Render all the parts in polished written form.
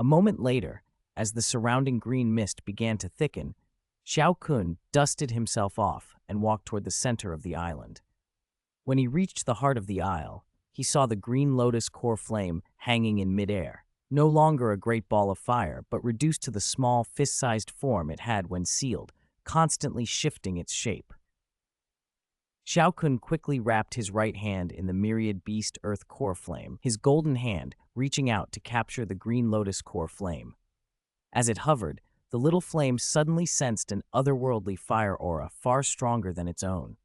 moment later, as the surrounding green mist began to thicken, Xiao Kun dusted himself off and walked toward the center of the island. When he reached the heart of the isle, he saw the green lotus core flame hanging in midair, no longer a great ball of fire, but reduced to the small, fist-sized form it had when sealed, constantly shifting its shape. Xiao Kun quickly wrapped his right hand in the myriad beast earth core flame, his golden hand reaching out to capture the green lotus core flame. As it hovered, the little flame suddenly sensed an otherworldly fire aura far stronger than its own.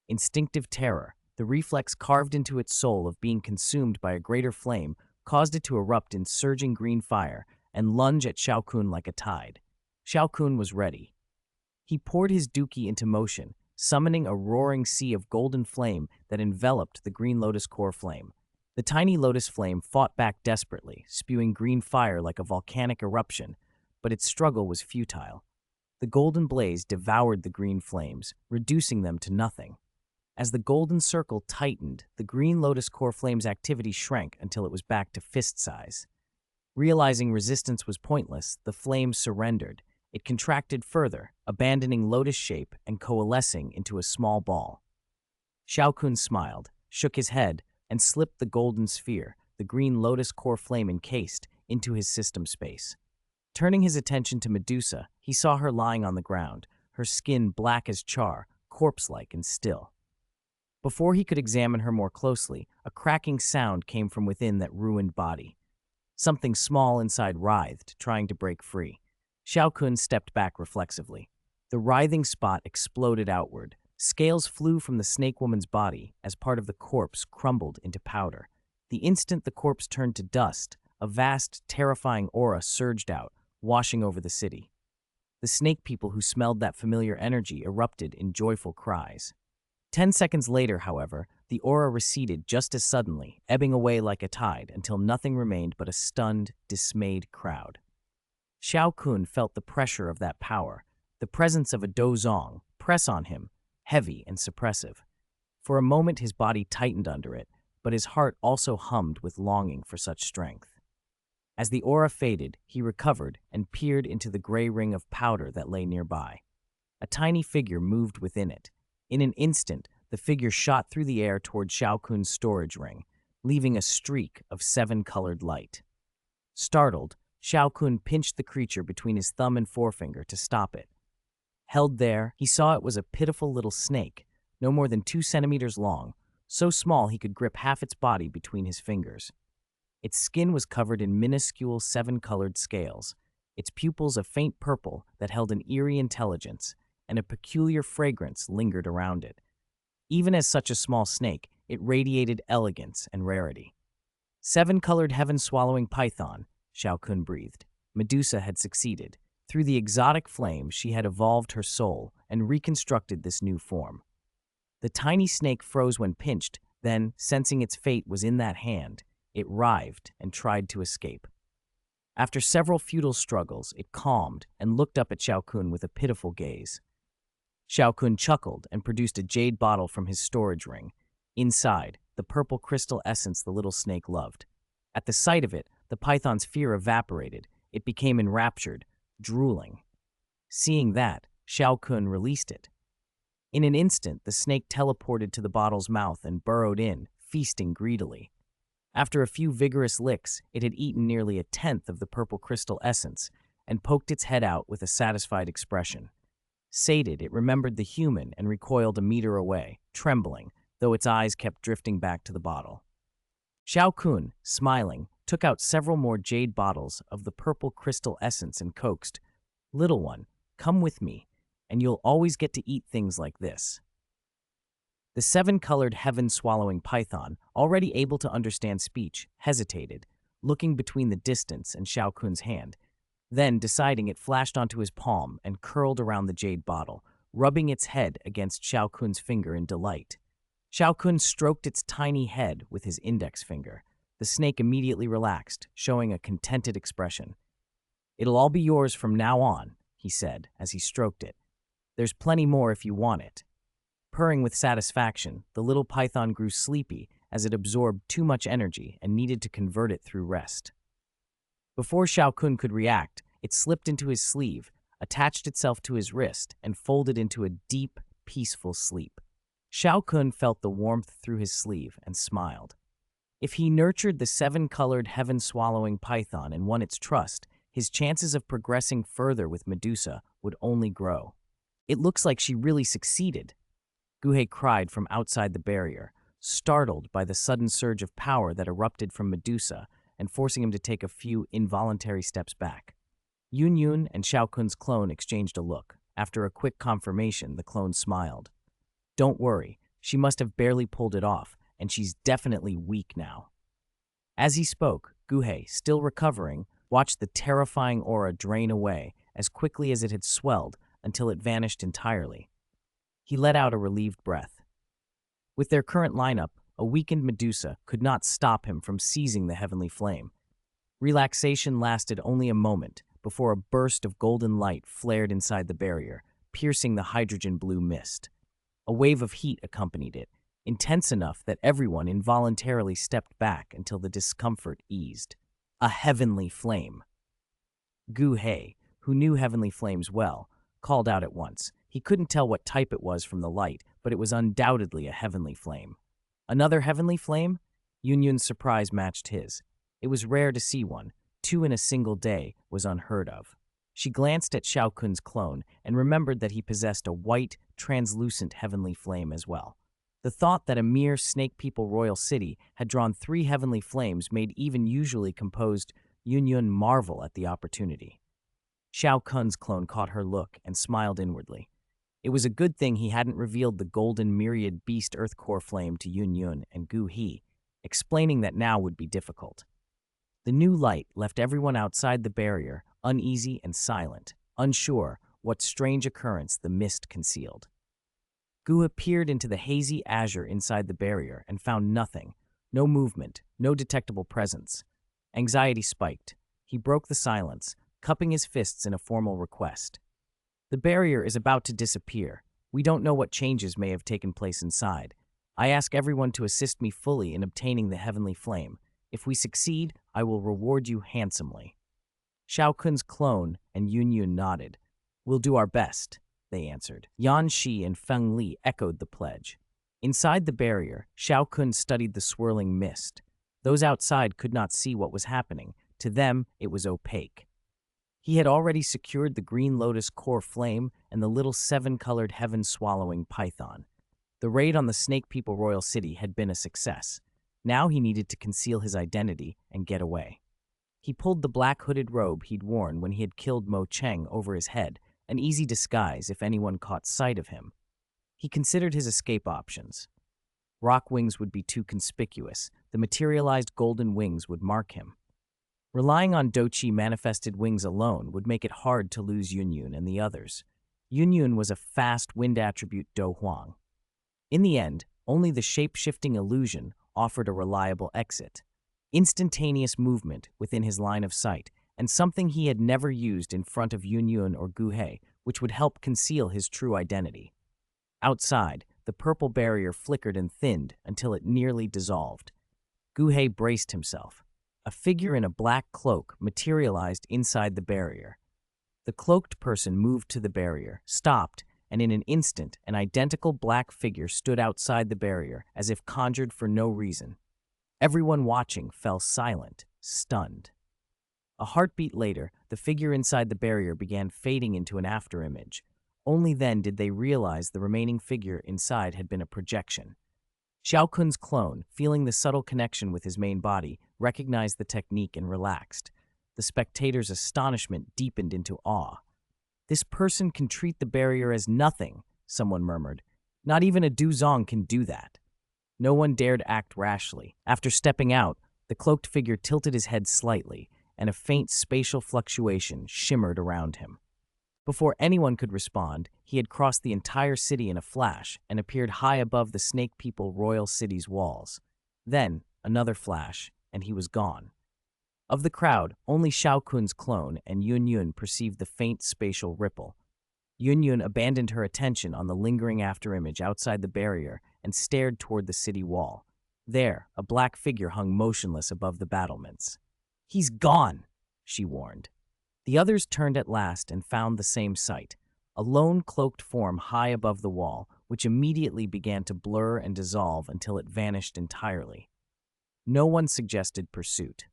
Instinctive terror, the reflex carved into its soul of being consumed by a greater flame, caused it to erupt in surging green fire and lunge at Xiao Kun like a tide. Xiao Kun was ready. He poured his dookie into motion, summoning a roaring sea of golden flame that enveloped the green lotus core flame. The tiny lotus flame fought back desperately, spewing green fire like a volcanic eruption, but its struggle was futile. The golden blaze devoured the green flames, reducing them to nothing. As the golden circle tightened, the green lotus core flame's activity shrank until it was back to fist size. Realizing resistance was pointless, the flame surrendered. It contracted further, abandoning lotus shape and coalescing into a small ball. Xiao Kun smiled, shook his head, and slipped the golden sphere, the green lotus core flame encased, into his system space. Turning his attention to Medusa, he saw her lying on the ground, her skin black as char, corpse-like and still. Before he could examine her more closely, a cracking sound came from within that ruined body. Something small inside writhed, trying to break free. Xiao Kun stepped back reflexively. The writhing spot exploded outward. Scales flew from the snake woman's body as part of the corpse crumbled into powder. The instant the corpse turned to dust, a vast, terrifying aura surged out, washing over the city. The snake people who smelled that familiar energy erupted in joyful cries. 10 seconds later, however, the aura receded just as suddenly, ebbing away like a tide until nothing remained but a stunned, dismayed crowd. Xiao Kun felt the pressure of that power, the presence of a dozong, press on him, heavy and suppressive. For a moment his body tightened under it, but his heart also hummed with longing for such strength. As the aura faded, he recovered and peered into the gray ring of powder that lay nearby. A tiny figure moved within it. In an instant, the figure shot through the air toward Xiao Kun's storage ring, leaving a streak of 7-colored light. Startled, Xiao Kun pinched the creature between his thumb and forefinger to stop it. Held there, he saw it was a pitiful little snake, no more than 2 centimeters long, so small he could grip half its body between his fingers. Its skin was covered in minuscule 7-colored scales, its pupils a faint purple that held an eerie intelligence, and a peculiar fragrance lingered around it. Even as such a small snake, it radiated elegance and rarity. 7-colored heaven-swallowing python, Xiao Kun breathed. Medusa had succeeded. Through the exotic flame, she had evolved her soul and reconstructed this new form. The tiny snake froze when pinched, then, sensing its fate was in that hand, it writhed and tried to escape. After several futile struggles, it calmed and looked up at Xiao Kun with a pitiful gaze. Xiao Kun chuckled and produced a jade bottle from his storage ring. Inside, the purple crystal essence the little snake loved. At the sight of it, the python's fear evaporated. It became enraptured, drooling. Seeing that, Xiao Kun released it. In an instant, the snake teleported to the bottle's mouth and burrowed in, feasting greedily. After a few vigorous licks, it had eaten nearly 1/10 of the purple crystal essence and poked its head out with a satisfied expression. Sated, it remembered the human and recoiled a meter away, trembling, though its eyes kept drifting back to the bottle. Xiao Kun, smiling, took out several more jade bottles of the purple crystal essence and coaxed, "Little one, come with me, and you'll always get to eat things like this." The 7-colored heaven-swallowing python, already able to understand speech, hesitated, looking between the distance and Xiao Kun's hand. Then, deciding, it flashed onto his palm and curled around the jade bottle, rubbing its head against Xiao Kun's finger in delight. Xiao Kun stroked its tiny head with his index finger. The snake immediately relaxed, showing a contented expression. "It'll all be yours from now on," he said as he stroked it. "There's plenty more if you want it." Purring with satisfaction, the little python grew sleepy as it absorbed too much energy and needed to convert it through rest. Before Xiao Kun could react, it slipped into his sleeve, attached itself to his wrist, and folded into a deep, peaceful sleep. Xiao Kun felt the warmth through his sleeve and smiled. If he nurtured the seven-colored heaven-swallowing python and won its trust, his chances of progressing further with Medusa would only grow. "It looks like she really succeeded," Guhei cried from outside the barrier, startled by the sudden surge of power that erupted from Medusa and forcing him to take a few involuntary steps back. Yun and Xiao Kun's clone exchanged a look. After a quick confirmation, the clone smiled. "Don't worry, she must have barely pulled it off, and she's definitely weak now." As he spoke, Guhei, still recovering, watched the terrifying aura drain away as quickly as it had swelled until it vanished entirely. He let out a relieved breath. With their current lineup, a weakened Medusa could not stop him from seizing the heavenly flame. Relaxation lasted only a moment before a burst of golden light flared inside the barrier, piercing the hydrogen blue mist. A wave of heat accompanied it, intense enough that everyone involuntarily stepped back until the discomfort eased. A heavenly flame. Gu Hei, who knew heavenly flames well, called out at once. He couldn't tell what type it was from the light, but it was undoubtedly a heavenly flame. Another heavenly flame? Yun's surprise matched his. It was rare to see one. 2 in a single day was unheard of. She glanced at Xiao Kun's clone and remembered that he possessed a white, translucent heavenly flame as well. The thought that a mere Snake People royal city had drawn 3 heavenly flames made even usually composed Yun marvel at the opportunity. Xiao Kun's clone caught her look and smiled inwardly. It was a good thing he hadn't revealed the golden myriad beast earth core flame to Yun and Gu He, explaining that now would be difficult. The new light left everyone outside the barrier uneasy and silent, unsure what strange occurrence the mist concealed. Gu peered into the hazy azure inside the barrier and found nothing, no movement, no detectable presence. Anxiety spiked. He broke the silence, cupping his fists in a formal request. "The barrier is about to disappear. We don't know what changes may have taken place inside. I ask everyone to assist me fully in obtaining the heavenly flame. If we succeed, I will reward you handsomely." Xiao Kun's clone and Yun nodded. "We'll do our best," they answered. Yan Shi and Feng Li echoed the pledge. Inside the barrier, Xiao Kun studied the swirling mist. Those outside could not see what was happening. To them, it was opaque. He had already secured the green lotus core flame and the little 7-colored heaven-swallowing python. The raid on the Snake People royal city had been a success. Now he needed to conceal his identity and get away. He pulled the black hooded robe he'd worn when he had killed Mo Cheng over his head, an easy disguise if anyone caught sight of him. He considered his escape options. Rock wings would be too conspicuous. The materialized golden wings would mark him. Relying on Dochi manifested wings alone would make it hard to lose Yun and the others. Yun was a fast wind attribute Do Huang. In the end, only the shape-shifting illusion offered a reliable exit. Instantaneous movement within his line of sight, and something he had never used in front of Yun or Gu Hei, which would help conceal his true identity. Outside, the purple barrier flickered and thinned until it nearly dissolved. Gu Hei braced himself. A figure in a black cloak materialized inside the barrier. The cloaked person moved to the barrier, stopped, and in an instant, an identical black figure stood outside the barrier as if conjured for no reason. Everyone watching fell silent, stunned. A heartbeat later, the figure inside the barrier began fading into an afterimage. Only then did they realize the remaining figure inside had been a projection. Xiao Kun's clone, feeling the subtle connection with his main body, recognized the technique and relaxed. The spectators' astonishment deepened into awe. "This person can treat the barrier as nothing," someone murmured. "Not even a Duzong can do that." No one dared act rashly. After stepping out, the cloaked figure tilted his head slightly, and a faint spatial fluctuation shimmered around him. Before anyone could respond, he had crossed the entire city in a flash and appeared high above the Snake People royal city's walls. Then, another flash, and he was gone. Of the crowd, only Xiao Kun's clone and Yun perceived the faint spatial ripple. Yun abandoned her attention on the lingering afterimage outside the barrier and stared toward the city wall. There, a black figure hung motionless above the battlements. "He's gone!" she warned. The others turned at last and found the same sight, a lone cloaked form high above the wall, which immediately began to blur and dissolve until it vanished entirely. No one suggested pursuit.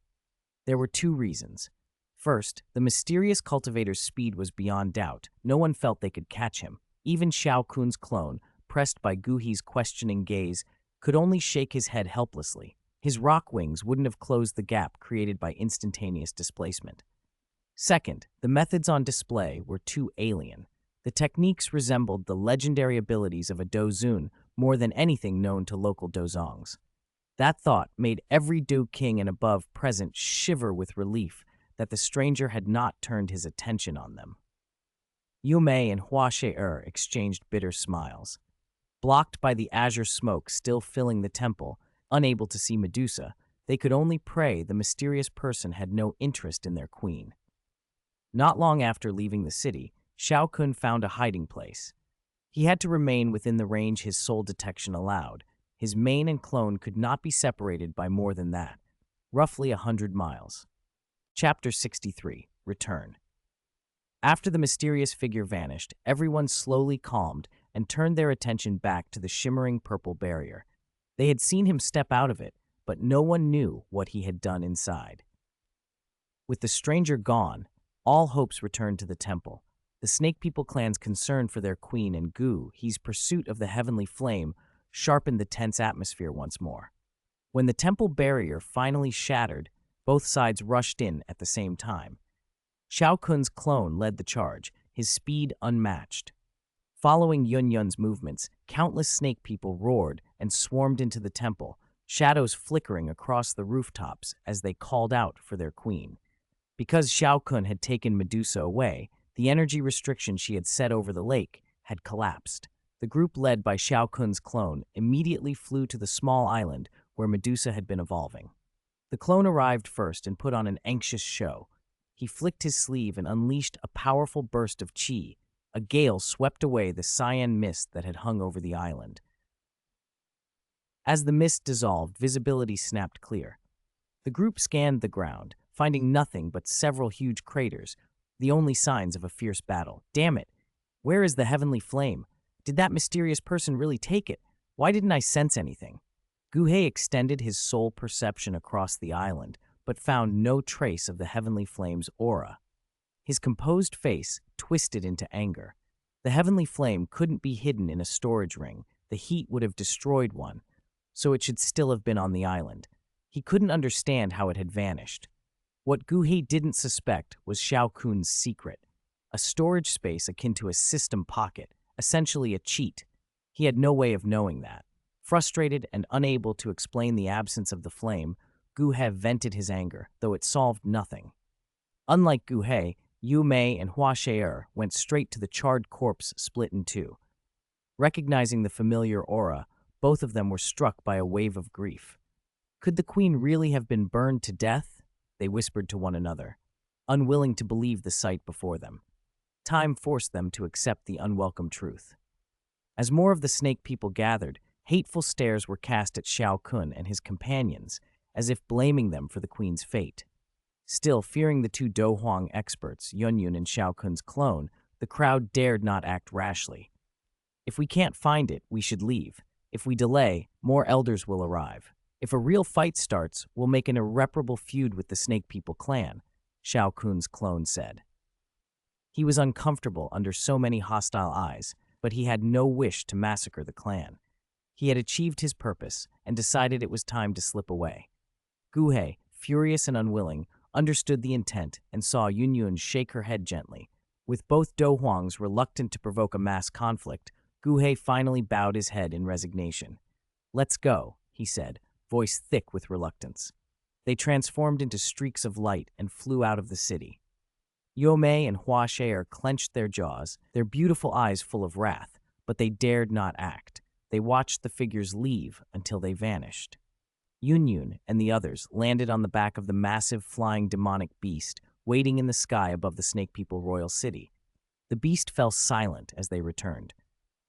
There were two reasons. First, the mysterious cultivator's speed was beyond doubt. No one felt they could catch him. Even Xiao Kun's clone, pressed by Guhe's questioning gaze, could only shake his head helplessly. His rock wings wouldn't have closed the gap created by instantaneous displacement. Second, the methods on display were too alien. The techniques resembled the legendary abilities of a dozun more than anything known to local dozongs. That thought made every Do King and above present shiver with relief that the stranger had not turned his attention on them. Yu Mei and Hua She-er exchanged bitter smiles. Blocked by the azure smoke still filling the temple, unable to see Medusa, they could only pray the mysterious person had no interest in their queen. Not long after leaving the city, Xiao Kun found a hiding place. He had to remain within the range his soul detection allowed. His mane and clone could not be separated by more than that, roughly 100 miles. Chapter 63, Return. After the mysterious figure vanished, everyone slowly calmed and turned their attention back to the shimmering purple barrier. They had seen him step out of it, but no one knew what he had done inside. With the stranger gone, all hopes returned to the temple. The Snake People clan's concern for their queen and Guhe's pursuit of the heavenly flame sharpened the tense atmosphere once more. When the temple barrier finally shattered, both sides rushed in at the same time. Xiao Kun's clone led the charge, his speed unmatched. Following Yun-Yun's movements, countless snake people roared and swarmed into the temple, shadows flickering across the rooftops as they called out for their queen. Because Xiao Kun had taken Medusa away, the energy restriction she had set over the lake had collapsed. The group led by Xiao Kun's clone immediately flew to the small island where Medusa had been evolving. The clone arrived first and put on an anxious show. He flicked his sleeve and unleashed a powerful burst of chi. A gale swept away the cyan mist that had hung over the island. As the mist dissolved, visibility snapped clear. The group scanned the ground, finding nothing but several huge craters, the only signs of a fierce battle. Damn it! Where is the heavenly flame? Did that mysterious person really take it? Why didn't I sense anything? Guhe extended his soul perception across the island, but found no trace of the heavenly flame's aura. His composed face twisted into anger. The heavenly flame couldn't be hidden in a storage ring. The heat would have destroyed one, so it should still have been on the island. He couldn't understand how it had vanished. What Guhe didn't suspect was Xiao Kun's secret, a storage space akin to a system pocket, essentially a cheat. He had no way of knowing that. Frustrated and unable to explain the absence of the flame, Guhe vented his anger, though it solved nothing. Unlike Guhe, Yu Mei and Hua She-er went straight to the charred corpse split in two. Recognizing the familiar aura, both of them were struck by a wave of grief. Could the queen really have been burned to death? They whispered to one another, unwilling to believe the sight before them. Time forced them to accept the unwelcome truth. As more of the snake people gathered, hateful stares were cast at Xiao Kun and his companions, as if blaming them for the queen's fate. Still, fearing the two Do Huang experts, Yun-Yun and Xiao Kun's clone, the crowd dared not act rashly. If we can't find it, we should leave. If we delay, more elders will arrive. If a real fight starts, we'll make an irreparable feud with the Snake People clan, Xiao Kun's clone said. He was uncomfortable under so many hostile eyes, but he had no wish to massacre the clan. He had achieved his purpose and decided it was time to slip away. Guhe, furious and unwilling, understood the intent and saw Yun-Yun shake her head gently. With both Do Huangs reluctant to provoke a mass conflict, Guhe finally bowed his head in resignation. "Let's go," he said, voice thick with reluctance. They transformed into streaks of light and flew out of the city. Yu Mei and Hua She-er clenched their jaws, their beautiful eyes full of wrath, but they dared not act. They watched the figures leave until they vanished. Yun-Yun and the others landed on the back of the massive flying demonic beast, waiting in the sky above the Snake People royal city. The beast fell silent as they returned.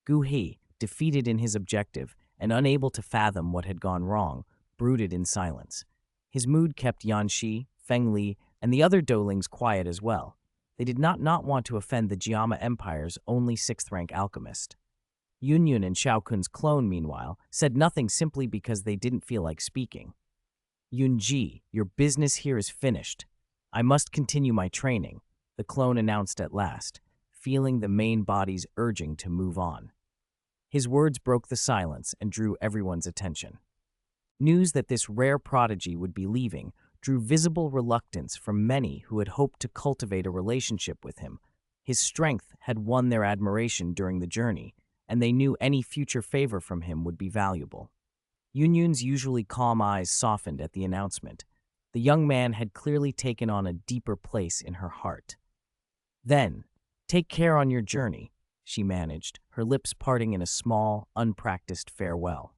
Guhe, defeated in his objective and unable to fathom what had gone wrong, brooded in silence. His mood kept Yanxi, Feng Li, and the other Dolings quiet as well. They did not want to offend the Jiama Empire's only sixth-rank alchemist. Yunyun and Xiao Kun's clone, meanwhile, said nothing simply because they didn't feel like speaking. Yunji, your business here is finished. I must continue my training, the clone announced at last, feeling the main body's urging to move on. His words broke the silence and drew everyone's attention. News that this rare prodigy would be leaving drew visible reluctance from many who had hoped to cultivate a relationship with him. His strength had won their admiration during the journey, and they knew any future favor from him would be valuable. Yunyun's usually calm eyes softened at the announcement. The young man had clearly taken on a deeper place in her heart. Then, take care on your journey, she managed, her lips parting in a small, unpracticed farewell.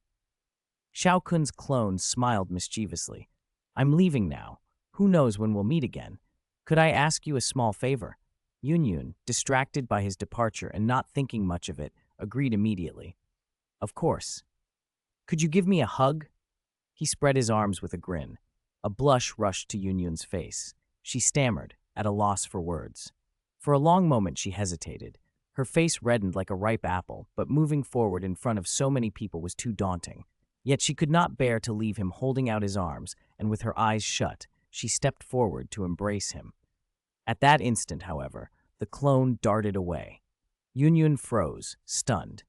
Xiao Kun's clone smiled mischievously. I'm leaving now. Who knows when we'll meet again? Could I ask you a small favor? Yunyun, distracted by his departure and not thinking much of it, agreed immediately. Of course. Could you give me a hug? He spread his arms with a grin. A blush rushed to Yunyun's face. She stammered, at a loss for words. For a long moment she hesitated. Her face reddened like a ripe apple, but moving forward in front of so many people was too daunting. Yet she could not bear to leave him holding out his arms, and with her eyes shut, she stepped forward to embrace him. At that instant, however, the clone darted away. Yunyun froze, stunned.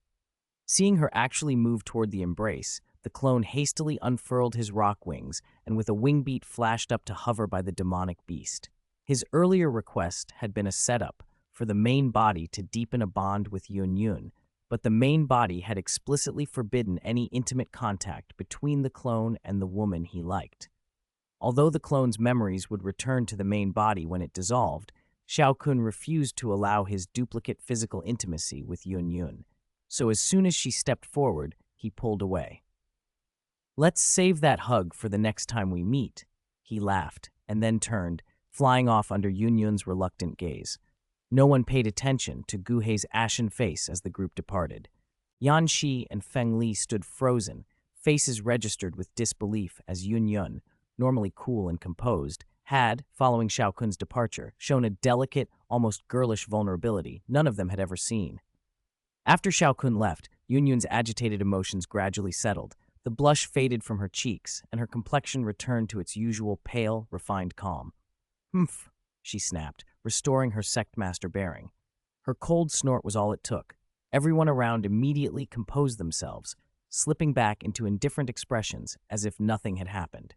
Seeing her actually move toward the embrace, the clone hastily unfurled his rock wings and with a wing beat flashed up to hover by the demonic beast. His earlier request had been a setup for the main body to deepen a bond with Yunyun, but the main body had explicitly forbidden any intimate contact between the clone and the woman he liked. Although the clone's memories would return to the main body when it dissolved, Xiao Kun refused to allow his duplicate physical intimacy with Yunyun. So as soon as she stepped forward, he pulled away. Let's save that hug for the next time we meet, he laughed, and then turned, flying off under Yunyun's reluctant gaze. No one paid attention to Guhei's ashen face as the group departed. Yan Shi and Feng Li stood frozen, faces registered with disbelief as Yunyun, normally cool and composed, had, following Xiao Kun's departure, shown a delicate, almost girlish vulnerability none of them had ever seen. After Xiao Kun left, Yunyun's agitated emotions gradually settled. The blush faded from her cheeks, and her complexion returned to its usual pale, refined calm. Humph, she snapped, restoring her sectmaster bearing. Her cold snort was all it took. Everyone around immediately composed themselves, slipping back into indifferent expressions as if nothing had happened.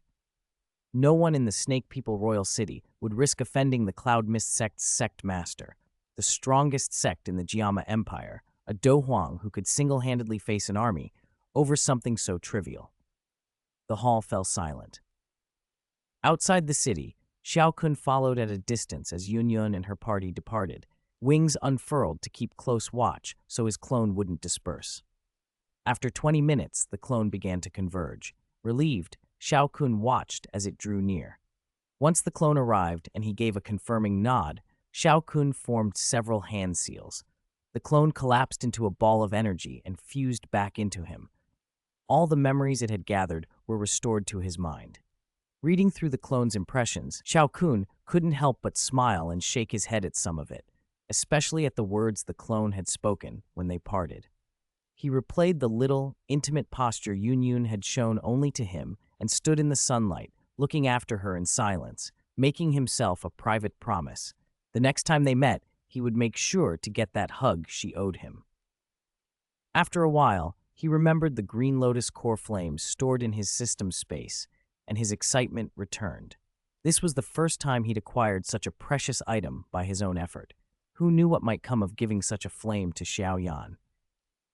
No one in the Snake People Royal City would risk offending the Cloud Mist sect's sectmaster, the strongest sect in the Jiama Empire, a Dohuang who could single-handedly face an army, over something so trivial. The hall fell silent. Outside the city, Xiao Kun followed at a distance as Yunyun and her party departed, wings unfurled to keep close watch so his clone wouldn't disperse. After 20 minutes, the clone began to converge. Relieved, Xiao Kun watched as it drew near. Once the clone arrived and he gave a confirming nod, Xiao Kun formed several hand seals. The clone collapsed into a ball of energy and fused back into him. All the memories it had gathered were restored to his mind. Reading through the clone's impressions, Xiao Kun couldn't help but smile and shake his head at some of it, especially at the words the clone had spoken when they parted. He replayed the little, intimate posture Yunyun had shown only to him and stood in the sunlight, looking after her in silence, making himself a private promise. The next time they met, he would make sure to get that hug she owed him. After a while, he remembered the green lotus core flames stored in his system space, and his excitement returned. This was the first time he'd acquired such a precious item by his own effort. Who knew what might come of giving such a flame to Xiao Yan?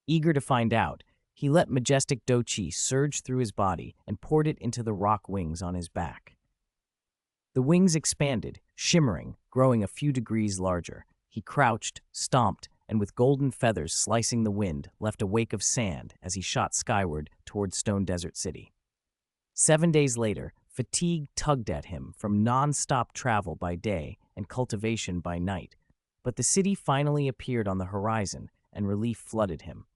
Eager to find out, he let majestic Doqi surge through his body and poured it into the rock wings on his back. The wings expanded, shimmering, growing a few degrees larger. He crouched, stomped, and with golden feathers slicing the wind, left a wake of sand as he shot skyward toward Stone Desert City. 7 days later, fatigue tugged at him from non-stop travel by day and cultivation by night, but the city finally appeared on the horizon and relief flooded him.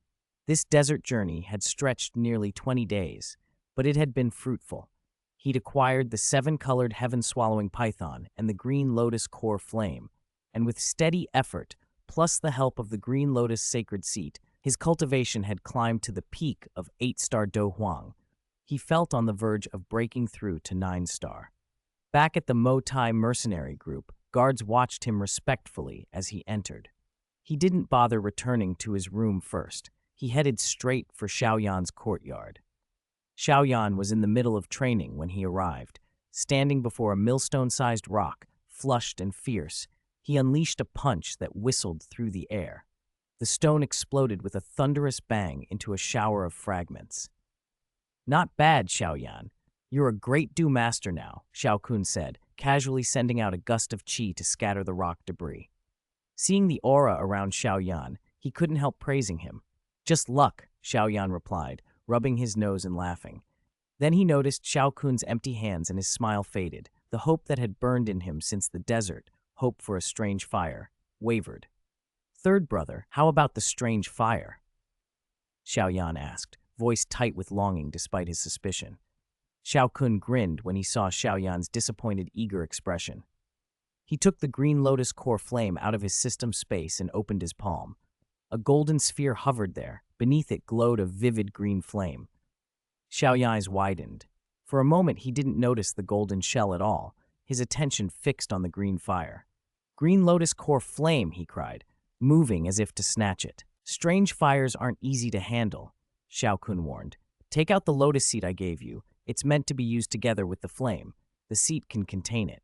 This desert journey had stretched nearly 20 days, but it had been fruitful. he'd acquired the seven-colored heaven-swallowing python and the green lotus core flame, and with steady effort, plus the help of the green lotus sacred seat, his cultivation had climbed to the peak of 8-star Do Huang. He felt on the verge of breaking through to 9-star. Back at the Mo Tai mercenary group, guards watched him respectfully as he entered. He didn't bother returning to his room first. He headed straight for Xiao Yan's courtyard. Xiao Yan was in the middle of training when he arrived. Standing before a millstone-sized rock, flushed and fierce, he unleashed a punch that whistled through the air. The stone exploded with a thunderous bang into a shower of fragments. "Not bad, Xiao Yan. You're a great Do master now," Xiao Kun said, casually sending out a gust of qi to scatter the rock debris. Seeing the aura around Xiao Yan, he couldn't help praising him. "Just luck," Xiao Yan replied, rubbing his nose and laughing. Then he noticed Xiao Kun's empty hands and his smile faded. The hope that had burned in him since the desert, hope for a strange fire, wavered. "Third brother, how about the strange fire?" Xiao Yan asked, voice tight with longing despite his suspicion. Xiao Kun grinned when he saw Xiao Yan's disappointed, eager expression. He took the green lotus core flame out of his system space and opened his palm. A golden sphere hovered there. Beneath it glowed a vivid green flame. Xiao Yan's eyes widened. For a moment he didn't notice the golden shell at all, his attention fixed on the green fire. "Green lotus core flame," he cried, moving as if to snatch it. "Strange fires aren't easy to handle," Xiao Kun warned. "Take out the lotus seed I gave you. It's meant to be used together with the flame. The seed can contain it."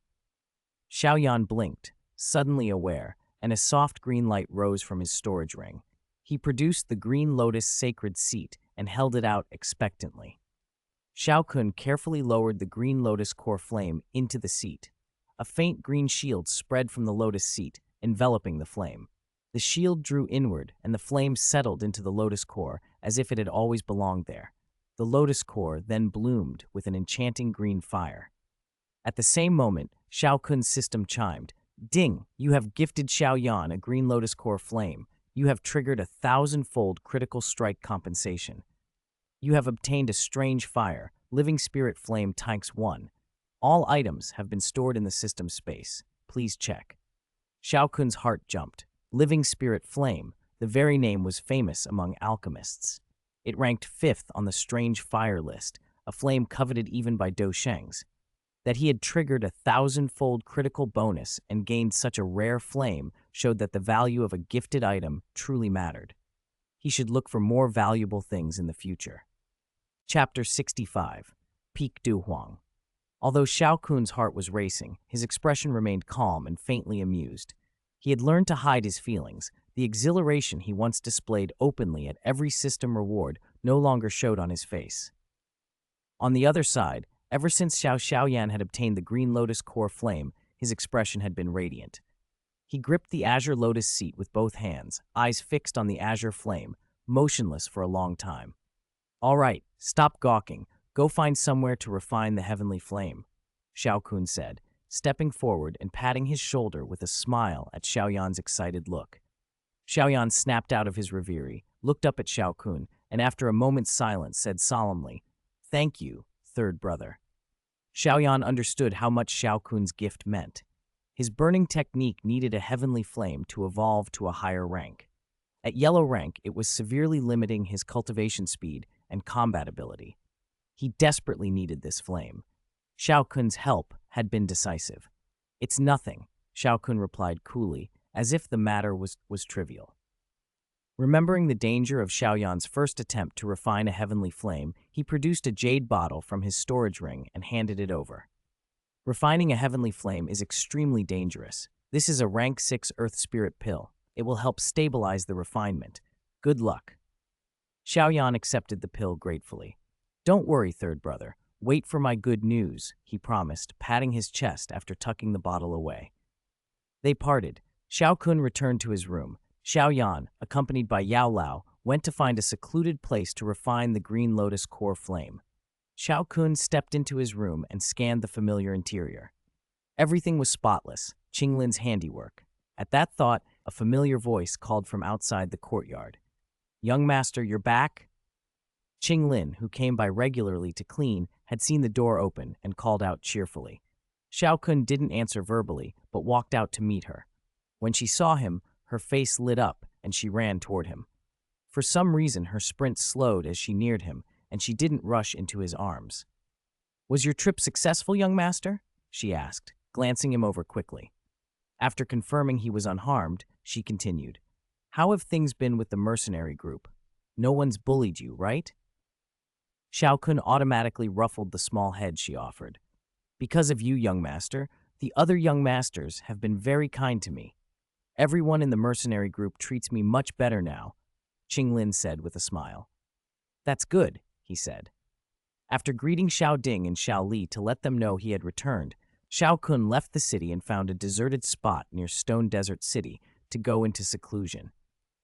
Xiao Yan blinked, suddenly aware, and a soft green light rose from his storage ring. He produced the green lotus sacred seat and held it out expectantly. Xiao Kun carefully lowered the green lotus core flame into the seat. A faint green shield spread from the lotus seat, enveloping the flame. The shield drew inward, and the flame settled into the lotus core as if it had always belonged there. The lotus core then bloomed with an enchanting green fire. At the same moment, Xiao Kun's system chimed. "Ding! You have gifted Xiao Yan a green lotus core flame. You have triggered a 1,000-fold critical strike compensation. You have obtained a strange fire, living spirit flame Tanks 1. All items have been stored in the system space. Please check." Xiao Kun's heart jumped. Living spirit flame, the very name was famous among alchemists. It ranked 5th on the strange fire list, a flame coveted even by Do Shengs. That he had triggered a 1,000-fold critical bonus and gained such a rare flame showed that the value of a gifted item truly mattered. He should look for more valuable things in the future. Chapter 65. Peak Du Huang. Although Xiao Kun's heart was racing, his expression remained calm and faintly amused. He had learned to hide his feelings. The exhilaration he once displayed openly at every system reward no longer showed on his face. On the other side, ever since Xiao Yan had obtained the green lotus core flame, his expression had been radiant. He gripped the azure lotus seat with both hands, eyes fixed on the azure flame, motionless for a long time. "All right, stop gawking. Go find somewhere to refine the heavenly flame," Xiao Kun said, stepping forward and patting his shoulder with a smile at Xiao Yan's excited look. Xiao Yan snapped out of his reverie, looked up at Xiao Kun, and after a moment's silence said solemnly, "Thank you, third brother." Xiao Yan understood how much Xiao Kun's gift meant. His burning technique needed a heavenly flame to evolve to a higher rank. At yellow rank, it was severely limiting his cultivation speed and combat ability. He desperately needed this flame. Xiao Kun's help had been decisive. "It's nothing," Xiao Kun replied coolly, as if the matter was trivial. Remembering the danger of Xiao Yan's first attempt to refine a heavenly flame, he produced a jade bottle from his storage ring and handed it over. "Refining a heavenly flame is extremely dangerous. This is a rank 6 earth spirit pill. It will help stabilize the refinement. Good luck." Xiao Yan accepted the pill gratefully. "Don't worry, third brother. Wait for my good news," he promised, patting his chest after tucking the bottle away. They parted. Xiao Kun returned to his room. Xiao Yan, accompanied by Yao Lao, went to find a secluded place to refine the green lotus core flame. Xiao Kun stepped into his room and scanned the familiar interior. Everything was spotless, Qinglin's handiwork. At that thought, a familiar voice called from outside the courtyard. "Young master, you're back?" Qinglin, who came by regularly to clean, had seen the door open and called out cheerfully. Xiao Kun didn't answer verbally, but walked out to meet her. When she saw him, her face lit up and she ran toward him. For some reason, her sprint slowed as she neared him, and she didn't rush into his arms. "Was your trip successful, young master?" she asked, glancing him over quickly. After confirming he was unharmed, she continued, "How have things been with the mercenary group? No one's bullied you, right?" Xiao Kun automatically ruffled the small head she offered. "Because of you, young master, the other young masters have been very kind to me. Everyone in the mercenary group treats me much better now," Qinglin said with a smile. "That's good," he said. After greeting Xiao Ding and Xiao Li to let them know he had returned, Xiao Kun left the city and found a deserted spot near Stone Desert City to go into seclusion.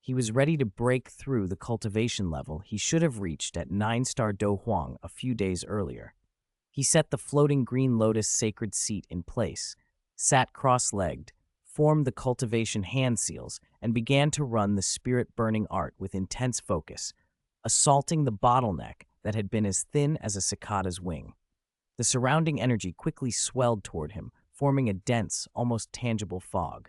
He was ready to break through the cultivation level he should have reached at 9-star Do Huang a few days earlier. He set the floating green lotus sacred seat in place, sat cross-legged, formed the cultivation hand seals, and began to run the spirit-burning art with intense focus, assaulting the bottleneck that had been as thin as a cicada's wing. The surrounding energy quickly swelled toward him, forming a dense, almost tangible fog.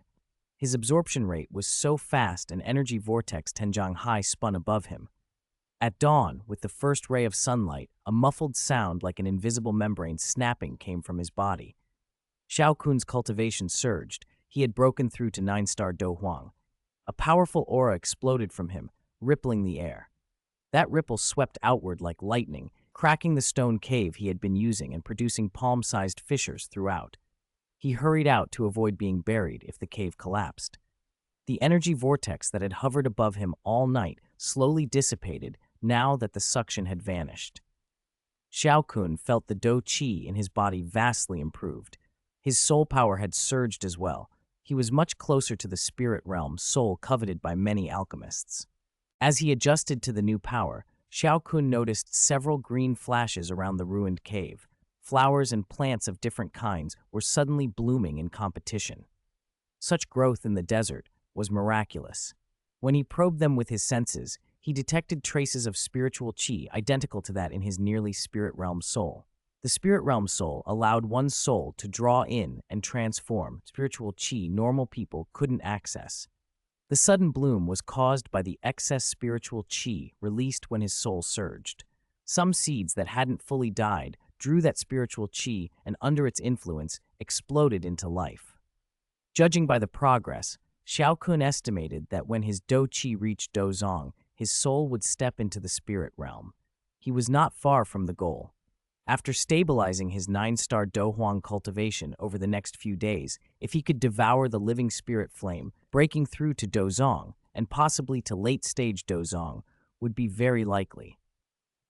His absorption rate was so fast an energy vortex Tenjiang Hai spun above him. At dawn, with the first ray of sunlight, a muffled sound like an invisible membrane snapping came from his body. Xiao Kun's cultivation surged. He had broken through to 9-star Do Huang. A powerful aura exploded from him, rippling the air. That ripple swept outward like lightning, cracking the stone cave he had been using and producing palm-sized fissures throughout. He hurried out to avoid being buried if the cave collapsed. The energy vortex that had hovered above him all night slowly dissipated now that the suction had vanished. Xiao Kun felt the Do Qi in his body vastly improved. His soul power had surged as well. He was much closer to the spirit realm soul coveted by many alchemists. As he adjusted to the new power, Xiao Kun noticed several green flashes around the ruined cave. Flowers and plants of different kinds were suddenly blooming in competition. Such growth in the desert was miraculous. When he probed them with his senses, he detected traces of spiritual qi identical to that in his nearly spirit realm soul. The spirit realm soul allowed one's soul to draw in and transform spiritual qi normal people couldn't access. The sudden bloom was caused by the excess spiritual qi released when his soul surged. Some seeds that hadn't fully died drew that spiritual qi and under its influence exploded into life. Judging by the progress, Xiao Kun estimated that when his Do Qi reached Do Zong, his soul would step into the spirit realm. He was not far from the goal. After stabilizing his 9-star Do Huang cultivation over the next few days, if he could devour the living spirit flame, breaking through to Do Zong, and possibly to late-stage Do Zong, would be very likely.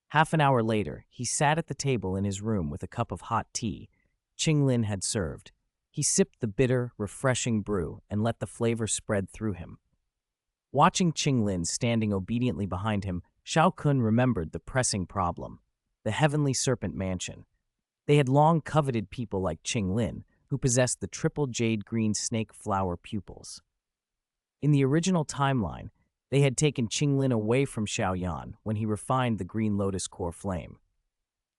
Half an hour later, he sat at the table in his room with a cup of hot tea Qinglin had served. He sipped the bitter, refreshing brew and let the flavor spread through him. Watching Qinglin standing obediently behind him, Xiao Kun remembered the pressing problem. The Heavenly Serpent Mansion. They had long coveted people like Qinglin, who possessed the triple jade green snake flower pupils. In the original timeline, they had taken Qinglin away from Xiao Yan when he refined the green lotus core flame.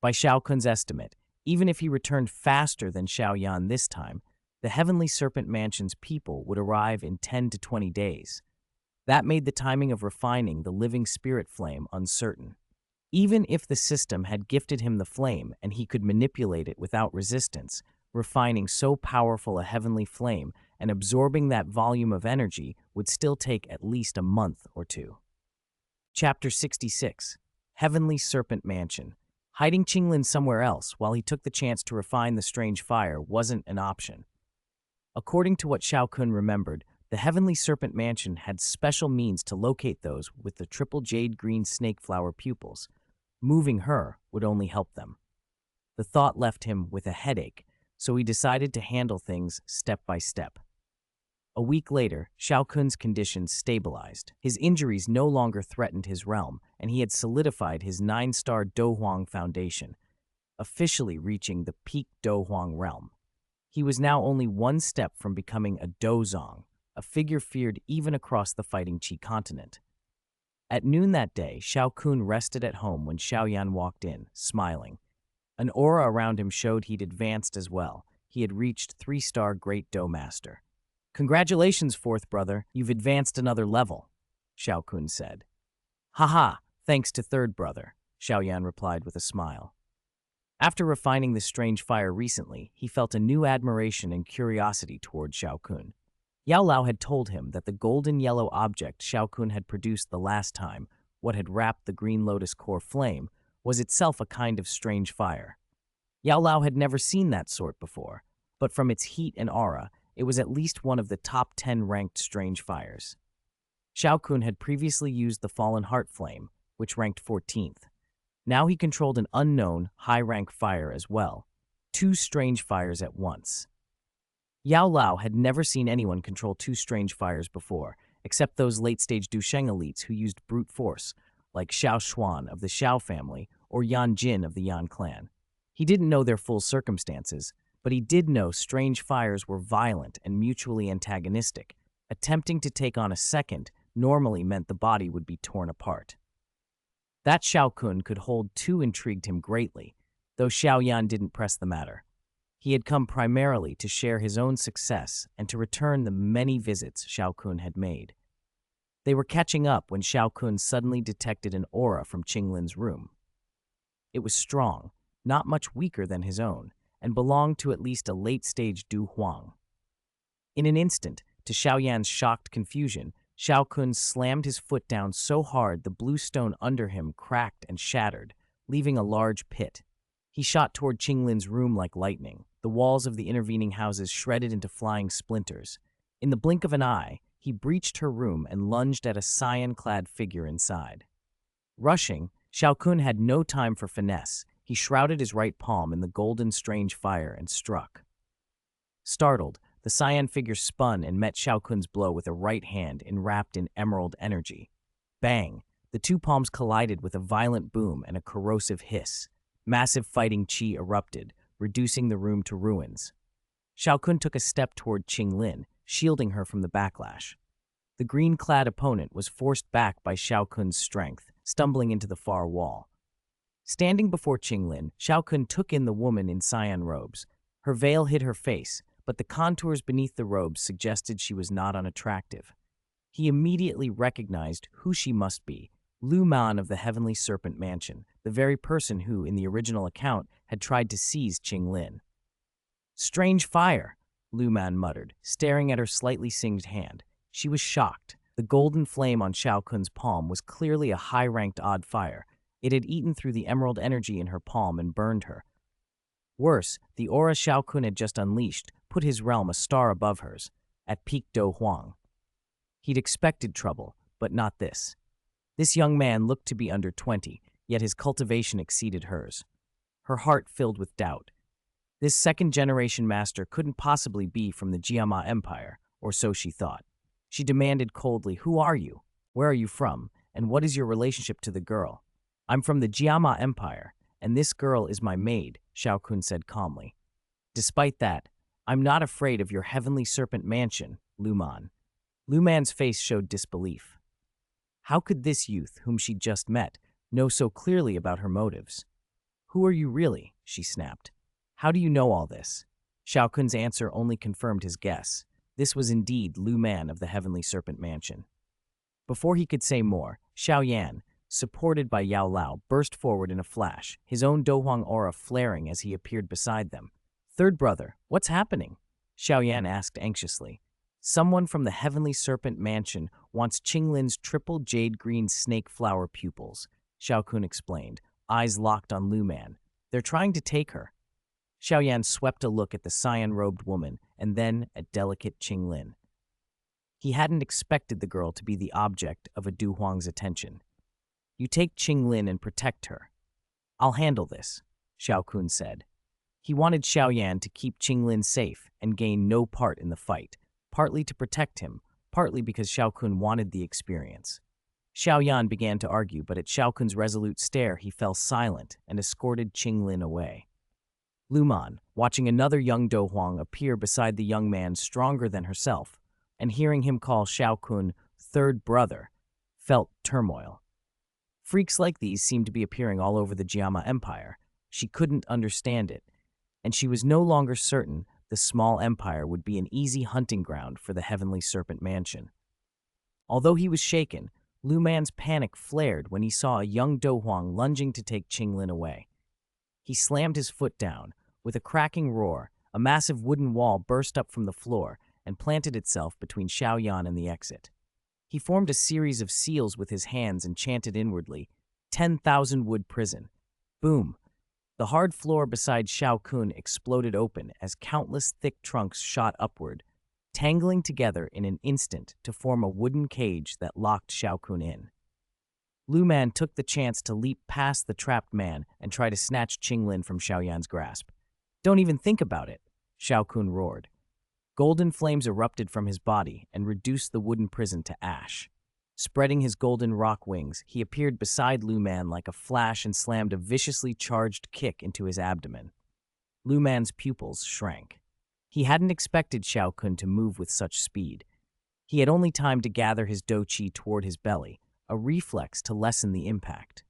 By Xiao Kun's estimate, even if he returned faster than Xiao Yan this time, the Heavenly Serpent Mansion's people would arrive in 10 to 20 days. That made the timing of refining the living spirit flame uncertain. Even if the system had gifted him the flame and he could manipulate it without resistance, refining so powerful a heavenly flame and absorbing that volume of energy would still take at least a month or two. Chapter 66. Heavenly Serpent Mansion. Hiding Qinglin somewhere else while he took the chance to refine the strange fire wasn't an option. According to what Xiao Kun remembered, the Heavenly Serpent Mansion had special means to locate those with the triple jade green snake flower pupils. Moving her would only help them. The thought left him with a headache, so he decided to handle things step by step. A week later, Xiao Kun's condition stabilized. His injuries no longer threatened his realm, and he had solidified his 9-star Do Huang foundation, officially reaching the peak Do Huang realm. He was now only one step from becoming a Do Zong, a figure feared even across the Fighting Qi continent. At noon that day, Xiao Kun rested at home when Xiao Yan walked in, smiling. An aura around him showed he'd advanced as well. He had reached 3-star Great Dough Master. "Congratulations, fourth brother, you've advanced another level," Xiao Kun said. "Haha, thanks to third brother," Xiao Yan replied with a smile. After refining this strange fire recently, he felt a new admiration and curiosity toward Xiao Kun. Yao Lao had told him that the golden-yellow object Xiao Kun had produced the last time, what had wrapped the green lotus core flame, was itself a kind of strange fire. Yao Lao had never seen that sort before, but from its heat and aura, it was at least one of the top 10 ranked strange fires. Xiao Kun had previously used the Fallen Heart Flame, which ranked 14th. Now he controlled an unknown, high-rank fire as well, 2 strange fires at once. Yao Lao had never seen anyone control 2 strange fires before, except those late-stage Dusheng elites who used brute force, like Xiao Xuan of the Xiao family or Yan Jin of the Yan clan. He didn't know their full circumstances, but he did know strange fires were violent and mutually antagonistic. Attempting to take on a second normally meant the body would be torn apart. That Xiao Kun could hold 2 intrigued him greatly, though Xiao Yan didn't press the matter. He had come primarily to share his own success and to return the many visits Xiao Kun had made. They were catching up when Xiao Kun suddenly detected an aura from Qinglin's room. It was strong, not much weaker than his own, and belonged to at least a late-stage Du Huang. In an instant, to Xiao Yan's shocked confusion, Xiao Kun slammed his foot down so hard the blue stone under him cracked and shattered, leaving a large pit. He shot toward Qinglin's room like lightning, the walls of the intervening houses shredded into flying splinters. In the blink of an eye, he breached her room and lunged at a cyan-clad figure inside. Rushing, Xiao Kun had no time for finesse. He shrouded his right palm in the golden strange fire and struck. Startled, the cyan figure spun and met Xiao Kun's blow with a right hand enwrapped in emerald energy. Bang! The 2 palms collided with a violent boom and a corrosive hiss. Massive fighting qi erupted, reducing the room to ruins. Xiao Kun took a step toward Qinglin, shielding her from the backlash. The green-clad opponent was forced back by Xiao Kun's strength, stumbling into the far wall. Standing before Qinglin, Xiao Kun took in the woman in cyan robes. Her veil hid her face, but the contours beneath the robes suggested she was not unattractive. He immediately recognized who she must be, Lu Man of the Heavenly Serpent Mansion, the very person who, in the original account, had tried to seize Qinglin. "Strange fire," Lu Man muttered, staring at her slightly singed hand. She was shocked. The golden flame on Xiao Kun's palm was clearly a high-ranked odd fire. It had eaten through the emerald energy in her palm and burned her. Worse, the aura Xiao Kun had just unleashed put his realm a star above hers, at peak Do Huang. He'd expected trouble, but not this. This young man looked to be under 20, yet his cultivation exceeded hers. Her heart filled with doubt. This second-generation master couldn't possibly be from the Jiama Empire, or so she thought. She demanded coldly, "Who are you? Where are you from? And what is your relationship to the girl?" "I'm from the Jiama Empire, and this girl is my maid," Xiao Kun said calmly. "Despite that, I'm not afraid of your Heavenly Serpent Mansion, Lu Man." Lu Man's face showed disbelief. How could this youth, whom she'd just met, know so clearly about her motives? "Who are you really?" she snapped. "How do you know all this?" Xiao Kun's answer only confirmed his guess. This was indeed Lu Man of the Heavenly Serpent Mansion. Before he could say more, Xiao Yan, supported by Yao Lao, burst forward in a flash, his own Dohuang aura flaring as he appeared beside them. "Third brother, what's happening?" Xiao Yan asked anxiously. "Someone from the Heavenly Serpent Mansion wants Qinglin's triple jade green snake flower pupils," Xiao Kun explained, eyes locked on Lu Man. "They're trying to take her." Xiao Yan swept a look at the cyan-robed woman and then at delicate Qinglin. He hadn't expected the girl to be the object of a Du Huang's attention. "You take Qinglin and protect her." "I'll handle this," Xiao Kun said. He wanted Xiao Yan to keep Qinglin safe and gain no part in the fight, partly to protect him, partly because Xiao Kun wanted the experience. Xiao Yan began to argue, but at Xiao Kun's resolute stare he fell silent and escorted Qinglin away. Lu Man, watching another young Do Huang appear beside the young man stronger than herself, and hearing him call Xiao Kun third brother, felt turmoil. Freaks like these seemed to be appearing all over the Jiama Empire. She couldn't understand it, and she was no longer certain the small empire would be an easy hunting ground for the Heavenly Serpent Mansion. Although he was shaken, Lu Man's panic flared when he saw a young Do Huang lunging to take Qinglin away. He slammed his foot down. With a cracking roar, a massive wooden wall burst up from the floor and planted itself between Xiao Yan and the exit. He formed a series of seals with his hands and chanted inwardly, 10,000 wood prison. Boom! The hard floor beside Xiao Kun exploded open as countless thick trunks shot upward, tangling together in an instant to form a wooden cage that locked Xiao Kun in. Lu Man took the chance to leap past the trapped man and try to snatch Qinglin from Xiao Yan's grasp. Don't even think about it, Xiao Kun roared. Golden flames erupted from his body and reduced the wooden prison to ash. Spreading his golden rock wings, he appeared beside Lu Man like a flash and slammed a viciously charged kick into his abdomen. Lu Man's pupils shrank. He hadn't expected Xiao Kun to move with such speed. He had only time to gather his do qi toward his belly, a reflex to lessen the impact.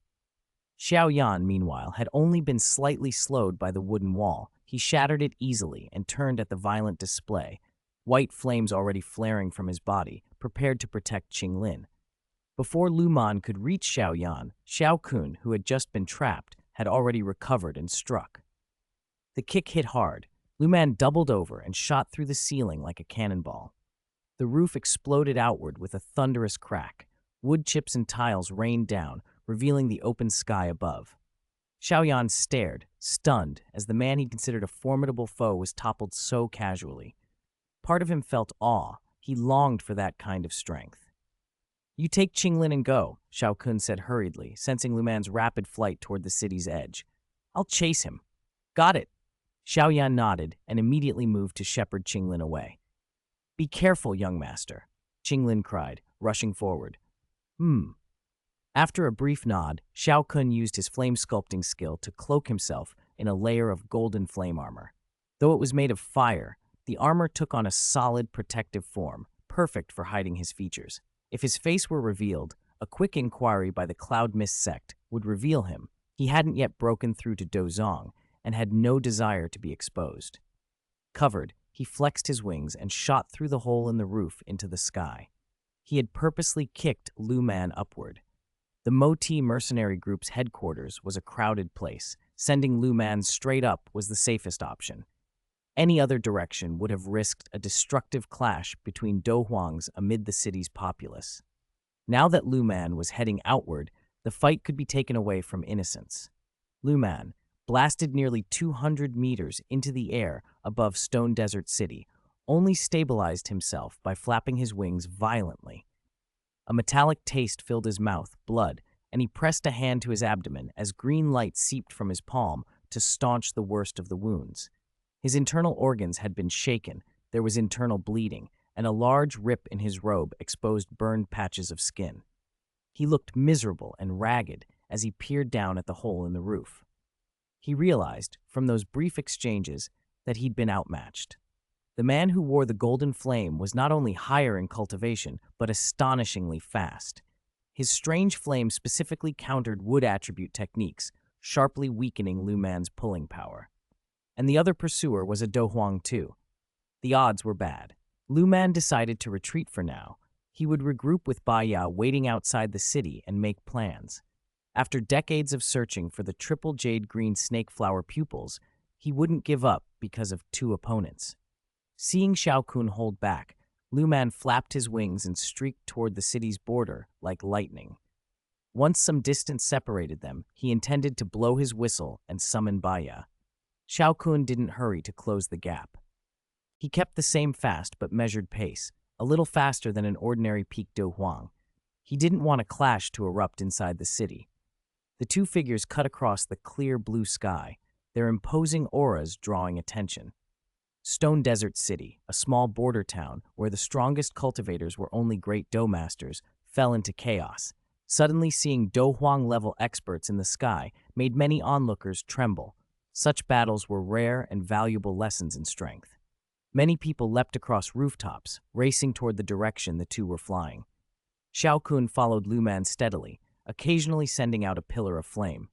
Xiao Yan, meanwhile, had only been slightly slowed by the wooden wall. He shattered it easily and turned at the violent display, white flames already flaring from his body, prepared to protect Qinglin. Before Lu Man could reach Xiao Yan, Xiao Kun, who had just been trapped, had already recovered and struck. The kick hit hard. Lu Man doubled over and shot through the ceiling like a cannonball. The roof exploded outward with a thunderous crack. Wood chips and tiles rained down, revealing the open sky above. Xiao Yan stared, stunned, as the man he considered a formidable foe was toppled so casually. Part of him felt awe. He longed for that kind of strength. You take Qinglin and go, Xiao Kun said hurriedly, sensing Lu Man's rapid flight toward the city's edge. I'll chase him. Got it. Xiao Yan nodded and immediately moved to shepherd Qinglin away. Be careful, young master, Qinglin cried, rushing forward. After a brief nod, Xiao Kun used his flame sculpting skill to cloak himself in a layer of golden flame armor. Though it was made of fire, the armor took on a solid protective form, perfect for hiding his features. If his face were revealed, a quick inquiry by the Cloud Mist sect would reveal him. He hadn't yet broken through to Dozong and had no desire to be exposed. Covered, he flexed his wings and shot through the hole in the roof into the sky. He had purposely kicked Lu Man upward. The Moti mercenary group's headquarters was a crowded place. Sending Lu Man straight up was the safest option. Any other direction would have risked a destructive clash between Do Huangs amid the city's populace. Now that Lu Man was heading outward, the fight could be taken away from innocents. Lu Man blasted nearly 200 meters into the air above Stone Desert City, only stabilized himself by flapping his wings violently. A metallic taste filled his mouth, blood, and he pressed a hand to his abdomen as green light seeped from his palm to staunch the worst of the wounds. His internal organs had been shaken, there was internal bleeding, and a large rip in his robe exposed burned patches of skin. He looked miserable and ragged as he peered down at the hole in the roof. He realized, from those brief exchanges, that he'd been outmatched. The man who wore the golden flame was not only higher in cultivation, but astonishingly fast. His strange flame specifically countered wood attribute techniques, sharply weakening Lu Man's pulling power. And the other pursuer was a Do Huang too. The odds were bad. Lu Man decided to retreat for now. He would regroup with Baya waiting outside the city and make plans. After decades of searching for the triple jade green snake flower pupils, he wouldn't give up because of two opponents. Seeing Xiao Kun hold back, Lu Man flapped his wings and streaked toward the city's border like lightning. Once some distance separated them, he intended to blow his whistle and summon Baya. Xiao Kun didn't hurry to close the gap. He kept the same fast but measured pace, a little faster than an ordinary peak Do Huang. He didn't want a clash to erupt inside the city. The two figures cut across the clear blue sky, their imposing auras drawing attention. Stone Desert City, a small border town where the strongest cultivators were only great Do masters, fell into chaos. Suddenly seeing Do Huang-level experts in the sky made many onlookers tremble. Such battles were rare and valuable lessons in strength. Many people leapt across rooftops, racing toward the direction the two were flying. Xiao Kun followed Lu Man steadily, occasionally sending out a pillar of flame.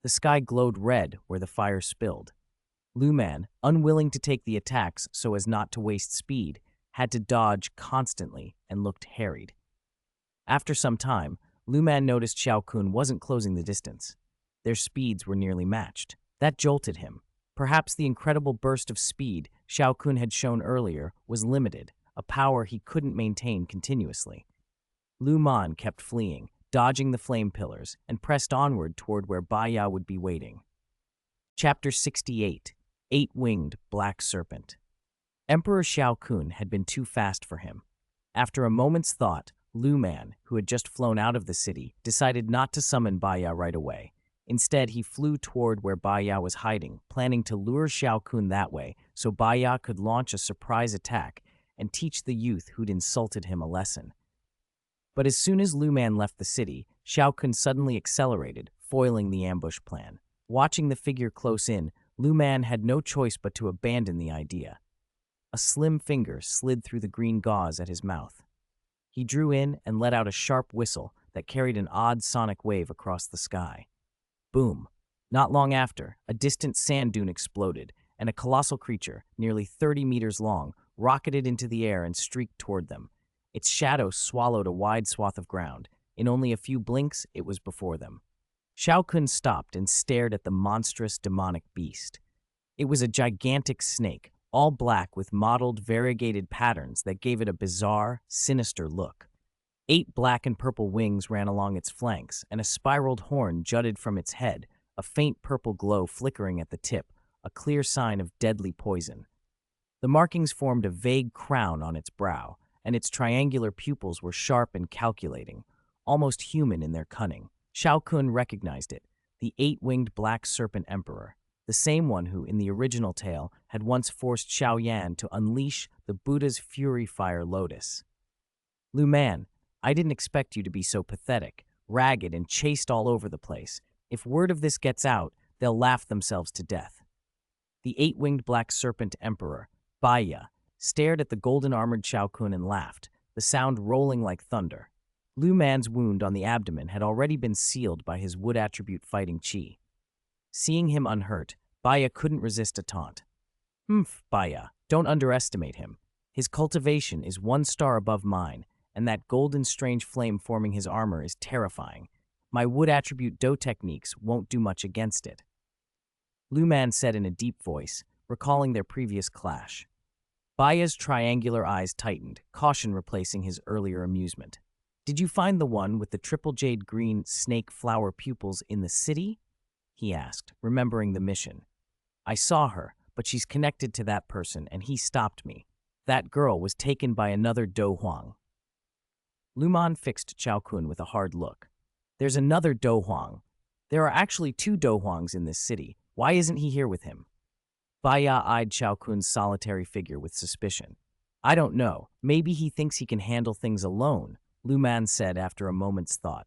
The sky glowed red where the fire spilled. Lu Man, unwilling to take the attacks so as not to waste speed, had to dodge constantly and looked harried. After some time, Lu Man noticed Xiao Kun wasn't closing the distance. Their speeds were nearly matched. That jolted him. Perhaps the incredible burst of speed Xiao Kun had shown earlier was limited, a power he couldn't maintain continuously. Lu Man kept fleeing, dodging the flame pillars, and pressed onward toward where Baya would be waiting. Chapter 68. Eight-Winged Black Serpent. Emperor Xiao Kun had been too fast for him. After a moment's thought, Lu Man, who had just flown out of the city, decided not to summon Baya right away. Instead, he flew toward where Baya was hiding, planning to lure Xiao Kun that way so Baya could launch a surprise attack and teach the youth who'd insulted him a lesson. But as soon as Lu Man left the city, Xiao Kun suddenly accelerated, foiling the ambush plan. Watching the figure close in, Lu Man had no choice but to abandon the idea. A slim finger slid through the green gauze at his mouth. He drew in and let out a sharp whistle that carried an odd sonic wave across the sky. Boom! Not long after, a distant sand dune exploded, and a colossal creature, nearly 30 meters long, rocketed into the air and streaked toward them. Its shadow swallowed a wide swath of ground. In only a few blinks, it was before them. Xiao Kun stopped and stared at the monstrous demonic beast. It was a gigantic snake, all black with mottled, variegated patterns that gave it a bizarre, sinister look. 8 black and purple wings ran along its flanks, and a spiraled horn jutted from its head, a faint purple glow flickering at the tip, a clear sign of deadly poison. The markings formed a vague crown on its brow, and its triangular pupils were sharp and calculating, almost human in their cunning. Xiao Kun recognized it, the 8-winged black serpent emperor, the same one who, in the original tale, had once forced Xiao Yan to unleash the Buddha's fury fire lotus. Lu Man, I didn't expect you to be so pathetic, ragged, and chased all over the place. If word of this gets out, they'll laugh themselves to death. The 8-winged black serpent emperor, Baya, stared at the golden-armored Xiao Kun and laughed, the sound rolling like thunder. Lu Man's wound on the abdomen had already been sealed by his wood attribute fighting chi. Seeing him unhurt, Baya couldn't resist a taunt. Baya, don't underestimate him. His cultivation is 1 star above mine, and that golden strange flame forming his armor is terrifying. My wood attribute Do techniques won't do much against it. Lu Man said in a deep voice, recalling their previous clash. Baya's triangular eyes tightened, caution replacing his earlier amusement. Did you find the one with the triple jade green snake flower pupils in the city? He asked, remembering the mission. I saw her, but she's connected to that person, and he stopped me. That girl was taken by another Do Huang. Lu Man fixed Xiao Kun with a hard look. There's another Do Huang. There are actually 2 Do Huangs in this city. Why isn't he here with him? Baya eyed Xiao Kun's solitary figure with suspicion. I don't know. Maybe he thinks he can handle things alone, Lu Man said after a moment's thought.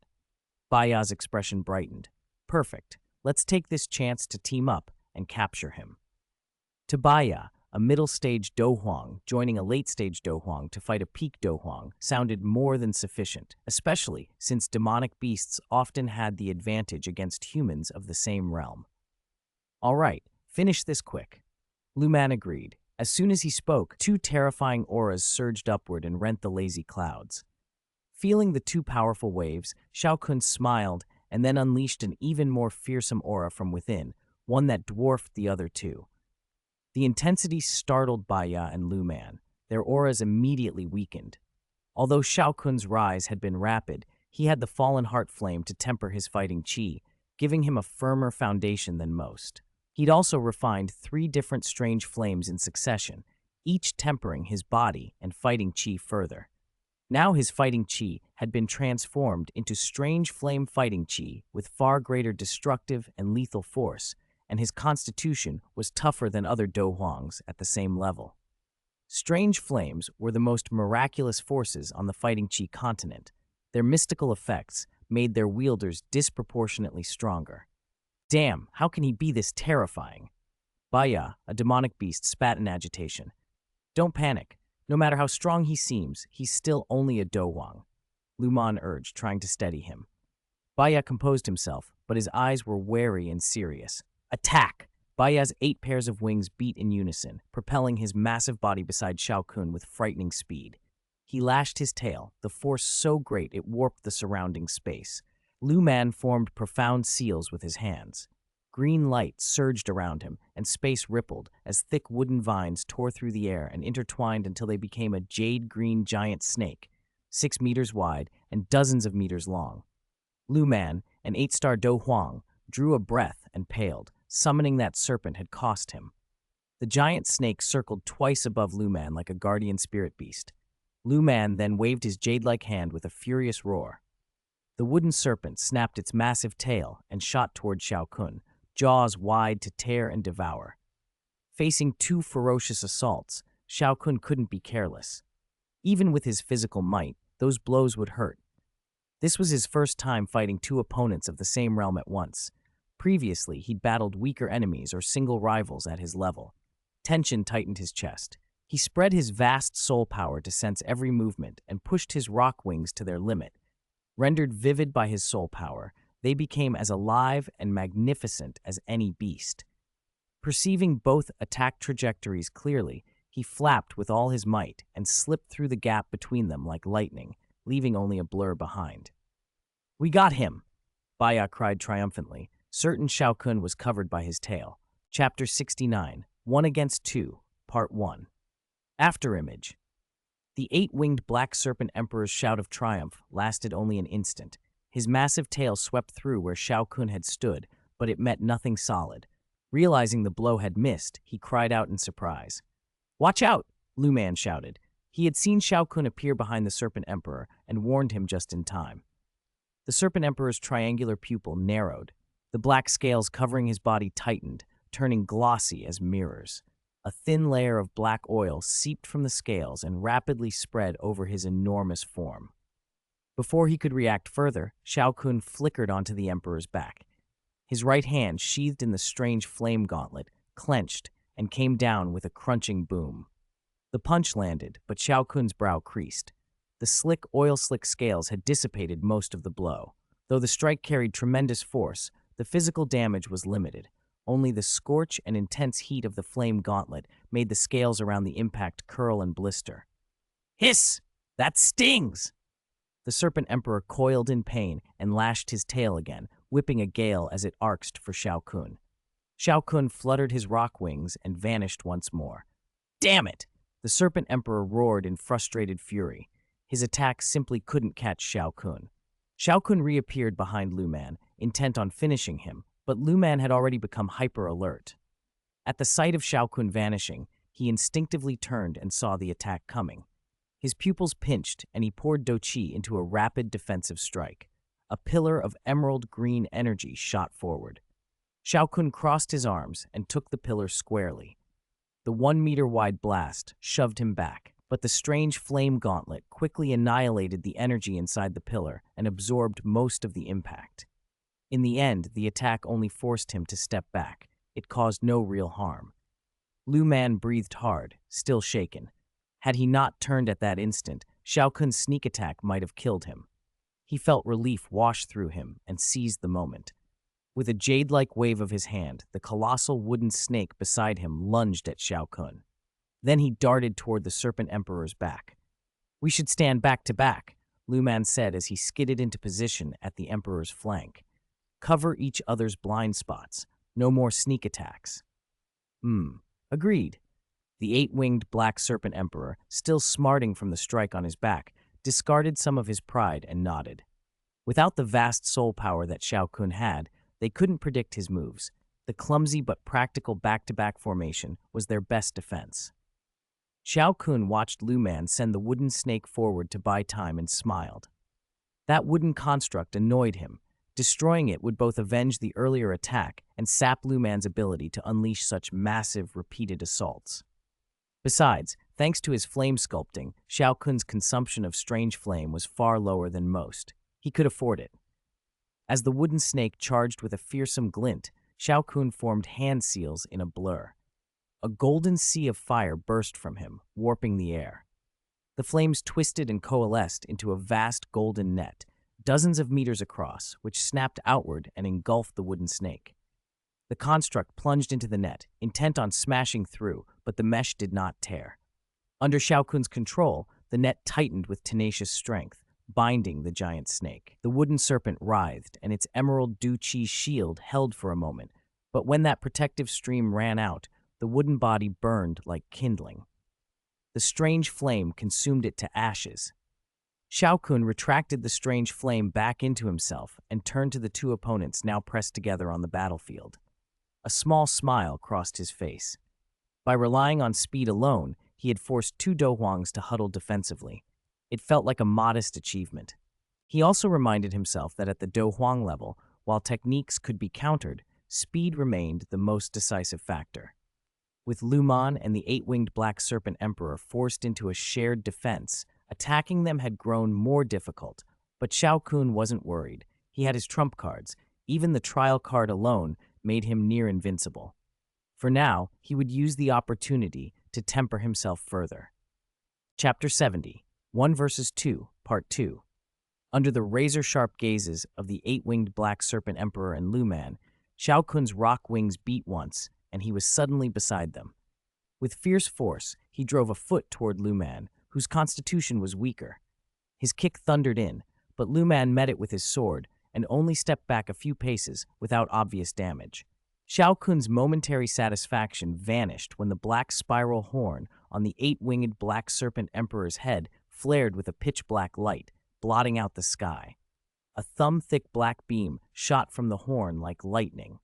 Baya's expression brightened. Perfect. Let's take this chance to team up and capture him. To Baya, a middle-stage Do Huang joining a late-stage Do Huang to fight a peak Do Huang sounded more than sufficient, especially since demonic beasts often had the advantage against humans of the same realm. All right, finish this quick. Lu Man agreed. As soon as he spoke, 2 terrifying auras surged upward and rent the lazy clouds. Feeling the 2 powerful waves, Xiao Kun smiled and then unleashed an even more fearsome aura from within, one that dwarfed the other 2. The intensity startled Baya and Lu Man. Their auras immediately weakened. Although Xiao Kun's rise had been rapid, he had the fallen heart flame to temper his fighting chi, giving him a firmer foundation than most. He'd also refined 3 different strange flames in succession, each tempering his body and fighting chi further. Now his fighting chi had been transformed into strange flame fighting chi with far greater destructive and lethal force, and his constitution was tougher than other Do Huangs at the same level. Strange flames were the most miraculous forces on the fighting chi continent. Their mystical effects made their wielders disproportionately stronger. Damn, how can he be this terrifying? Baya, a demonic beast, spat in agitation. Don't panic. No matter how strong he seems, he's still only a Do Huang, Lu Man urged, trying to steady him. Baya composed himself, but his eyes were wary and serious. Attack! Baya's 8 pairs of wings beat in unison, propelling his massive body beside Xiao Kun with frightening speed. He lashed his tail, the force so great it warped the surrounding space. Lu Man formed profound seals with his hands. Green light surged around him, and space rippled as thick wooden vines tore through the air and intertwined until they became a jade-green giant snake, 6 meters wide and dozens of meters long. Lu Man, an 8-star Do Huang, drew a breath and paled. Summoning that serpent had cost him. The giant snake circled twice above Lu Man like a guardian spirit beast. Lu Man then waved his jade-like hand with a furious roar. The wooden serpent snapped its massive tail and shot toward Xiao Kun, jaws wide to tear and devour. Facing 2 ferocious assaults, Xiao Kun couldn't be careless. Even with his physical might, those blows would hurt. This was his first time fighting 2 opponents of the same realm at once. Previously, he'd battled weaker enemies or single rivals at his level. Tension tightened his chest. He spread his vast soul power to sense every movement and pushed his rock wings to their limit. Rendered vivid by his soul power, they became as alive and magnificent as any beast. Perceiving both attack trajectories clearly, he flapped with all his might and slipped through the gap between them like lightning, leaving only a blur behind. "We got him!" Baya cried triumphantly. Certain Xiao Kun was covered by his tail. Chapter 69, 1 against 2, Part 1. Afterimage. The 8-winged black serpent emperor's shout of triumph lasted only an instant. His massive tail swept through where Xiao Kun had stood, but it met nothing solid. Realizing the blow had missed, he cried out in surprise. "Watch out!" Lu Man shouted. He had seen Xiao Kun appear behind the serpent emperor and warned him just in time. The serpent emperor's triangular pupil narrowed. The black scales covering his body tightened, turning glossy as mirrors. A thin layer of black oil seeped from the scales and rapidly spread over his enormous form. Before he could react further, Xiao Kun flickered onto the emperor's back. His right hand, sheathed in the strange flame gauntlet, clenched and came down with a crunching boom. The punch landed, but Xiao Kun's brow creased. The slick, oil-slick scales had dissipated most of the blow. Though the strike carried tremendous force, the physical damage was limited. Only the scorch and intense heat of the flame gauntlet made the scales around the impact curl and blister. "Hiss! That stings!" The serpent emperor coiled in pain and lashed his tail again, whipping a gale as it arced for Xiao Kun. Xiao Kun fluttered his rock wings and vanished once more. "Damn it!" The serpent emperor roared in frustrated fury. His attack simply couldn't catch Xiao Kun. Xiao Kun reappeared behind Lu Man, intent on finishing him, but Lu Man had already become hyper-alert. At the sight of Xiao Kun vanishing, he instinctively turned and saw the attack coming. His pupils pinched, and he poured Douqi into a rapid defensive strike. A pillar of emerald green energy shot forward. Xiao Kun crossed his arms and took the pillar squarely. The 1-meter-wide blast shoved him back, but the strange flame gauntlet quickly annihilated the energy inside the pillar and absorbed most of the impact. In the end, the attack only forced him to step back. It caused no real harm. Lu Man breathed hard, still shaken. Had he not turned at that instant, Xiao Kun's sneak attack might have killed him. He felt relief wash through him and seized the moment. With a jade-like wave of his hand, the colossal wooden snake beside him lunged at Xiao Kun. Then he darted toward the serpent emperor's back. "We should stand back to back," Lu Man said as he skidded into position at the emperor's flank. "Cover each other's blind spots. No more sneak attacks." Agreed. The 8-winged black serpent emperor, still smarting from the strike on his back, discarded some of his pride and nodded. Without the vast soul power that Xiao Kun had, they couldn't predict his moves. The clumsy but practical back-to-back formation was their best defense. Xiao Kun watched Lu Man send the wooden snake forward to buy time and smiled. That wooden construct annoyed him. Destroying it would both avenge the earlier attack and sap Lu Man's ability to unleash such massive, repeated assaults. Besides, thanks to his flame sculpting, Xiao Kun's consumption of strange flame was far lower than most. He could afford it. As the wooden snake charged with a fearsome glint, Xiao Kun formed hand seals in a blur. A golden sea of fire burst from him, warping the air. The flames twisted and coalesced into a vast golden net, dozens of meters across, which snapped outward and engulfed the wooden snake. The construct plunged into the net, intent on smashing through, but the mesh did not tear. Under Xiao Kun's control, the net tightened with tenacious strength, binding the giant snake. The wooden serpent writhed, and its emerald Du-Chi shield held for a moment, but when that protective stream ran out, the wooden body burned like kindling. The strange flame consumed it to ashes. Xiao Kun retracted the strange flame back into himself and turned to the two opponents now pressed together on the battlefield. A small smile crossed his face. By relying on speed alone, he had forced two Dohuangs to huddle defensively. It felt like a modest achievement. He also reminded himself that at the Dohuang level, while techniques could be countered, speed remained the most decisive factor. With Luman and the eight-winged Black Serpent Emperor forced into a shared defense, attacking them had grown more difficult, but Xiao Kun wasn't worried. He had his trump cards. Even the trial card alone made him near invincible. For now, he would use the opportunity to temper himself further. Chapter 70, 1 vs. 2, Part 2. Under the razor-sharp gazes of the eight-winged Black Serpent Emperor and Luman, Xiao Kun's rock wings beat once, and he was suddenly beside them. With fierce force, he drove a foot toward Luman, whose constitution was weaker. His kick thundered in, but Luman met it with his sword and only stepped back a few paces without obvious damage. Xiao Kun's momentary satisfaction vanished when the black spiral horn on the eight-winged Black Serpent Emperor's head flared with a pitch-black light, blotting out the sky. A thumb-thick black beam shot from the horn like lightning.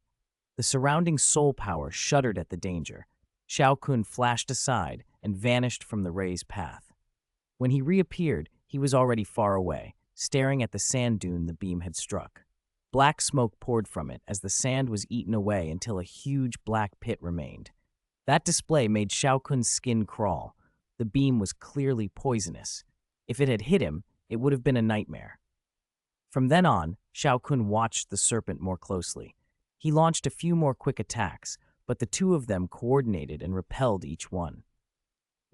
The surrounding soul power shuddered at the danger. Xiao Kun flashed aside and vanished from the ray's path. When he reappeared, he was already far away, staring at the sand dune the beam had struck. Black smoke poured from it as the sand was eaten away until a huge black pit remained. That display made Xiao Kun's skin crawl. The beam was clearly poisonous. If it had hit him, it would have been a nightmare. From then on, Xiao Kun watched the serpent more closely. He launched a few more quick attacks, but the two of them coordinated and repelled each one.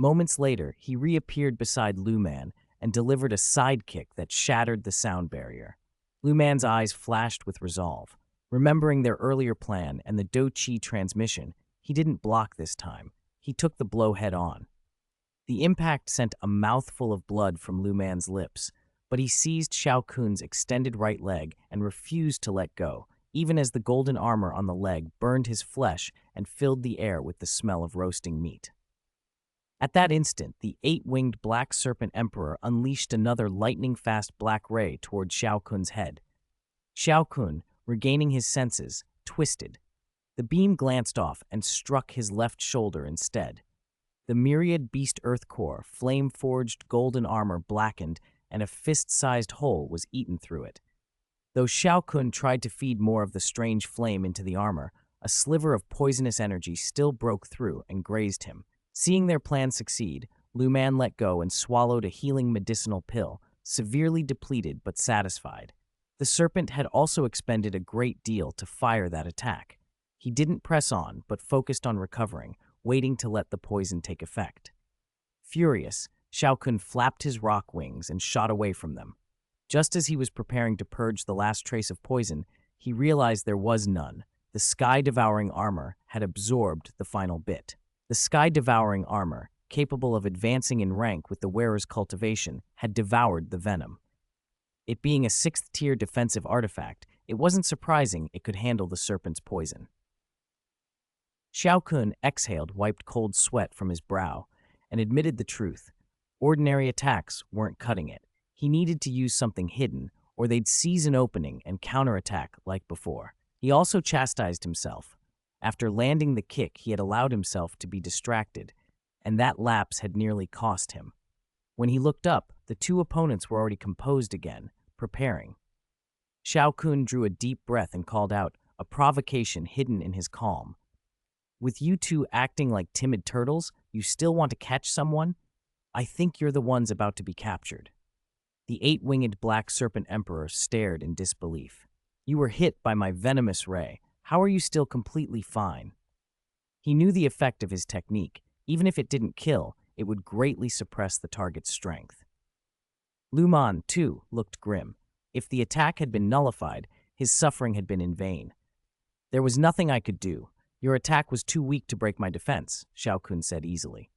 Moments later, he reappeared beside Luman and delivered a sidekick that shattered the sound barrier. Luman's eyes flashed with resolve. Remembering their earlier plan and the Do-Chi transmission, he didn't block this time. He took the blow head-on. The impact sent a mouthful of blood from Luman's lips, but he seized Xiao Kun's extended right leg and refused to let go, even as the golden armor on the leg burned his flesh and filled the air with the smell of roasting meat. At that instant, the eight-winged Black Serpent Emperor unleashed another lightning-fast black ray toward Xiao Kun's head. Xiao Kun, regaining his senses, twisted. The beam glanced off and struck his left shoulder instead. The myriad beast earth core, flame-forged golden armor blackened, and a fist-sized hole was eaten through it. Though Xiao Kun tried to feed more of the strange flame into the armor, a sliver of poisonous energy still broke through and grazed him. Seeing their plan succeed, Luman let go and swallowed a healing medicinal pill, severely depleted but satisfied. The serpent had also expended a great deal to fire that attack. He didn't press on, but focused on recovering, waiting to let the poison take effect. Furious, Xiao Kun flapped his rock wings and shot away from them. Just as he was preparing to purge the last trace of poison, he realized there was none. The sky-devouring armor had absorbed the final bit. The sky-devouring armor, capable of advancing in rank with the wearer's cultivation, had devoured the venom. It being a sixth-tier defensive artifact, it wasn't surprising it could handle the serpent's poison. Xiao Kun exhaled, wiped cold sweat from his brow, and admitted the truth. Ordinary attacks weren't cutting it. He needed to use something hidden, or they'd seize an opening and counterattack like before. He also chastised himself. After landing the kick, he had allowed himself to be distracted, and that lapse had nearly cost him. When he looked up, the two opponents were already composed again, preparing. Xiao Kun drew a deep breath and called out, a provocation hidden in his calm. With you two acting like timid turtles, you still want to catch someone? I think you're the ones about to be captured. The eight-winged Black Serpent Emperor stared in disbelief. You were hit by my venomous ray. How are you still completely fine? He knew the effect of his technique. Even if it didn't kill, it would greatly suppress the target's strength. Luman, too, looked grim. If the attack had been nullified, his suffering had been in vain. There was nothing I could do. Your attack was too weak to break my defense, Xiao Kun said easily.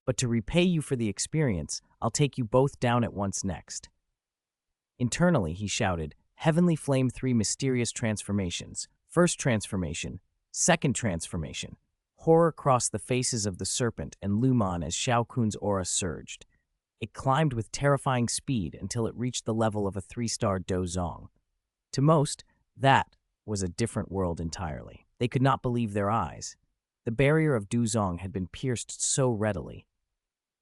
But to repay you for the experience, I'll take you both down at once next. Internally, he shouted, Heavenly Flame 3 mysterious transformations. First transformation, second transformation. Horror crossed the faces of the serpent and Luman as Xiao Kun's aura surged. It climbed with terrifying speed until it reached the level of a 3-star dozong. To most, that was a different world entirely. They could not believe their eyes. The barrier of dozong had been pierced so readily.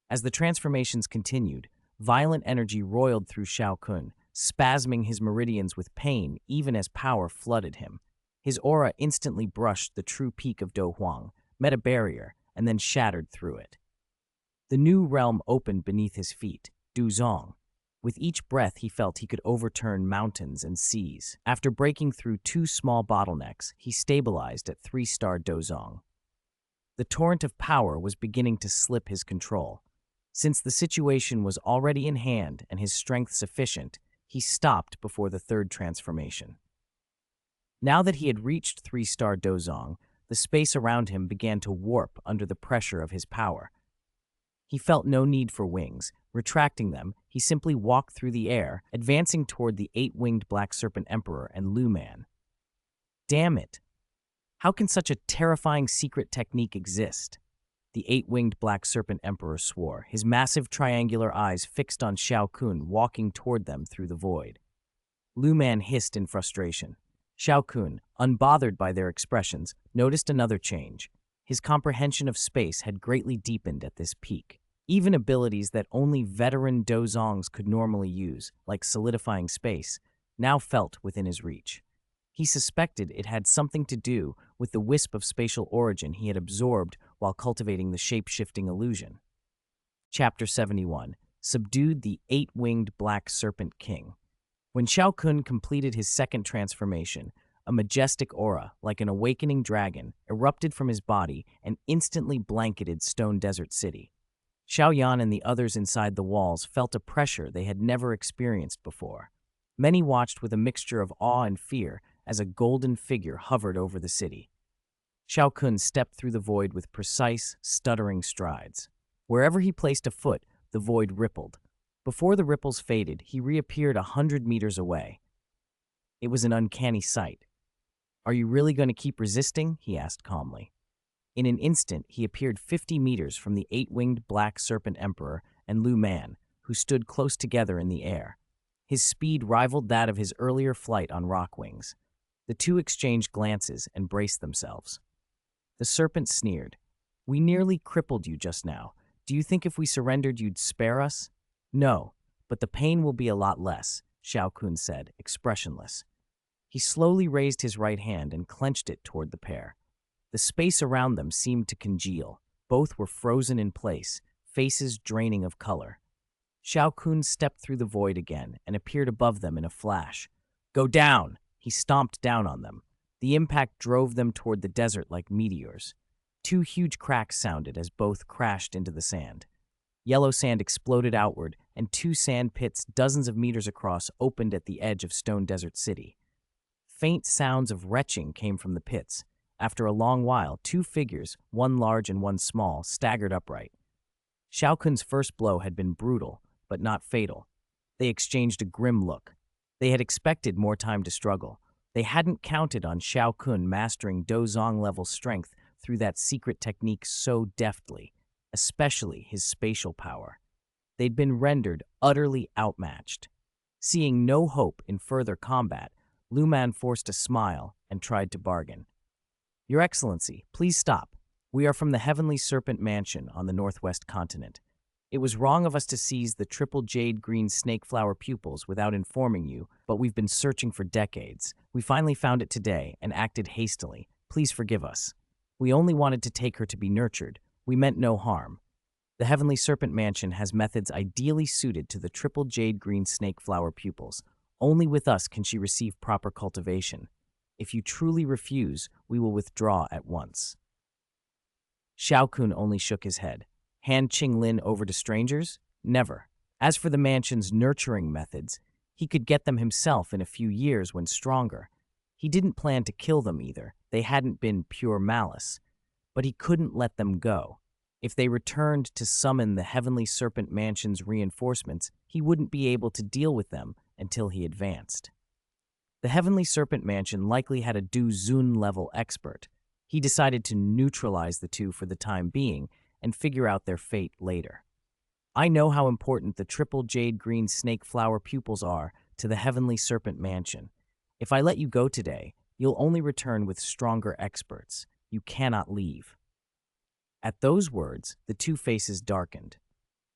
As the transformations continued, violent energy roiled through Xiao Kun, spasming his meridians with pain even as power flooded him. His aura instantly brushed the true peak of Do Huang, met a barrier, and then shattered through it. The new realm opened beneath his feet, Duzong. With each breath, he felt he could overturn mountains and seas. After breaking through 2 small bottlenecks, he stabilized at 3-star Dozong. The torrent of power was beginning to slip his control. Since the situation was already in hand and his strength sufficient, he stopped before the 3rd transformation. Now that he had reached 3-star Dozong, the space around him began to warp under the pressure of his power. He felt no need for wings. Retracting them, he simply walked through the air, advancing toward the 8-winged Black Serpent Emperor and Luman. Damn it! How can such a terrifying secret technique exist? The 8-winged Black Serpent Emperor swore, his massive triangular eyes fixed on Xiao Kun walking toward them through the void. Luman hissed in frustration. Xiao Kun, unbothered by their expressions, noticed another change. His comprehension of space had greatly deepened at this peak. Even abilities that only veteran Dozongs could normally use, like solidifying space, now felt within his reach. He suspected it had something to do with the wisp of spatial origin he had absorbed while cultivating the shape-shifting illusion. Chapter 71. Subdued the 8-winged Black Serpent King. When Xiao Kun completed his 2nd transformation, a majestic aura, like an awakening dragon, erupted from his body and instantly blanketed Stone Desert City. Xiao Yan and the others inside the walls felt a pressure they had never experienced before. Many watched with a mixture of awe and fear as a golden figure hovered over the city. Xiao Kun stepped through the void with precise, stuttering strides. Wherever he placed a foot, the void rippled. Before the ripples faded, he reappeared 100 meters away. It was an uncanny sight. Are you really going to keep resisting? He asked calmly. In an instant, he appeared 50 meters from the 8-winged Black Serpent Emperor and Lu Man, who stood close together in the air. His speed rivaled that of his earlier flight on rock wings. The two exchanged glances and braced themselves. The serpent sneered. We nearly crippled you just now. Do you think if we surrendered you'd spare us? No, but the pain will be a lot less, Xiao Kun said, expressionless. He slowly raised his right hand and clenched it toward the pair. The space around them seemed to congeal. Both were frozen in place, faces draining of color. Xiao Kun stepped through the void again and appeared above them in a flash. Go down! He stomped down on them. The impact drove them toward the desert like meteors. 2 huge cracks sounded as both crashed into the sand. Yellow sand exploded outward, and 2 sand pits dozens of meters across opened at the edge of Stone Desert City. Faint sounds of retching came from the pits. After a long while, 2 figures, one large and one small, staggered upright. Xiao Kun's first blow had been brutal, but not fatal. They exchanged a grim look. They had expected more time to struggle. They hadn't counted on Xiao Kun mastering Dozong-level strength through that secret technique so deftly, especially his spatial power. They'd been rendered utterly outmatched. Seeing no hope in further combat, Lu Man forced a smile and tried to bargain. Your Excellency, please stop. We are from the Heavenly Serpent Mansion on the Northwest Continent. It was wrong of us to seize the triple jade green snake flower pupils without informing you, but we've been searching for decades. We finally found it today and acted hastily. Please forgive us. We only wanted to take her to be nurtured. We meant no harm. The Heavenly Serpent Mansion has methods ideally suited to the triple jade green snake flower pupils. Only with us can she receive proper cultivation. If you truly refuse, we will withdraw at once. Xiao Kun only shook his head. Hand Qinglin over to strangers? Never. As for the mansion's nurturing methods, He could get them himself in a few years when stronger. He didn't plan to kill them either. They hadn't been pure malice. But he couldn't let them go. If they returned to summon the Heavenly Serpent Mansion's reinforcements, he wouldn't be able to deal with them until he advanced. The Heavenly Serpent Mansion likely had a Du Zun-level expert. He decided to neutralize the two for the time being and figure out their fate later. I know how important the triple jade green snake flower pupils are to the Heavenly Serpent Mansion. If I let you go today, you'll only return with stronger experts. You cannot leave. At those words, the two faces darkened.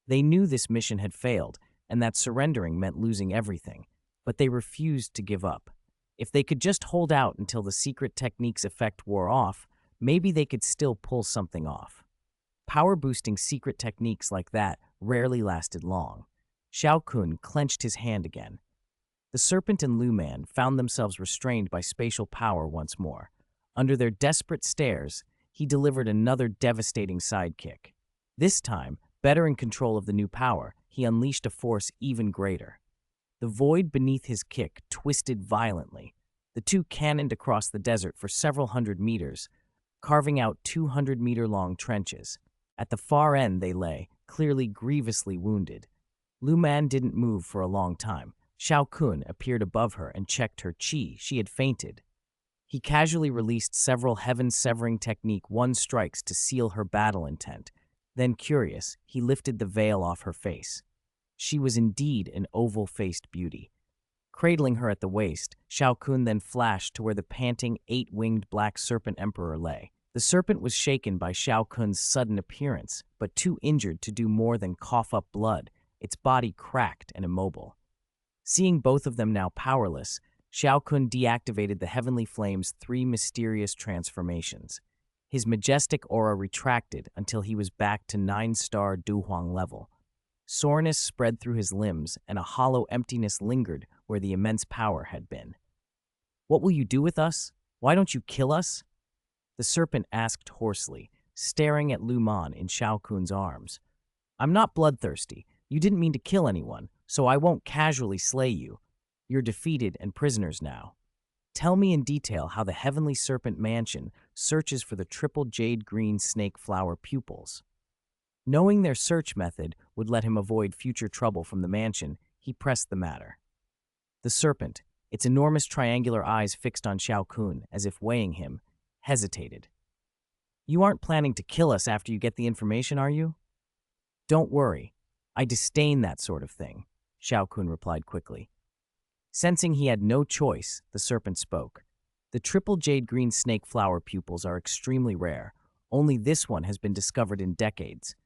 They knew this mission had failed and that surrendering meant losing everything, but they refused to give up. If they could just hold out until the secret technique's effect wore off, maybe they could still pull something off. Power-boosting secret techniques like that rarely lasted long. Xiao Kun clenched his hand again. The serpent and Lu Man found themselves restrained by spatial power once more. Under their desperate stares, he delivered another devastating sidekick. This time, better in control of the new power, he unleashed a force even greater. The void beneath his kick twisted violently. The two cannoned across the desert for several hundred meters, carving out 200-meter-long trenches. At the far end they lay, clearly grievously wounded. Lu Man didn't move for a long time. Xiao Kun appeared above her and checked her chi. She had fainted. He casually released several heaven-severing technique one strikes to seal her battle intent. Then, curious, he lifted the veil off her face. She was indeed an oval-faced beauty. Cradling her at the waist, Xiao Kun then flashed to where the panting, eight-winged black serpent emperor lay. The serpent was shaken by Xiao Kun's sudden appearance, but too injured to do more than cough up blood. Its body cracked and immobile. Seeing both of them now powerless, Xiao Kun deactivated the Heavenly Flame's 3 mysterious transformations. His majestic aura retracted until he was back to 9-star Duhuang level. Soreness spread through his limbs, and a hollow emptiness lingered where the immense power had been. "What will you do with us? Why don't you kill us?" The serpent asked hoarsely, staring at Lu Man in Xiao Kun's arms. "I'm not bloodthirsty. You didn't mean to kill anyone, so I won't casually slay you. You're defeated and prisoners now. Tell me in detail how the Heavenly Serpent Mansion searches for the triple jade green snake flower pupils." Knowing their search method would let him avoid future trouble from the mansion, he pressed the matter. The serpent, its enormous triangular eyes fixed on Xiao Kun as if weighing him, hesitated. "You aren't planning to kill us after you get the information, are you?" "Don't worry. I disdain that sort of thing," Xiao Kun replied quickly. Sensing he had no choice, the serpent spoke. "The triple jade green snake flower pupils are extremely rare. Only this one has been discovered in decades.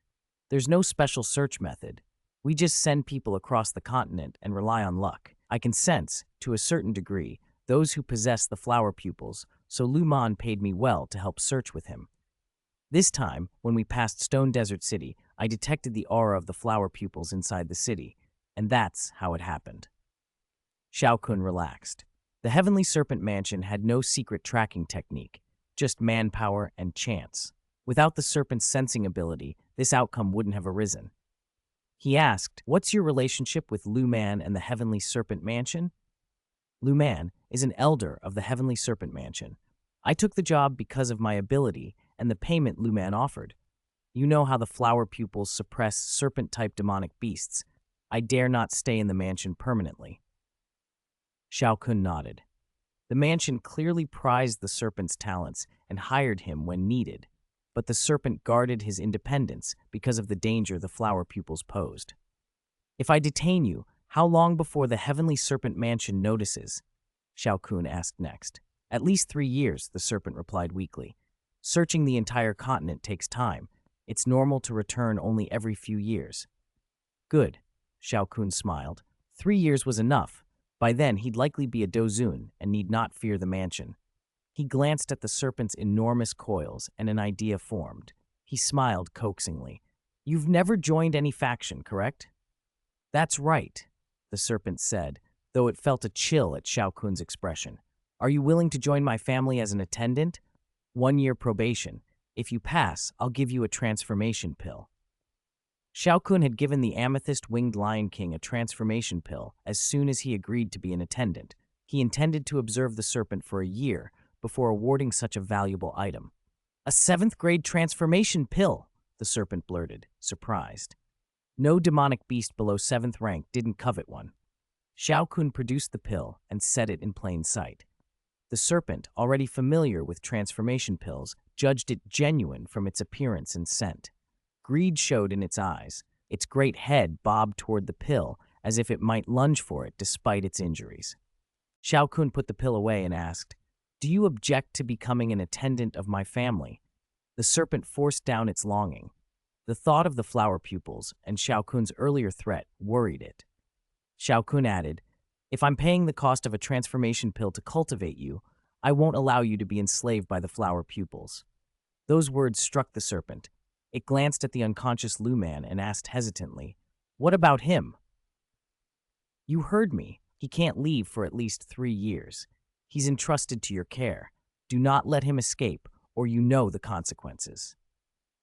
There's no special search method. We just send people across the continent and rely on luck. I can sense, to a certain degree, those who possess the flower pupils, so Lu Man paid me well to help search with him. This time, when we passed Stone Desert City, I detected the aura of the flower pupils inside the city, and that's how it happened." Xiao Kun relaxed. The Heavenly Serpent Mansion had no secret tracking technique, just manpower and chance. Without the serpent's sensing ability, this outcome wouldn't have arisen. He asked, "What's your relationship with Lu Man and the Heavenly Serpent Mansion?" "Lu Man is an elder of the Heavenly Serpent Mansion. I took the job because of my ability and the payment Lu Man offered. You know how the flower pupils suppress serpent-type demonic beasts. I dare not stay in the mansion permanently." Xiao Kun nodded. The mansion clearly prized the serpent's talents and hired him when needed, but the serpent guarded his independence because of the danger the flower pupils posed. "If I detain you, how long before the Heavenly Serpent Mansion notices?" Xiao Kun asked next. "At least 3 years," the serpent replied weakly. "Searching the entire continent takes time. It's normal to return only every few years." "Good," Xiao Kun smiled. 3 years was enough. By then, he'd likely be a dozun and need not fear the mansion. He glanced at the serpent's enormous coils, and an idea formed. He smiled coaxingly. "You've never joined any faction, correct?" "That's right," the serpent said, though it felt a chill at Xiao Kun's expression. "Are you willing to join my family as an attendant? 1 year probation. If you pass, I'll give you a transformation pill." Xiao Kun had given the amethyst-winged Lion King a transformation pill as soon as he agreed to be an attendant. He intended to observe the serpent for a year before awarding such a valuable item. "A seventh-grade transformation pill," the serpent blurted, surprised. No demonic beast below 7th rank didn't covet one. Xiao Kun produced the pill and set it in plain sight. The serpent, already familiar with transformation pills, judged it genuine from its appearance and scent. Greed showed in its eyes. Its great head bobbed toward the pill as if it might lunge for it despite its injuries. Xiao Kun put the pill away and asked, "Do you object to becoming an attendant of my family?" The serpent forced down its longing. The thought of the flower pupils and Xiao Kun's earlier threat worried it. Xiao Kun added, "If I'm paying the cost of a transformation pill to cultivate you, I won't allow you to be enslaved by the flower pupils." Those words struck the serpent. It glanced at the unconscious Lu Man and asked hesitantly, "What about him?" "You heard me. He can't leave for at least 3 years. He's entrusted to your care. Do not let him escape, or you know the consequences."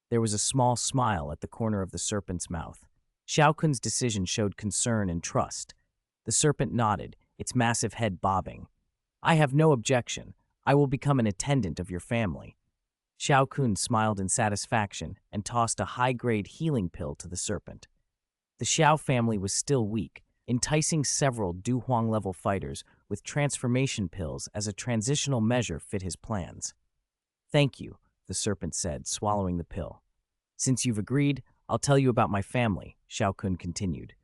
There was a small smile at the corner of the serpent's mouth. Xiao Kun's decision showed concern and trust. The serpent nodded, its massive head bobbing. "I have no objection. I will become an attendant of your family." Xiao Kun smiled in satisfaction and tossed a high-grade healing pill to the serpent. The Xiao family was still weak, enticing several Du Huang-level fighters with transformation pills as a transitional measure fit his plans. "Thank you," the serpent said, swallowing the pill. "Since you've agreed, I'll tell you about my family," Xiao Kun continued.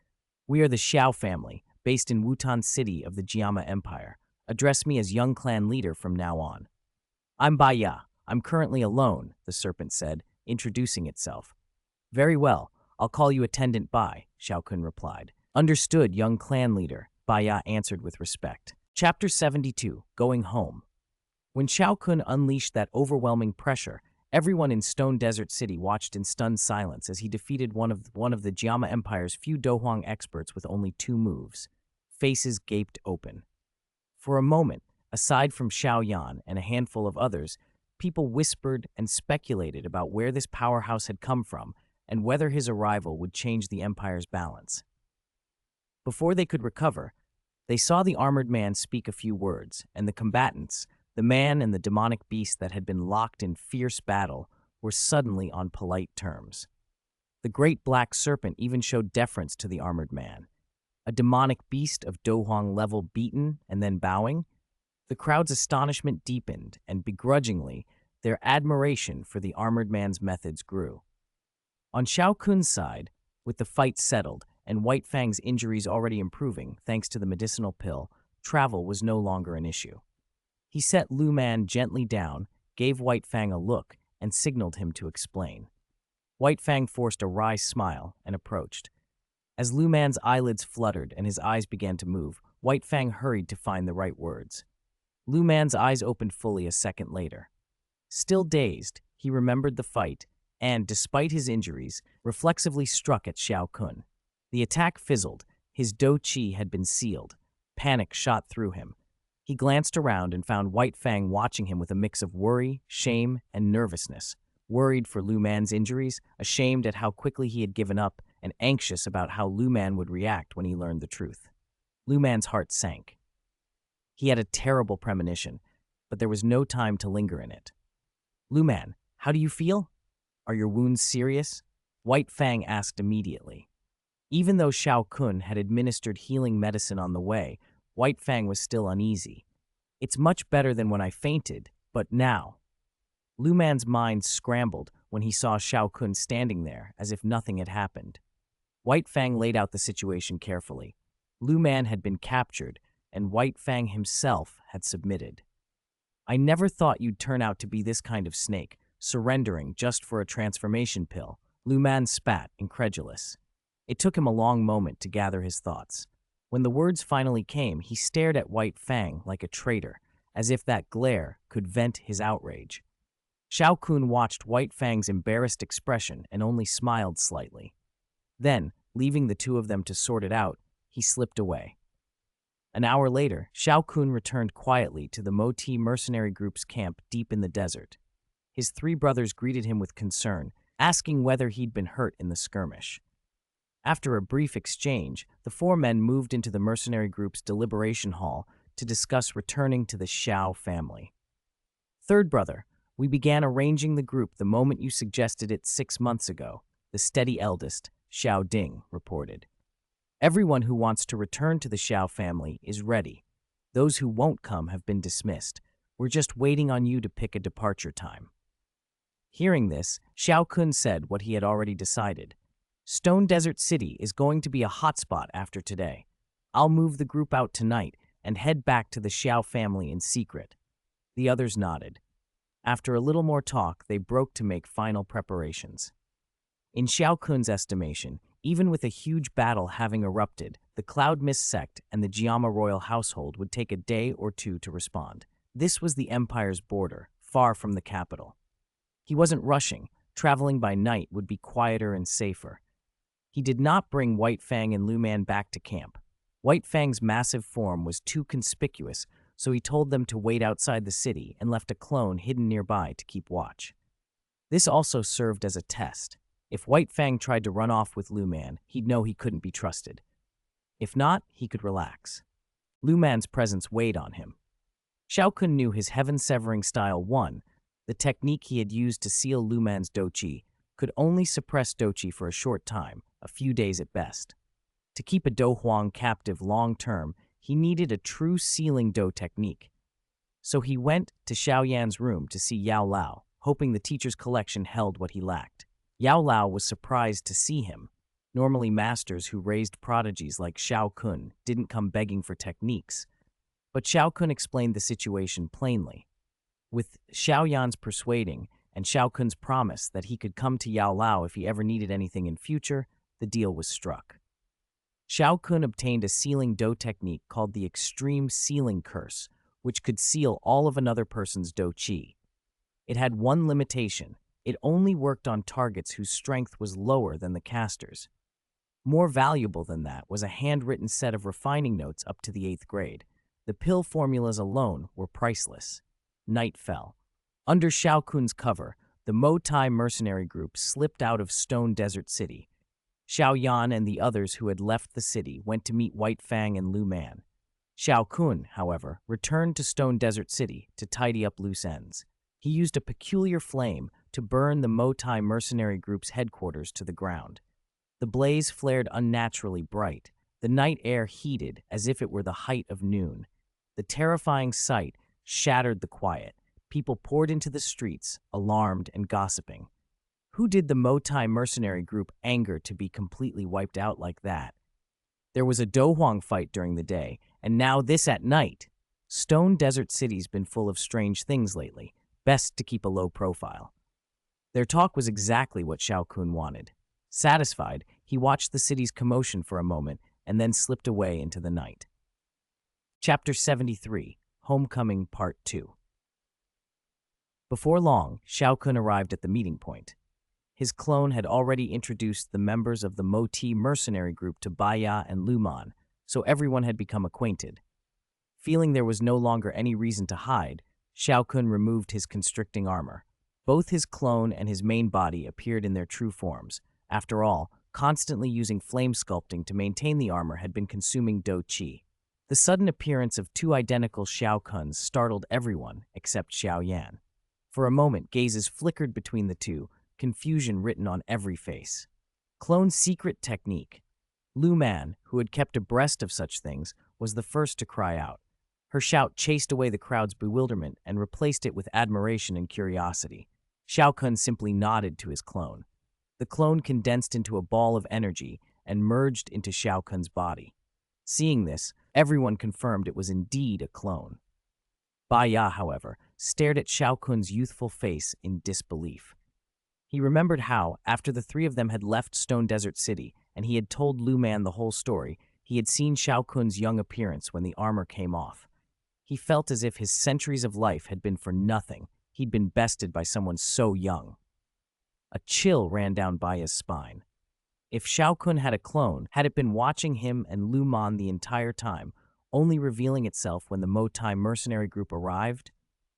"We are the Xiao family, based in Wutan City of the Jiama Empire. Address me as young clan leader from now on." "I'm Batte. I'm currently alone," the serpent said, introducing itself. "Very well, I'll call you Attendant Bai," Xiao Kun replied. "Understood, young clan leader," Batte answered with respect. Chapter 72, Going Home. When Xiao Kun unleashed that overwhelming pressure, everyone in Stone Desert City watched in stunned silence as he defeated one of the Jiama Empire's few Dohuang experts with only 2 moves. Faces gaped open. For a moment, aside from Xiao Yan and a handful of others, people whispered and speculated about where this powerhouse had come from and whether his arrival would change the Empire's balance. Before they could recover, they saw the armored man speak a few words, and the combatants, the man and the demonic beast that had been locked in fierce battle, were suddenly on polite terms. The great black serpent even showed deference to the armored man. A demonic beast of Dohuang level beaten and then bowing? The crowd's astonishment deepened, and begrudgingly, their admiration for the armored man's methods grew. On Xiao Kun's side, with the fight settled and White Fang's injuries already improving thanks to the medicinal pill, travel was no longer an issue. He set Lu Man gently down, gave White Fang a look, and signaled him to explain. White Fang forced a wry smile and approached. As Lu Man's eyelids fluttered and his eyes began to move, White Fang hurried to find the right words. Lu Man's eyes opened fully a second later. Still dazed, he remembered the fight and, despite his injuries, reflexively struck at Xiao Kun. The attack fizzled. His Do Chi had been sealed. Panic shot through him. He glanced around and found White Fang watching him with a mix of worry, shame, and nervousness. Worried for Lu Man's injuries, ashamed at how quickly he had given up, and anxious about how Lu Man would react when he learned the truth. Lu Man's heart sank. He had a terrible premonition, but there was no time to linger in it. "Lu Man, how do you feel? Are your wounds serious?" White Fang asked immediately. Even though Xiao Kun had administered healing medicine on the way, White Fang was still uneasy. "It's much better than when I fainted, but now." Lu Man's mind scrambled when he saw Xiao Kun standing there as if nothing had happened. White Fang laid out the situation carefully. Lu Man had been captured, and White Fang himself had submitted. "I never thought you'd turn out to be this kind of snake, surrendering just for a transformation pill," Lu Man spat, incredulous. It took him a long moment to gather his thoughts. When the words finally came, he stared at White Fang like a traitor, as if that glare could vent his outrage. Xiao Kun watched White Fang's embarrassed expression and only smiled slightly. Then, leaving the two of them to sort it out, he slipped away. An hour later, Xiao Kun returned quietly to the Moti mercenary group's camp deep in the desert. His 3 brothers greeted him with concern, asking whether he'd been hurt in the skirmish. After a brief exchange, the four men moved into the mercenary group's deliberation hall to discuss returning to the Xiao family. Third brother, we began arranging the group the moment you suggested it 6 months ago, the steady eldest, Xiao Ding, reported. Everyone who wants to return to the Xiao family is ready. Those who won't come have been dismissed. We're just waiting on you to pick a departure time. Hearing this, Xiao Kun said what he had already decided. Stone Desert City is going to be a hotspot after today. I'll move the group out tonight and head back to the Xiao family in secret. The others nodded. After a little more talk, they broke to make final preparations. In Xiao Kun's estimation, even with a huge battle having erupted, the Cloud Mist sect and the Jiama royal household would take a day or two to respond. This was the Empire's border, far from the capital. He wasn't rushing. Traveling by night would be quieter and safer. He did not bring White Fang and Lu Man back to camp. White Fang's massive form was too conspicuous, so he told them to wait outside the city and left a clone hidden nearby to keep watch. This also served as a test. If White Fang tried to run off with Lu Man, he'd know he couldn't be trusted. If not, he could relax. Lu Man's presence weighed on him. Xiao Kun knew his heaven-severing style 1, the technique he had used to seal Lu Man's doqi, could only suppress doqi for a short time, a few days at best. To keep a Do Huang captive long-term, he needed a true sealing do technique. So he went to Xiao Yan's room to see Yao Lao, hoping the teacher's collection held what he lacked. Yao Lao was surprised to see him. Normally masters who raised prodigies like Xiao Kun didn't come begging for techniques. But Xiao Kun explained the situation plainly. With Xiao Yan's persuading and Xiao Kun's promise that he could come to Yao Lao if he ever needed anything in future, the deal was struck. Xiao Kun obtained a sealing do technique called the Extreme Sealing Curse, which could seal all of another person's doqi. It had one limitation. It only worked on targets whose strength was lower than the caster's. More valuable than that was a handwritten set of refining notes up to the 8th grade. The pill formulas alone were priceless. Night fell. Under Xiao Kun's cover, the Mo Tai mercenary group slipped out of Stone Desert City. Xiao Yan and the others who had left the city went to meet White Fang and Lu Man. Xiao Kun, however, returned to Stone Desert City to tidy up loose ends. He used a peculiar flame to burn the Mo Tai mercenary group's headquarters to the ground. The blaze flared unnaturally bright. The night air heated as if it were the height of noon. The terrifying sight shattered the quiet. People poured into the streets, alarmed and gossiping. Who did the Mo Tai mercenary group anger to be completely wiped out like that? There was a Do Huang fight during the day, and now this at night. Stone Desert City's been full of strange things lately. Best to keep a low profile. Their talk was exactly what Xiao Kun wanted. Satisfied, he watched the city's commotion for a moment and then slipped away into the night. Chapter 73, Homecoming Part 2. Before long, Xiao Kun arrived at the meeting point. His clone had already introduced the members of the Moti mercenary group to Baya and Luman, so everyone had become acquainted. Feeling there was no longer any reason to hide, Xiao Kun removed his constricting armor. Both his clone and his main body appeared in their true forms. After all, constantly using flame sculpting to maintain the armor had been consuming Do Qi. The sudden appearance of two identical Xiao Kuns startled everyone except Xiao Yan. For a moment, gazes flickered between the two, confusion written on every face. Clone's secret technique. Lu Man, who had kept abreast of such things, was the first to cry out. Her shout chased away the crowd's bewilderment and replaced it with admiration and curiosity. Xiao Kun simply nodded to his clone. The clone condensed into a ball of energy and merged into Xiao Kun's body. Seeing this, everyone confirmed it was indeed a clone. Baya, however, stared at Xiao Kun's youthful face in disbelief. He remembered how, after the three of them had left Stone Desert City and he had told Lu Man the whole story, he had seen Xiao Kun's young appearance when the armor came off. He felt as if his centuries of life had been for nothing. He'd been bested by someone so young. A chill ran down Baya's spine. If Xiao Kun had a clone, had it been watching him and Lu Man the entire time, only revealing itself when the Mo Tai mercenary group arrived?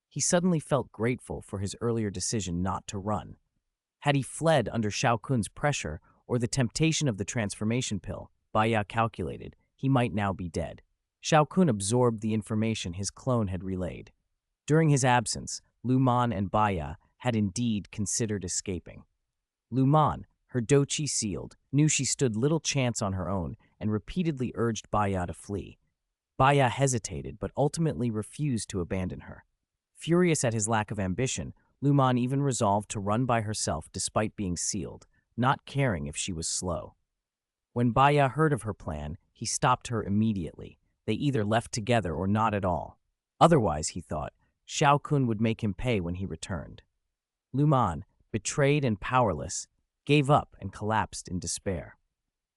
He suddenly felt grateful for his earlier decision not to run. Had he fled under Xiao Kun's pressure, or the temptation of the transformation pill, Baya calculated, he might now be dead. Xiao Kun absorbed the information his clone had relayed. During his absence, Luman and Baya had indeed considered escaping. Luman, her dochi sealed, knew she stood little chance on her own and repeatedly urged Baya to flee. Baya hesitated but ultimately refused to abandon her. Furious at his lack of ambition, Luman even resolved to run by herself despite being sealed, not caring if she was slow. When Baya heard of her plan, he stopped her immediately. They either left together or not at all. Otherwise, he thought, Xiao Kun would make him pay when he returned. Luman, betrayed and powerless, gave up and collapsed in despair.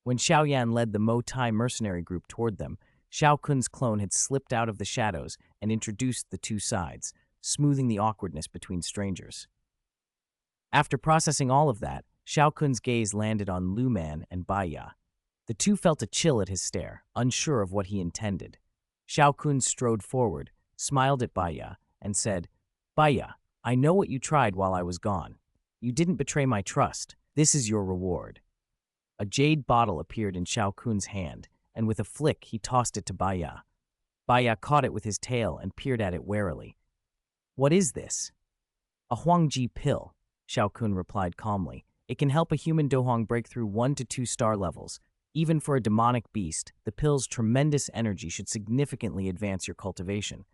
When Xiao Yan led the Motai mercenary group toward them, Xiao Kun's clone had slipped out of the shadows and introduced the two sides, smoothing the awkwardness between strangers. After processing all of that, Xiao Kun's gaze landed on Luman and Baya. The two felt a chill at his stare, unsure of what he intended. Xiao Kun strode forward, smiled at Baya, and said, Baya, I know what you tried while I was gone. You didn't betray my trust. This is your reward. A jade bottle appeared in Xiao Kun's hand, and with a flick he tossed it to Baya. Baya caught it with his tail and peered at it warily. What is this? A Huangji pill, Xiao Kun replied calmly. It can help a human dohuang break through 1 to 2 star levels. Even for a demonic beast, the pill's tremendous energy should significantly advance your cultivation.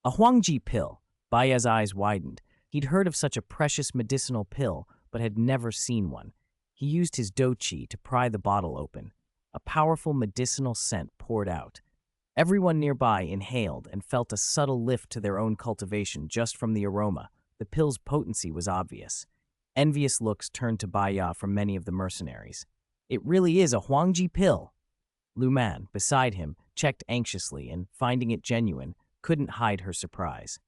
A Huangji pill. Baya's eyes widened. He'd heard of such a precious medicinal pill, but had never seen one. He used his dochi to pry the bottle open. A powerful medicinal scent poured out. Everyone nearby inhaled and felt a subtle lift to their own cultivation just from the aroma. The pill's potency was obvious. Envious looks turned to Baya from many of the mercenaries. It really is a Huangji pill. Luman, beside him, checked anxiously and, finding it genuine, couldn't hide her surprise.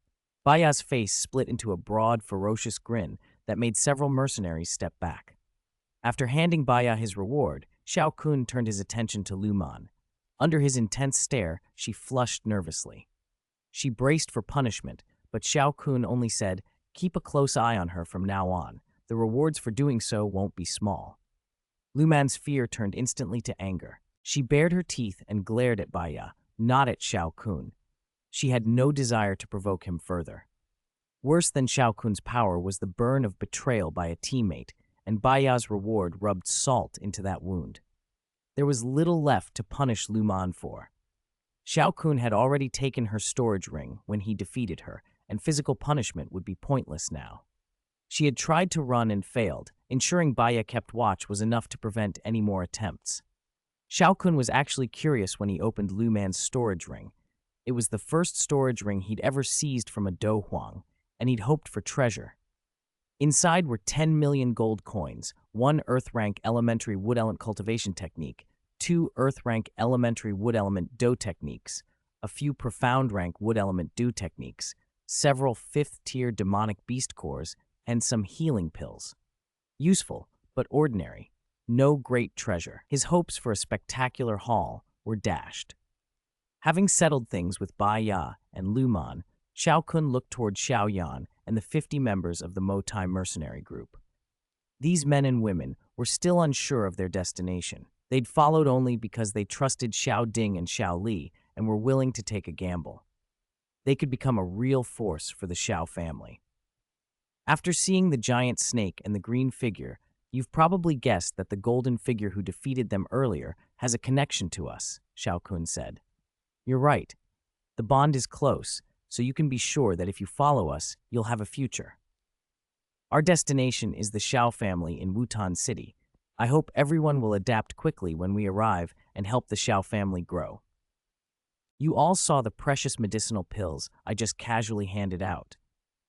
Baya's face split into a broad, ferocious grin that made several mercenaries step back. After handing Baya his reward, Xiao Kun turned his attention to Luman. Under his intense stare, she flushed nervously. She braced for punishment, but Xiao Kun only said, Keep a close eye on her from now on. The rewards for doing so won't be small. Luman's fear turned instantly to anger. She bared her teeth and glared at Baya, not at Xiao Kun. She had no desire to provoke him further. Worse than Xiao Kun's power was the burn of betrayal by a teammate, and Baya's reward rubbed salt into that wound. There was little left to punish Luman for. Xiao Kun had already taken her storage ring when he defeated her, and physical punishment would be pointless now. She had tried to run and failed. Ensuring Baya kept watch was enough to prevent any more attempts. Xiao Kun was actually curious when he opened Luman's storage ring. It was the first storage ring he'd ever seized from a dohuang, and he'd hoped for treasure. Inside were 10 million gold coins, 1 Earth-rank elementary wood element cultivation technique, 2 Earth-rank elementary wood element dough techniques, a few profound-rank wood element dew techniques, several 5th-tier demonic beast cores, and some healing pills. Useful, but ordinary. No great treasure. His hopes for a spectacular haul were dashed. Having settled things with Baya and Luman, Xiao Kun looked toward Xiao Yan and the 50 members of the Motai mercenary group. These men and women were still unsure of their destination. They'd followed only because they trusted Xiao Ding and Xiao Li and were willing to take a gamble. They could become a real force for the Xiao family. After seeing the giant snake and the green figure, you've probably guessed that the golden figure who defeated them earlier has a connection to us, Xiao Kun said. You're right. The bond is close, so you can be sure that if you follow us, you'll have a future. Our destination is the Xiao family in Wutan City. I hope everyone will adapt quickly when we arrive and help the Xiao family grow. You all saw the precious medicinal pills I just casually handed out.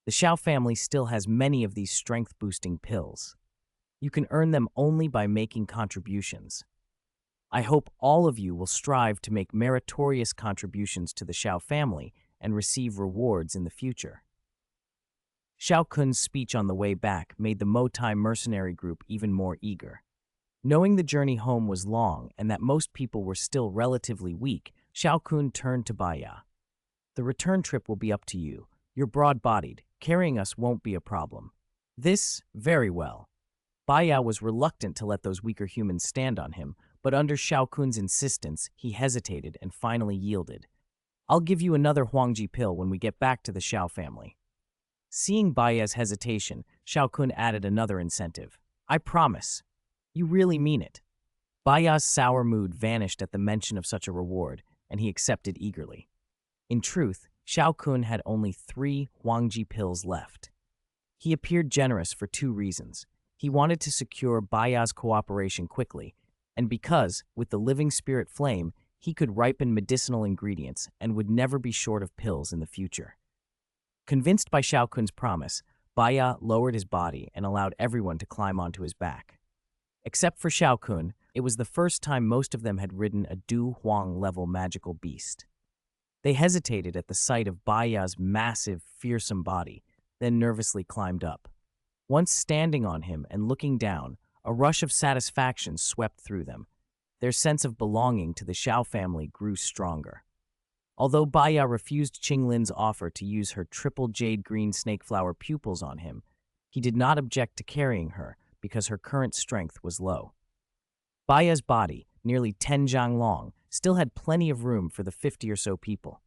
The Xiao family still has many of these strength-boosting pills. You can earn them only by making contributions. I hope all of you will strive to make meritorious contributions to the Xiao family and receive rewards in the future. Xiao Kun's speech on the way back made the Motai mercenary group even more eager. Knowing the journey home was long and that most people were still relatively weak, Xiao Kun turned to Baya. The return trip will be up to you. You're broad-bodied. Carrying us won't be a problem. This, very well. Baya was reluctant to let those weaker humans stand on him, but under Xiao Kun's insistence, he hesitated and finally yielded. I'll give you another Huangji pill when we get back to the Xiao family. Seeing Baya's hesitation, Xiao Kun added another incentive. I promise. You really mean it. Baya's sour mood vanished at the mention of such a reward, and he accepted eagerly. In truth, Xiao Kun had only 3 Huangji pills left. He appeared generous for 2 reasons. He wanted to secure Baya's cooperation quickly, and because, with the living spirit flame, he could ripen medicinal ingredients and would never be short of pills in the future. Convinced by Xiao Kun's promise, Baya lowered his body and allowed everyone to climb onto his back. Except for Xiao Kun, it was the first time most of them had ridden a Du Huang-level magical beast. They hesitated at the sight of Baya's massive, fearsome body, then nervously climbed up. Once standing on him and looking down, a rush of satisfaction swept through them. Their sense of belonging to the Xiao family grew stronger. Although Baya refused Qinglin's offer to use her triple jade green snakeflower pupils on him, he did not object to carrying her because her current strength was low. Baya's body, nearly 10 zhang long, still had plenty of room for the 50 or so people.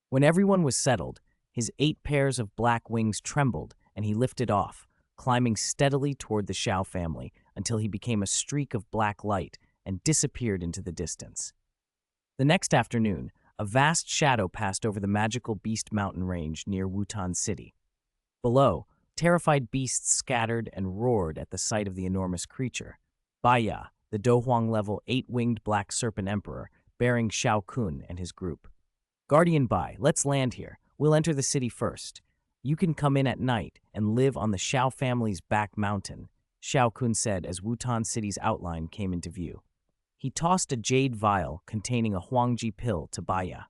When everyone was settled, his 8 pairs of black wings trembled and he lifted off, climbing steadily toward the Xiao family until he became a streak of black light and disappeared into the distance. The next afternoon, a vast shadow passed over the magical Beast Mountain range near Wutan City. Below, terrified beasts scattered and roared at the sight of the enormous creature. Baya, the Dohuang-level 8-winged black serpent emperor, bearing Xiao Kun and his group. Guardian Bai, let's land here. We'll enter the city first. You can come in at night and live on the Xiao family's back mountain, Xiao Kun said as Wutan City's outline came into view. He tossed a jade vial containing a Huangji pill to Baya.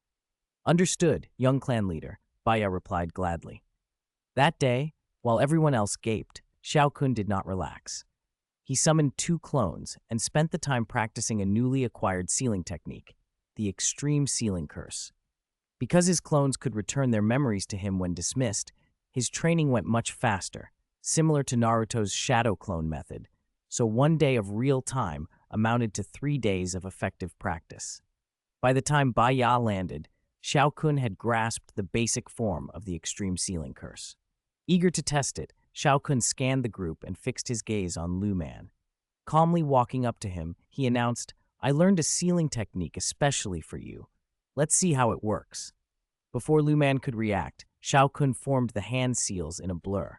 Understood, young clan leader, Baya replied gladly. That day, while everyone else gaped, Xiao Kun did not relax. He summoned 2 clones and spent the time practicing a newly acquired sealing technique, the extreme sealing curse. Because his clones could return their memories to him when dismissed, his training went much faster, similar to Naruto's shadow clone method, so 1 day of real time amounted to 3 days of effective practice. By the time Baya landed, Xiao Kun had grasped the basic form of the extreme sealing curse. Eager to test it, Xiao Kun scanned the group and fixed his gaze on Lu Man. Calmly walking up to him, he announced, I learned a sealing technique especially for you. Let's see how it works. Before Lu Man could react, Xiao Kun formed the hand seals in a blur.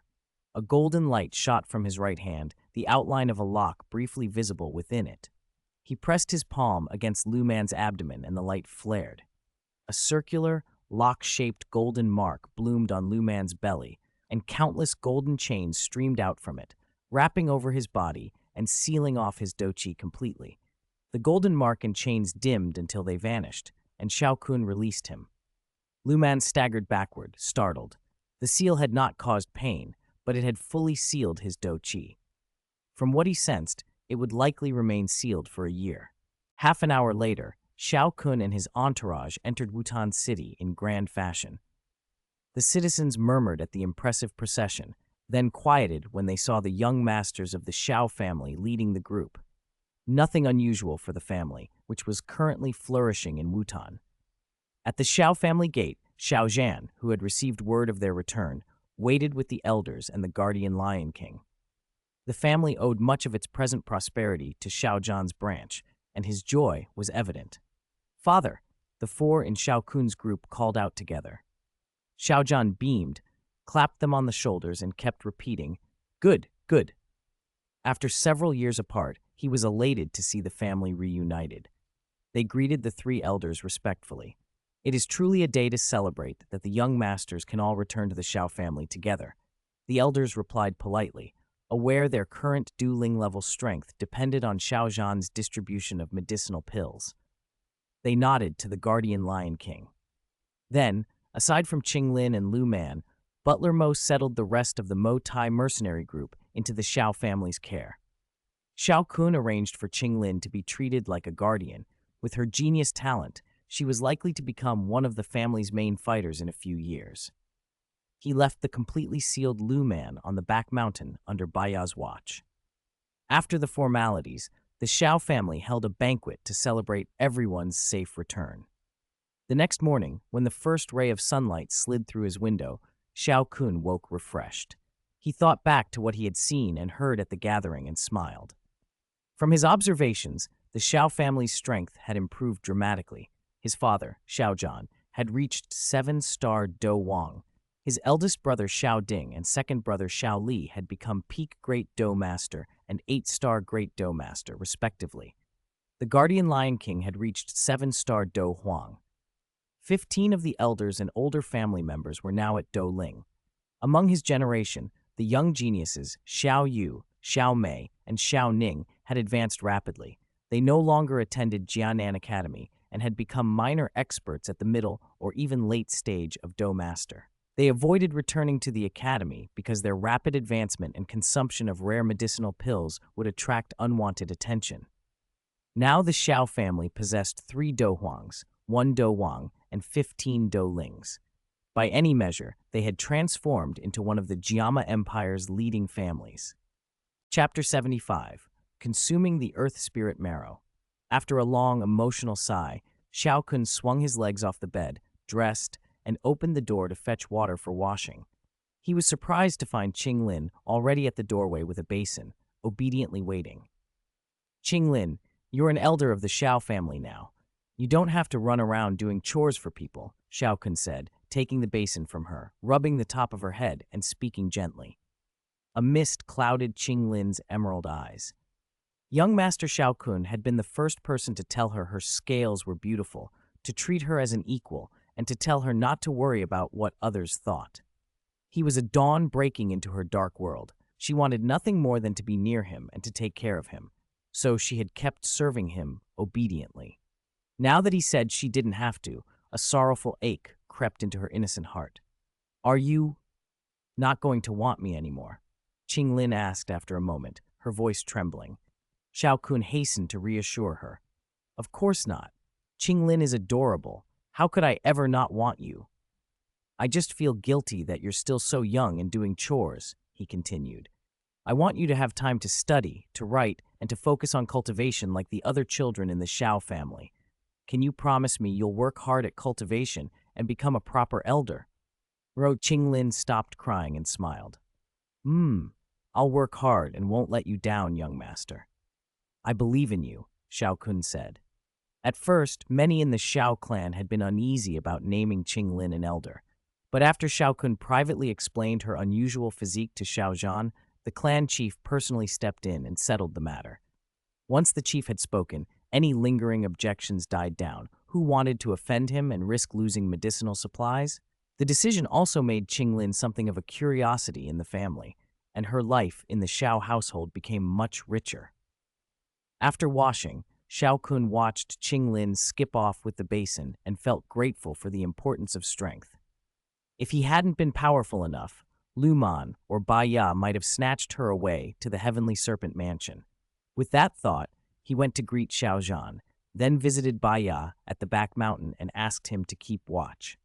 A golden light shot from his right hand, the outline of a lock briefly visible within it. He pressed his palm against Lu Man's abdomen and the light flared. A circular, lock-shaped golden mark bloomed on Lu Man's belly, and countless golden chains streamed out from it, wrapping over his body and sealing off his doqi completely. The golden mark and chains dimmed until they vanished, and Xiao Kun released him. Lu Man staggered backward, startled. The seal had not caused pain, but it had fully sealed his doqi. From what he sensed, it would likely remain sealed for a year. Half an hour later, Xiao Kun and his entourage entered Wutan City in grand fashion. The citizens murmured at the impressive procession, then quieted when they saw the young masters of the Xiao family leading the group. Nothing unusual for the family, which was currently flourishing in Wutan. At the Xiao family gate, Xiao Yan, who had received word of their return, waited with the elders and the guardian Lion King. The family owed much of its present prosperity to Xiao Zhan's branch, and his joy was evident. Father, the 4 in Xiao Kun's group called out together. Xiao Zhan beamed, clapped them on the shoulders, and kept repeating, Good, good. After several years apart, he was elated to see the family reunited. They greeted the 3 elders respectfully. It is truly a day to celebrate that the young masters can all return to the Xiao family together. The elders replied politely, aware their current dueling level strength depended on Xiao Zhan's distribution of medicinal pills. They nodded to the guardian Lion King. Then, aside from Qinglin and Lu Man, Butler Mo settled the rest of the Mo Tai mercenary group into the Xiao family's care. Xiao Kun arranged for Qinglin to be treated like a guardian. With her genius talent, she was likely to become one of the family's main fighters in a few years. He left the completely sealed Lu Man on the back mountain under Baya's watch. After the formalities, the Xiao family held a banquet to celebrate everyone's safe return. The next morning, when the first ray of sunlight slid through his window, Xiao Kun woke refreshed. He thought back to what he had seen and heard at the gathering and smiled. From his observations, the Xiao family's strength had improved dramatically. His father, Xiao Yan, had reached 7-star Do Wang. His eldest brother Xiao Ding and second brother Xiao Li had become peak Great Do Master and 8-star Great Do Master, respectively. The Guardian Lion King had reached 7-star Do Huang. 15 of the elders and older family members were now at Do Ling. Among his generation, the young geniuses Xiao Yu, Xiao Mei, and Xiao Ning had advanced rapidly. They no longer attended Jianan Academy and had become minor experts at the middle or even late stage of Do Master. They avoided returning to the academy because their rapid advancement and consumption of rare medicinal pills would attract unwanted attention. Now the Xiao family possessed 3 Do Huangs, 1 Do Wang, and 15 Do Lings. By any measure, they had transformed into one of the Jiama Empire's leading families. Chapter 75. Consuming the Earth Spirit Marrow. After a long, emotional sigh, Xiao Kun swung his legs off the bed, dressed, and opened the door to fetch water for washing. He was surprised to find Qing Lin already at the doorway with a basin, obediently waiting. "Qing Lin, you're an elder of the Xiao family now. You don't have to run around doing chores for people," Xiao Kun said, taking the basin from her, rubbing the top of her head, and speaking gently. A mist clouded Qing Lin's emerald eyes. Young Master Xiao Kun had been the first person to tell her scales were beautiful, to treat her as an equal, and to tell her not to worry about what others thought. He was a dawn breaking into her dark world. She wanted nothing more than to be near him and to take care of him, so she had kept serving him obediently. Now that he said she didn't have to, a sorrowful ache crept into her innocent heart. "Are you not going to want me anymore?" Qing Lin asked after a moment, her voice trembling. Xiao Kun hastened to reassure her. "Of course not. Qing Lin is adorable. How could I ever not want you? I just feel guilty that you're still so young and doing chores," he continued. "I want you to have time to study, to write, and to focus on cultivation like the other children in the Xiao family. Can you promise me you'll work hard at cultivation and become a proper elder?" Qing Lin stopped crying and smiled. I'll work hard and won't let you down, young master." "I believe in you," Xiao Kun said. At first, many in the Xiao clan had been uneasy about naming Qing Lin an elder. But after Xiao Kun privately explained her unusual physique to Xiao Yan, the clan chief personally stepped in and settled the matter. Once the chief had spoken, any lingering objections died down. Who wanted to offend him and risk losing medicinal supplies? The decision also made Qing Lin something of a curiosity in the family, and her life in the Xiao household became much richer. After washing, Xiao Kun watched Qing Lin skip off with the basin and felt grateful for the importance of strength. If he hadn't been powerful enough, Lu Man or Bai Ya might have snatched her away to the Heavenly Serpent Mansion. With that thought, he went to greet Xiao Yan, then visited Bai Ya at the back mountain and asked him to keep watch.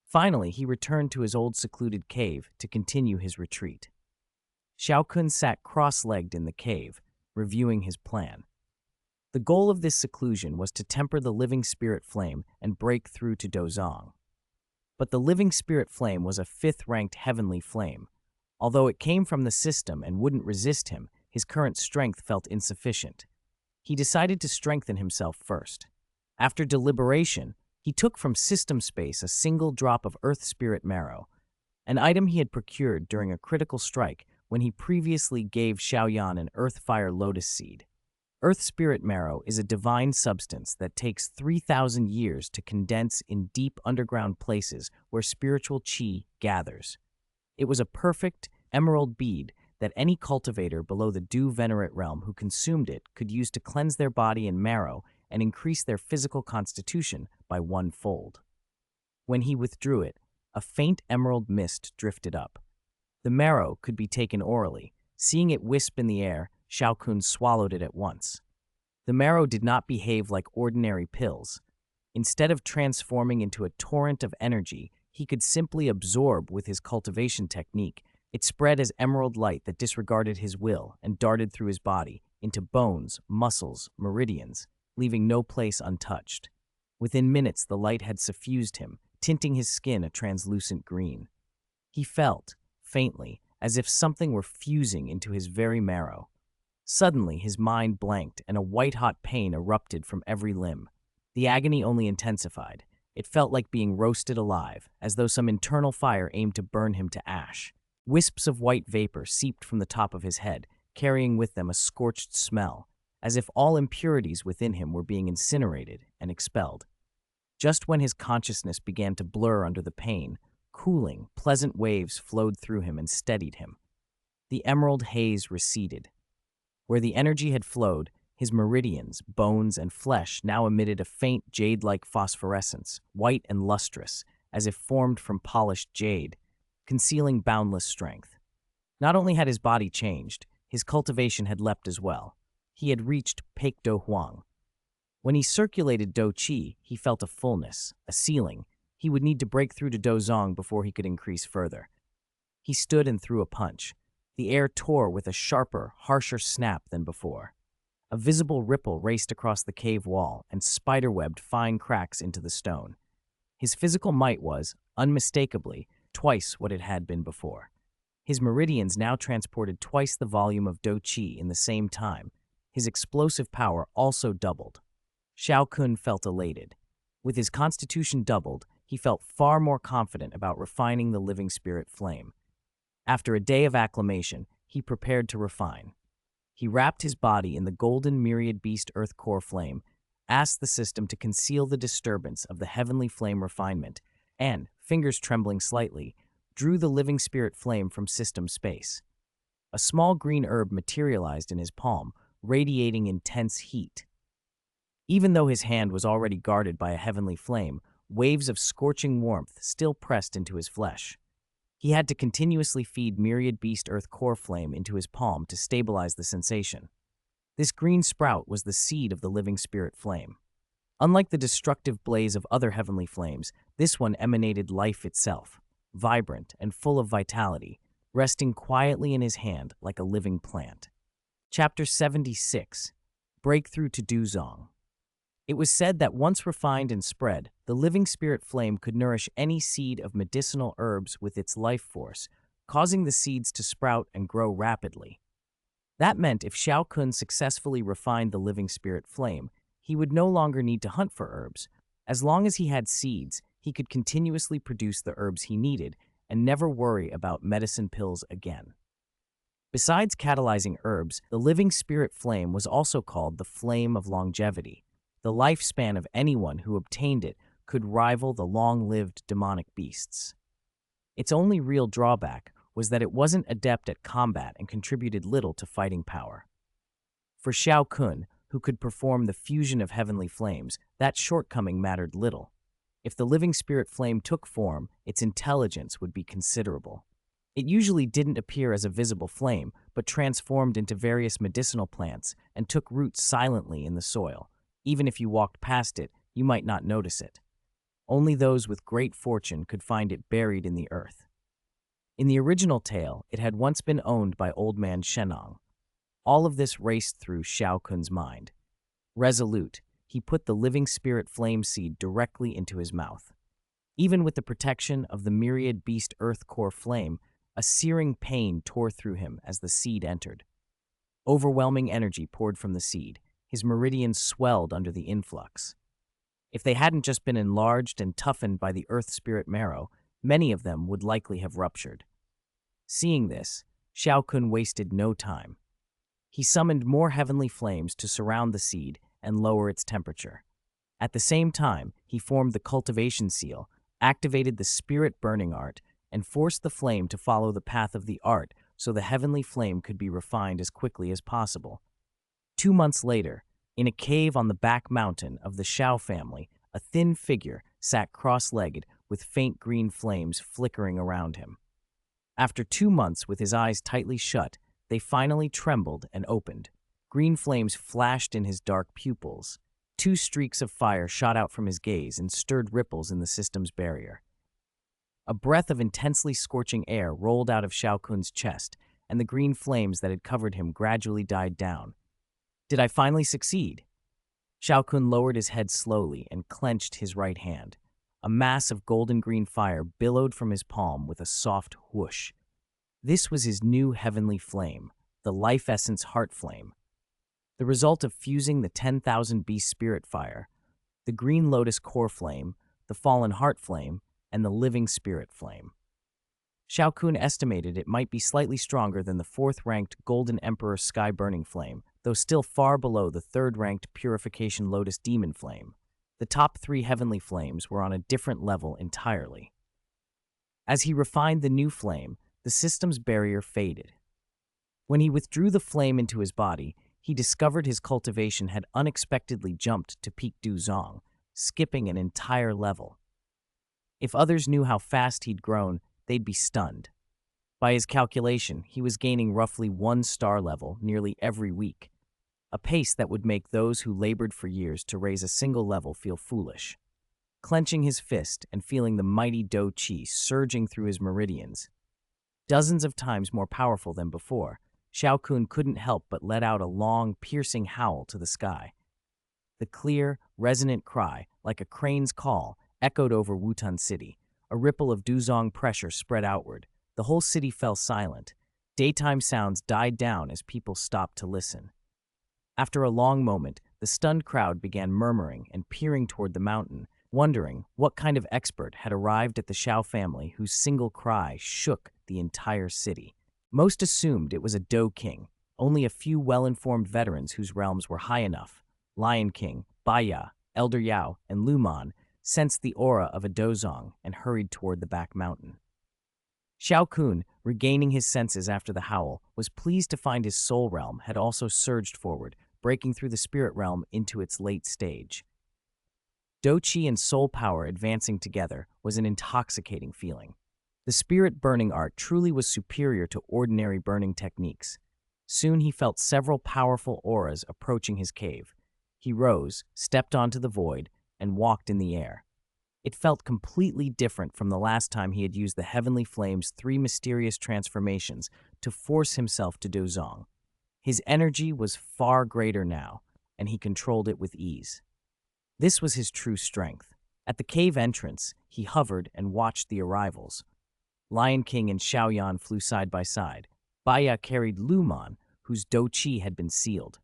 Finally, he returned to his old secluded cave to continue his retreat. Xiao Kun sat cross-legged in the cave, reviewing his plan. The goal of this seclusion was to temper the living spirit flame and break through to Dozong. But the living spirit flame was a 5th-ranked heavenly flame. Although it came from the system and wouldn't resist him, his current strength felt insufficient. He decided to strengthen himself first. After deliberation, he took from system space a single drop of earth spirit marrow, an item he had procured during a critical strike when he previously gave Xiao Yan an earth fire lotus seed. Earth spirit marrow is a divine substance that takes 3,000 years to condense in deep underground places where spiritual qi gathers. It was a perfect emerald bead that any cultivator below the Dew Venerate realm who consumed it could use to cleanse their body and marrow and increase their physical constitution by 1-fold. When he withdrew it, a faint emerald mist drifted up. The marrow could be taken orally. Seeing it wisp in the air, Xiao Kun swallowed it at once. The marrow did not behave like ordinary pills. Instead of transforming into a torrent of energy, he could simply absorb with his cultivation technique. It spread as emerald light that disregarded his will and darted through his body, into bones, muscles, meridians, leaving no place untouched. Within minutes, the light had suffused him, tinting his skin a translucent green. He felt, faintly, as if something were fusing into his very marrow. Suddenly, his mind blanked, and a white-hot pain erupted from every limb. The agony only intensified. It felt like being roasted alive, as though some internal fire aimed to burn him to ash. Wisps of white vapor seeped from the top of his head, carrying with them a scorched smell, as if all impurities within him were being incinerated and expelled. Just when his consciousness began to blur under the pain, cooling, pleasant waves flowed through him and steadied him. The emerald haze receded. Where the energy had flowed, his meridians, bones, and flesh now emitted a faint jade-like phosphorescence, white and lustrous, as if formed from polished jade, concealing boundless strength. Not only had his body changed, his cultivation had leapt as well. He had reached Peik Do Huang. When he circulated Do Qi, he felt a fullness, a ceiling. He would need to break through to Do Zong before he could increase further. He stood and threw a punch. The air tore with a sharper, harsher snap than before. A visible ripple raced across the cave wall and spiderwebbed fine cracks into the stone. His physical might was, unmistakably, twice what it had been before. His meridians now transported twice the volume of Do Qi in the same time. His explosive power also doubled. Xiao Kun felt elated. With his constitution doubled, he felt far more confident about refining the living spirit flame. After a day of acclimation, he prepared to refine. He wrapped his body in the golden myriad beast earth core flame, asked the system to conceal the disturbance of the heavenly flame refinement, and, fingers trembling slightly, drew the living spirit flame from system space. A small green herb materialized in his palm, radiating intense heat. Even though his hand was already guarded by a heavenly flame, waves of scorching warmth still pressed into his flesh. He had to continuously feed myriad beast earth core flame into his palm to stabilize the sensation. This green sprout was the seed of the living spirit flame. Unlike the destructive blaze of other heavenly flames, this one emanated life itself, vibrant and full of vitality, resting quietly in his hand like a living plant. Chapter 76. Breakthrough to Do Zong. It was said that once refined and spread, the living spirit flame could nourish any seed of medicinal herbs with its life force, causing the seeds to sprout and grow rapidly. That meant if Xiao Kun successfully refined the living spirit flame, he would no longer need to hunt for herbs. As long as he had seeds, he could continuously produce the herbs he needed and never worry about medicine pills again. Besides catalyzing herbs, the living spirit flame was also called the flame of longevity. The lifespan of anyone who obtained it could rival the long-lived demonic beasts. Its only real drawback was that it wasn't adept at combat and contributed little to fighting power. For Xiao Kun, who could perform the fusion of heavenly flames, that shortcoming mattered little. If the living spirit flame took form, its intelligence would be considerable. It usually didn't appear as a visible flame, but transformed into various medicinal plants and took root silently in the soil. Even if you walked past it, you might not notice it. Only those with great fortune could find it buried in the earth. In the original tale, it had once been owned by old man Shenong. All of this raced through Xiao Kun's mind. Resolute, he put the living spirit flame seed directly into his mouth. Even with the protection of the myriad beast earth core flame, a searing pain tore through him as the seed entered. Overwhelming energy poured from the seed. His meridians swelled under the influx. If they hadn't just been enlarged and toughened by the earth spirit marrow, many of them would likely have ruptured. Seeing this, Xiao Kun wasted no time. He summoned more heavenly flames to surround the seed and lower its temperature. At the same time, he formed the cultivation seal, activated the spirit burning art, and forced the flame to follow the path of the art so the heavenly flame could be refined as quickly as possible. 2 months later, in a cave on the back mountain of the Xiao family, a thin figure sat cross-legged with faint green flames flickering around him. After 2 months with his eyes tightly shut, they finally trembled and opened. Green flames flashed in his dark pupils. 2 streaks of fire shot out from his gaze and stirred ripples in the system's barrier. A breath of intensely scorching air rolled out of Xiao Kun's chest, and the green flames that had covered him gradually died down. Did I finally succeed? Xiao Kun lowered his head slowly and clenched his right hand. A mass of golden-green fire billowed from his palm with a soft whoosh. This was his new heavenly flame, the life essence heart flame. The result of fusing the 10,000 beast spirit fire, the green lotus core flame, the fallen heart flame, and the living spirit flame. Xiao Kun estimated it might be slightly stronger than the fourth-ranked Golden Emperor Sky Burning Flame, though still far below the third-ranked Purification Lotus Demon Flame. The top three heavenly flames were on a different level entirely. As he refined the new flame, the system's barrier faded. When he withdrew the flame into his body, he discovered his cultivation had unexpectedly jumped to peak Duzong, skipping an entire level. If others knew how fast he'd grown, they'd be stunned. By his calculation, he was gaining roughly 1 star level nearly every week, a pace that would make those who labored for years to raise a single level feel foolish. Clenching his fist and feeling the mighty Do Qi surging through his meridians, dozens of times more powerful than before, Xiao Kun couldn't help but let out a long, piercing howl to the sky. The clear, resonant cry, like a crane's call, echoed over Wutun City. A ripple of Duzong pressure spread outward. The whole city fell silent. Daytime sounds died down as people stopped to listen. After a long moment, the stunned crowd began murmuring and peering toward the mountain, wondering what kind of expert had arrived at the Xiao family whose single cry shook the entire city. Most assumed it was a Do King, only a few well-informed veterans whose realms were high enough. Lion King, Baya, Elder Yao, and Luman sensed the aura of a Dozong and hurried toward the back mountain. Xiao Kun, regaining his senses after the howl, was pleased to find his soul realm had also surged forward, breaking through the spirit realm into its late stage. Do Qi and soul power advancing together was an intoxicating feeling. The spirit burning art truly was superior to ordinary burning techniques. Soon he felt several powerful auras approaching his cave. He rose, stepped onto the void, and walked in the air. It felt completely different from the last time he had used the Heavenly Flame's 3 mysterious transformations to force himself to Dozong. His energy was far greater now, and he controlled it with ease. This was his true strength. At the cave entrance, he hovered and watched the arrivals. Lion King and Xiao Yan flew side by side. Baya carried Luman, whose Do Qi had been sealed.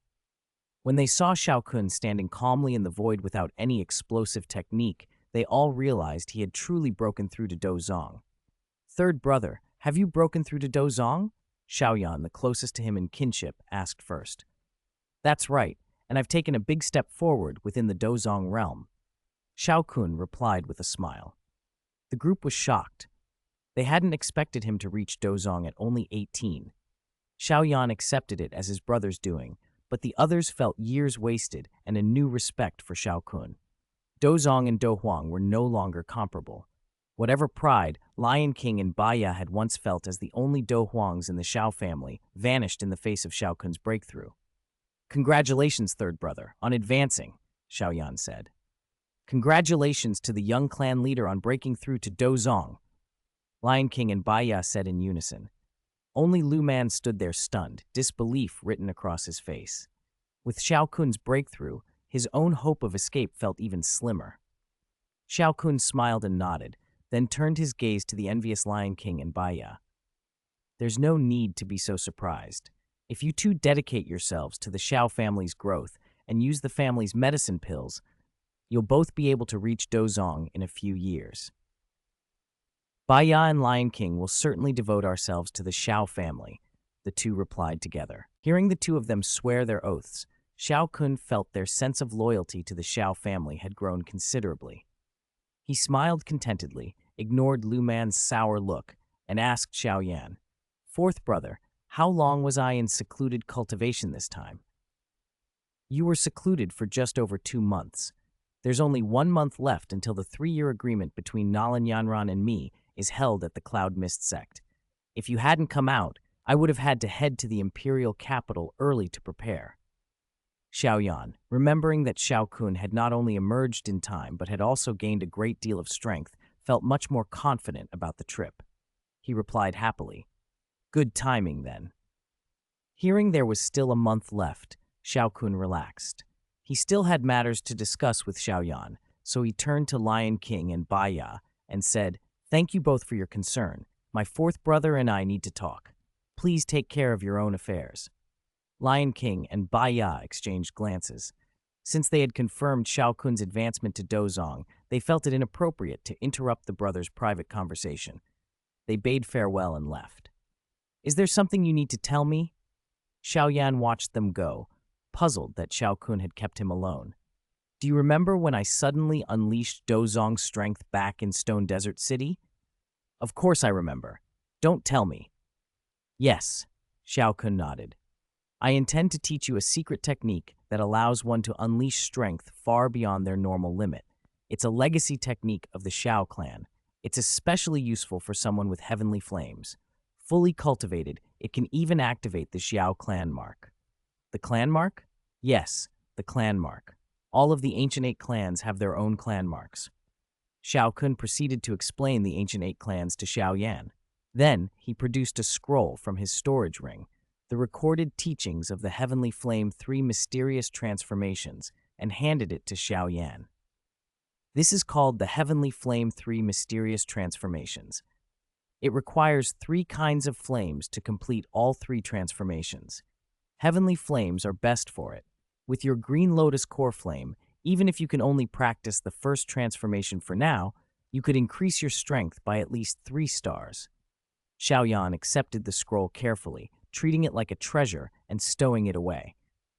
When they saw Xiao Kun standing calmly in the void without any explosive technique, they all realized he had truly broken through to Dozong. "Third brother, have you broken through to Dozong?" Xiao Yan, the closest to him in kinship, asked first. "That's right, and I've taken a big step forward within the Dozong realm," Xiao Kun replied with a smile. The group was shocked. They hadn't expected him to reach Dozong at only 18. Xiao Yan accepted it as his brother's doing, but the others felt years wasted and a new respect for Xiao Kun. Dozong and Do Huang were no longer comparable. Whatever pride Lion King and Baya had once felt as the only Do Huangs in the Xiao family vanished in the face of Xiao Kun's breakthrough. "Congratulations, third brother, on advancing," Xiao Yan said. "Congratulations to the young clan leader on breaking through to Dozong," Lion King and Baya said in unison. Only Lu Man stood there stunned, disbelief written across his face. With Xiao Kun's breakthrough, his own hope of escape felt even slimmer. Xiao Kun smiled and nodded, then turned his gaze to the envious Lion King and Baya. "There's no need to be so surprised. If you two dedicate yourselves to the Xiao family's growth and use the family's medicine pills, you'll both be able to reach Dozong in a few years." "Baya and Lion King will certainly devote ourselves to the Xiao family," the two replied together. Hearing the two of them swear their oaths, Xiao Kun felt their sense of loyalty to the Xiao family had grown considerably. He smiled contentedly, ignored Lu Man's sour look, and asked Xiao Yan, "Fourth brother, how long was I in secluded cultivation this time?" "You were secluded for just over 2 months. There's only 1 month left until the 3-year agreement between Nalan Yanran and me is held at the Cloud Mist sect. If you hadn't come out, I would have had to head to the imperial capital early to prepare." Xiao Yan, remembering that Xiao Kun had not only emerged in time but had also gained a great deal of strength, felt much more confident about the trip. He replied happily, "Good timing, then." Hearing there was still a month left, Xiao Kun relaxed. He still had matters to discuss with Xiao Yan, so he turned to Lion King and Batte and said, "Thank you both for your concern. My fourth brother and I need to talk. Please take care of your own affairs." Lion King and Batte exchanged glances. Since they had confirmed Xiao Kun's advancement to Dozong, they felt it inappropriate to interrupt the brothers' private conversation. They bade farewell and left. "Is there something you need to tell me?" Xiao Yan watched them go, puzzled that Xiao Kun had kept him alone. "Do you remember when I suddenly unleashed Dozong's strength back in Stone Desert City?" "Of course I remember. Don't tell me." "Yes," Xiao Kun nodded. "I intend to teach you a secret technique that allows one to unleash strength far beyond their normal limit. It's a legacy technique of the Xiao clan. It's especially useful for someone with heavenly flames. Fully cultivated, it can even activate the Xiao clan mark." "The clan mark?" "Yes, the clan mark. All of the ancient 8 clans have their own clan marks." Xiao Kun proceeded to explain the ancient 8 clans to Xiao Yan. Then he produced a scroll from his storage ring, the recorded teachings of the Heavenly Flame 3 mysterious transformations, and handed it to Xiao Yan. "This is called the Heavenly Flame 3 mysterious transformations. It requires 3 kinds of flames to complete all 3 transformations. Heavenly flames are best for it. With your green lotus core flame, even if you can only practice the first transformation for now, you could increase your strength by at least 3 stars." Xiao Yan accepted the scroll carefully, treating it like a treasure and stowing it away.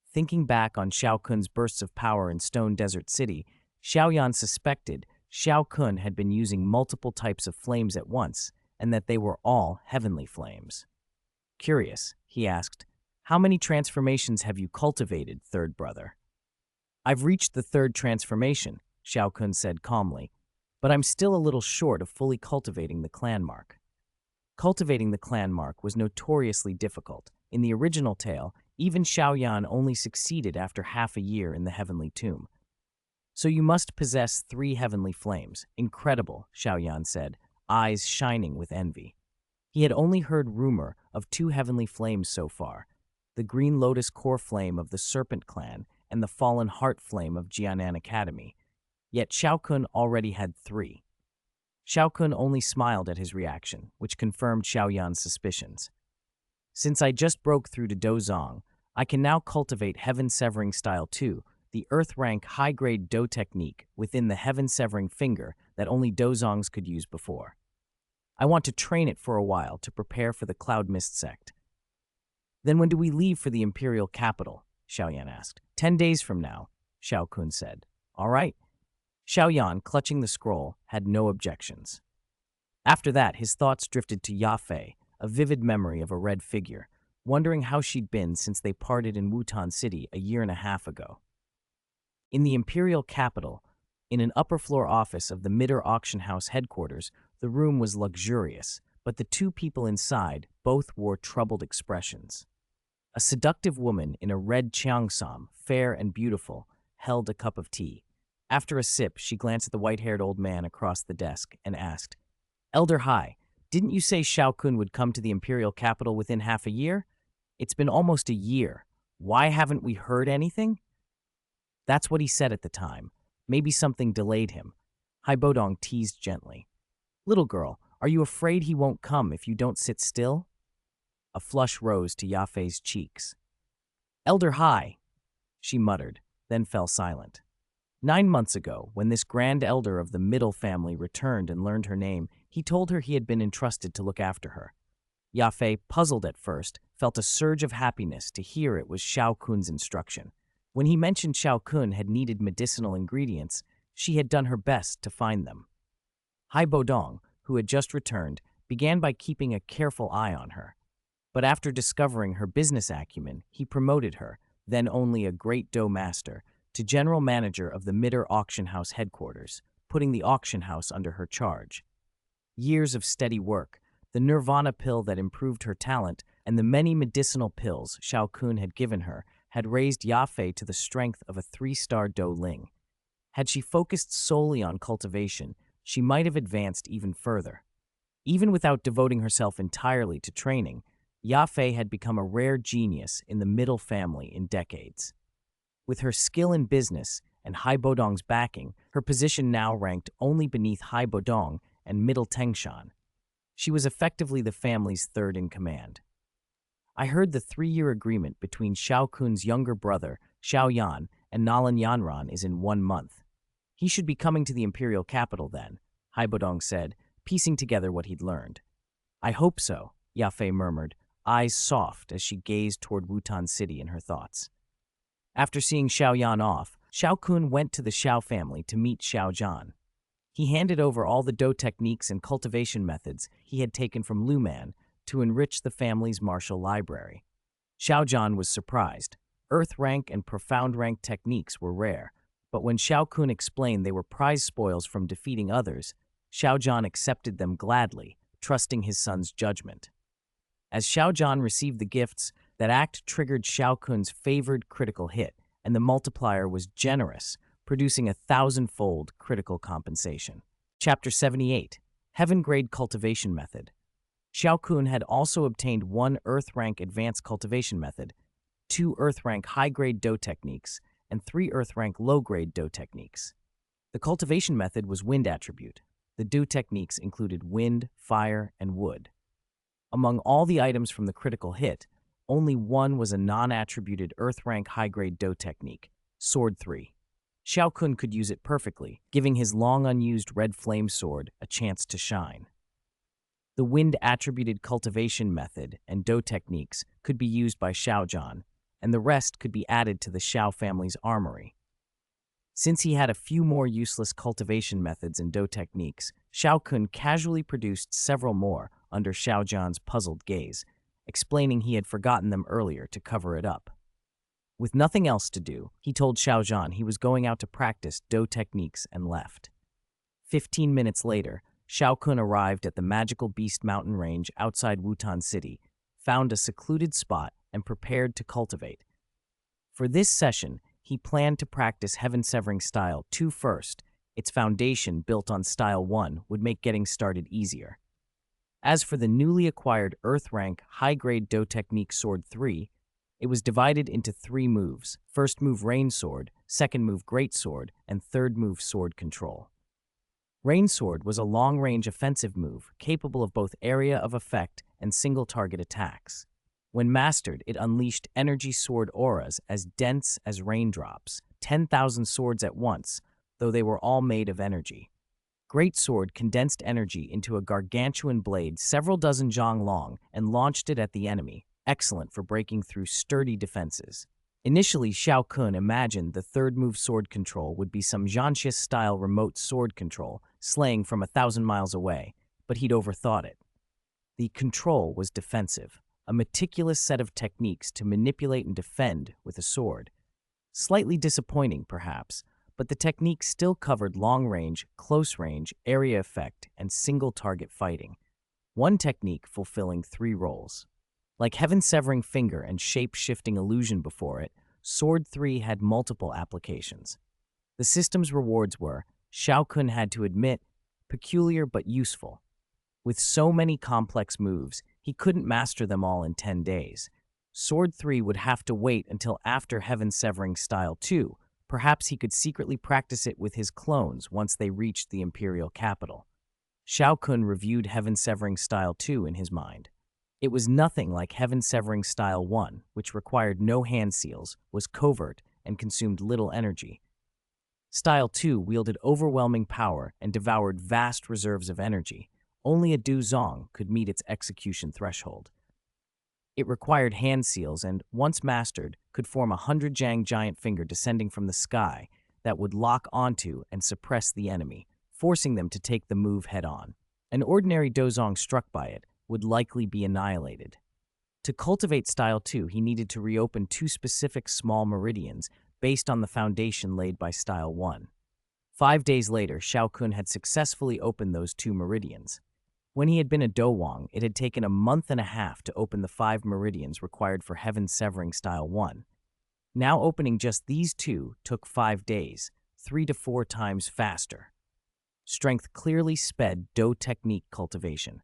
Thinking back on Xiao Kun's bursts of power in Stone Desert City, Xiao Yan suspected Xiao Kun had been using multiple types of flames at once, and that they were all heavenly flames. Curious, he asked, "How many transformations have you cultivated, third brother?" "I've reached the 3rd transformation," Xiao Kun said calmly, "but I'm still a little short of fully cultivating the clan mark." Cultivating the clan mark was notoriously difficult. In the original tale, even Xiao Yan only succeeded after half a year in the Heavenly Tomb. "So you must possess 3 heavenly flames. Incredible," Xiao Yan said, eyes shining with envy. He had only heard rumor of 2 heavenly flames so far, the green lotus core flame of the Serpent Clan and the fallen heart flame of Jianan Academy. Yet Xiao Kun already had 3. Xiao Kun only smiled at his reaction, which confirmed Xiao Yan's suspicions. "Since I just broke through to Dozong, I can now cultivate Heaven Severing Style 2, the Earth-rank high-grade Do technique within the Heaven Severing Finger that only Dozongs could use before. I want to train it for a while to prepare for the Cloud Mist sect." "Then when do we leave for the Imperial capital?" Xiao Yan asked. 10 days from now," Xiao Kun said. "All right." Xiao Yan, clutching the scroll, had no objections. After that, his thoughts drifted to Yafei, a vivid memory of a red figure, wondering how she'd been since they parted in Wutan City a year and a half ago. In the Imperial capital, in an upper-floor office of the Midder Auction House headquarters, the room was luxurious, but the 2 people inside both wore troubled expressions. A seductive woman in a red cheongsam, fair and beautiful, held a cup of tea. After a sip, she glanced at the white-haired old man across the desk and asked, "Elder Hai, didn't you say Xiao Kun would come to the Imperial capital within half a year? It's been almost a year. Why haven't we heard anything?" "That's what he said at the time. Maybe something delayed him." Hai Bodong teased gently. "Little girl, are you afraid he won't come if you don't sit still?" A flush rose to Yafei's cheeks. "Elder Hai," she muttered, then fell silent. 9 months ago, when this grand elder of the Middle family returned and learned her name, he told her he had been entrusted to look after her. Yafei, puzzled at first, felt a surge of happiness to hear it was Xiao Kun's instruction. When he mentioned Xiao Kun had needed medicinal ingredients, she had done her best to find them. Hai Bodong, who had just returned, began by keeping a careful eye on her. But after discovering her business acumen, he promoted her, then only a great dough master, to general manager of the Midder Auction House headquarters, putting the auction house under her charge. Years of steady work, the nirvana pill that improved her talent, and the many medicinal pills Xiao Kun had given her had raised Yafei to the strength of a 3-star Do Ling. Had she focused solely on cultivation, she might have advanced even further. Even without devoting herself entirely to training, Yafei had become a rare genius in the middle family in decades. With her skill in business and Hai Bodong's backing, her position now ranked only beneath Hai Bodong and Middle Tengshan. She was effectively the family's third in command. I heard the 3-year agreement between Xiao Kun's younger brother, Xiao Yan, and Nalan Yanran is in 1 month. He should be coming to the imperial capital then, Hai Bodong said, piecing together what he'd learned. I hope so, Yafei murmured, eyes soft as she gazed toward Wutan City in her thoughts. After seeing Xiao Yan off, Xiao Kun went to the Xiao family to meet Xiao Zhan. He handed over all the dou techniques and cultivation methods he had taken from Lu Man to enrich the family's martial library. Xiao Zhan was surprised. Earth rank and profound rank techniques were rare, but when Xiao Kun explained they were prize spoils from defeating others, Xiao Zhan accepted them gladly, trusting his son's judgment. As Xiao Zhan received the gifts, that act triggered Xiao Kun's favored critical hit, and the multiplier was generous, producing a 1,000-fold critical compensation. Chapter 78, Heaven-Grade Cultivation Method. Xiao Kun had also obtained 1 Earth-rank Advanced Cultivation Method, 2 Earth-rank High-Grade Dou Techniques, and 3 Earth-rank Low-Grade Dou Techniques. The cultivation method was Wind attribute. The Dou Techniques included Wind, Fire, and Wood. Among all the items from the critical hit, only one was a non-attributed Earth-rank High-Grade Dou Technique, Sword 3. Xiao Kun could use it perfectly, giving his long-unused Red Flame Sword a chance to shine. The Wind-attributed cultivation method and Dou techniques could be used by Xiao Zhan, and the rest could be added to the Xiao family's armory. Since he had a few more useless cultivation methods and Dou techniques, Xiao Kun casually produced several more under Xiao Zhan's puzzled gaze, explaining he had forgotten them earlier to cover it up. With nothing else to do, he told Xiao Zhan he was going out to practice Dou techniques and left. 15 minutes later, Xiao Kun arrived at the magical Beast Mountain Range outside Wutan City, found a secluded spot, and prepared to cultivate. For this session, he planned to practice Heaven-Severing Style 2 first. Its foundation, built on Style 1, would make getting started easier. As for the newly acquired Earth-rank High-Grade Dou Technique Sword 3, it was divided into 3 moves: first move Rain Sword, second move Great Sword, and third move Sword Control. Rain Sword was a long-range offensive move capable of both area of effect and single-target attacks. When mastered, it unleashed energy sword auras as dense as raindrops, 10,000 swords at once, though they were all made of energy. Great Sword condensed energy into a gargantuan blade several dozen zhang long and launched it at the enemy, excellent for breaking through sturdy defenses. Initially, Xiao Kun imagined the third move Sword Control would be some Zhanxia-style remote sword control, slaying from 1,000 miles away, but he'd overthought it. The control was defensive, a meticulous set of techniques to manipulate and defend with a sword. Slightly disappointing, perhaps, but the technique still covered long-range, close-range, area effect, and single-target fighting. One technique fulfilling 3 roles. Like Heaven-Severing Finger and Shape-Shifting Illusion before it, Sword 3 had multiple applications. The system's rewards were, Xiao Kun had to admit, peculiar but useful. With so many complex moves, he couldn't master them all in 10 days. Sword 3 would have to wait until after Heaven-Severing Style 2. Perhaps he could secretly practice it with his clones once they reached the imperial capital. Xiao Kun reviewed Heaven-Severing Style 2 in his mind. It was nothing like Heaven-Severing Style 1, which required no hand seals, was covert, and consumed little energy. Style 2 wielded overwhelming power and devoured vast reserves of energy. Only a Du Zong could meet its execution threshold. It required hand seals and, once mastered, could form a 100-jang giant finger descending from the sky that would lock onto and suppress the enemy, forcing them to take the move head-on. An ordinary Dozong struck by it would likely be annihilated. To cultivate Style 2, he needed to reopen 2 specific small meridians based on the foundation laid by Style 1. 5 days later, Xiao Kun had successfully opened those 2 meridians. When he had been a Dowang, it had taken a month and a half to open the 5 meridians required for Heaven-Severing Style 1. Now opening just these 2 took 5 days, 3 to 4 times faster. Strength clearly sped Dou technique cultivation.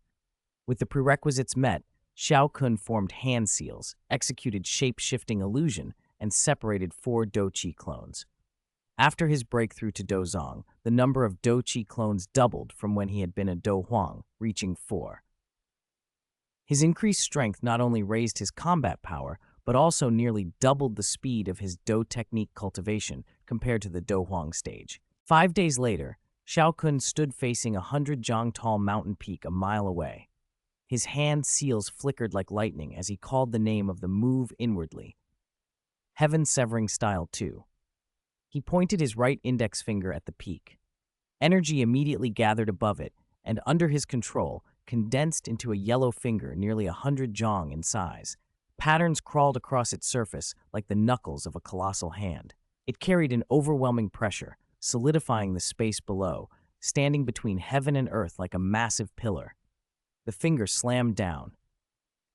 With the prerequisites met, Xiao Kun formed hand seals, executed shape-shifting illusion, and separated 4 Douqi clones. After his breakthrough to Dozong, the number of Douqi clones doubled from when he had been a Douhuang, reaching 4. His increased strength not only raised his combat power, but also nearly doubled the speed of his Dou technique cultivation compared to the Douhuang stage. 5 days later, Xiao Kun stood facing a 100-jang-tall mountain peak a mile away. His hand seals flickered like lightning as he called the name of the move inwardly. Heaven-severing style 2. He pointed his right index finger at the peak. Energy immediately gathered above it, and under his control, condensed into a yellow finger nearly 100 jang in size. Patterns crawled across its surface like the knuckles of a colossal hand. It carried an overwhelming pressure, solidifying the space below, standing between heaven and earth like a massive pillar. The finger slammed down.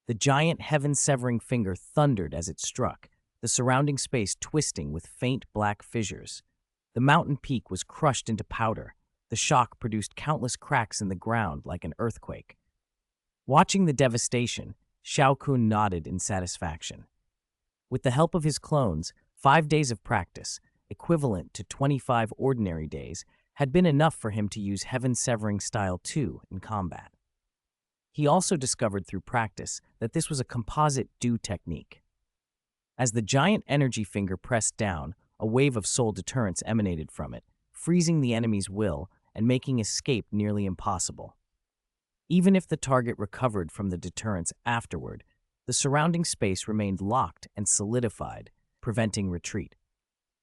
The giant heaven-severing finger thundered as it struck, the surrounding space twisting with faint black fissures. The mountain peak was crushed into powder. The shock produced countless cracks in the ground like an earthquake. Watching the devastation, Xiao Kun nodded in satisfaction. With the help of his clones, 5 days of practice, equivalent to 25 ordinary days, had been enough for him to use Heaven-Severing Style 2 in combat. He also discovered through practice that this was a composite Dou technique. As the giant energy finger pressed down, a wave of soul deterrence emanated from it, freezing the enemy's will and making escape nearly impossible. Even if the target recovered from the deterrence afterward, the surrounding space remained locked and solidified, preventing retreat.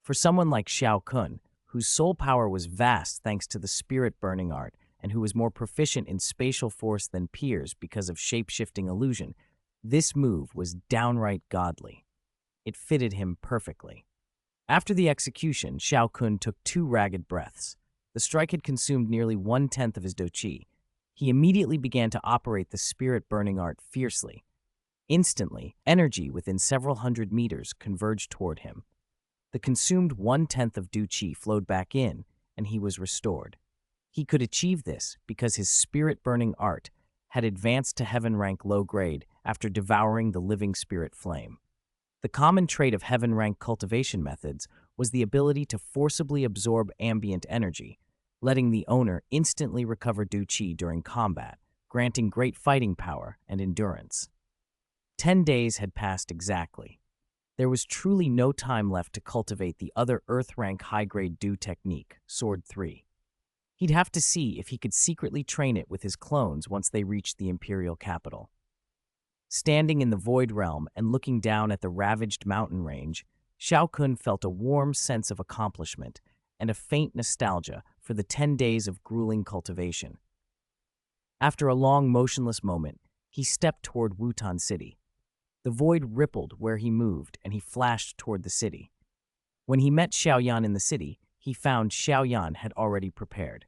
For someone like Xiao Kun, whose soul power was vast thanks to the spirit-burning art and who was more proficient in spatial force than peers because of shape-shifting illusion, this move was downright godly. It fitted him perfectly. After the execution, Xiao Kun took 2 ragged breaths. The strike had consumed nearly 1/10 of his douqi. He immediately began to operate the spirit-burning art fiercely. Instantly, energy within several hundred meters converged toward him. The consumed 1/10 of douqi flowed back in, and he was restored. He could achieve this because his spirit-burning art had advanced to heaven rank low grade after devouring the living spirit flame. The common trait of heaven rank cultivation methods was the ability to forcibly absorb ambient energy, letting the owner instantly recover douqi during combat, granting great fighting power and endurance. 10 days had passed exactly. There was truly no time left to cultivate the other Earth rank high-grade Dou technique, Sword 3. He'd have to see if he could secretly train it with his clones once they reached the Imperial capital. Standing in the Void Realm and looking down at the ravaged mountain range, Xiao Kun felt a warm sense of accomplishment and a faint nostalgia for the 10 days of grueling cultivation. After a long, motionless moment, he stepped toward Wutan City. The void rippled where he moved, and he flashed toward the city. When he met Xiao Yan in the city, he found Xiao Yan had already prepared.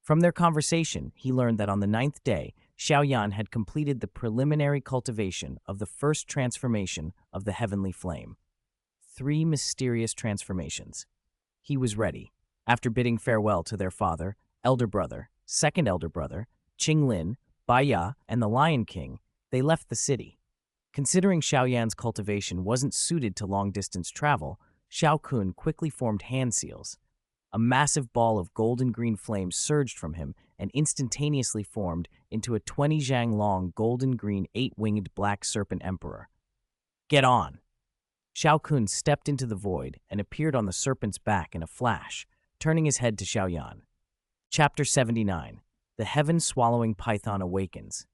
From their conversation, he learned that on the 9th day, Xiao Yan had completed the preliminary cultivation of the first transformation of the heavenly flame. 3 mysterious transformations. He was ready. After bidding farewell to their father, elder brother, second elder brother, Qinglin, Baiya, and the Lion King, they left the city. Considering Xiao Yan's cultivation wasn't suited to long-distance travel, Xiao Kun quickly formed hand seals. A massive ball of golden-green flame surged from him and instantaneously formed into a 20-jang-long golden-green 8-winged black serpent emperor. Get on! Xiao Kun stepped into the void and appeared on the serpent's back in a flash, turning his head to Xiao Yan. Chapter 79. The Heaven-Swallowing Python Awakens.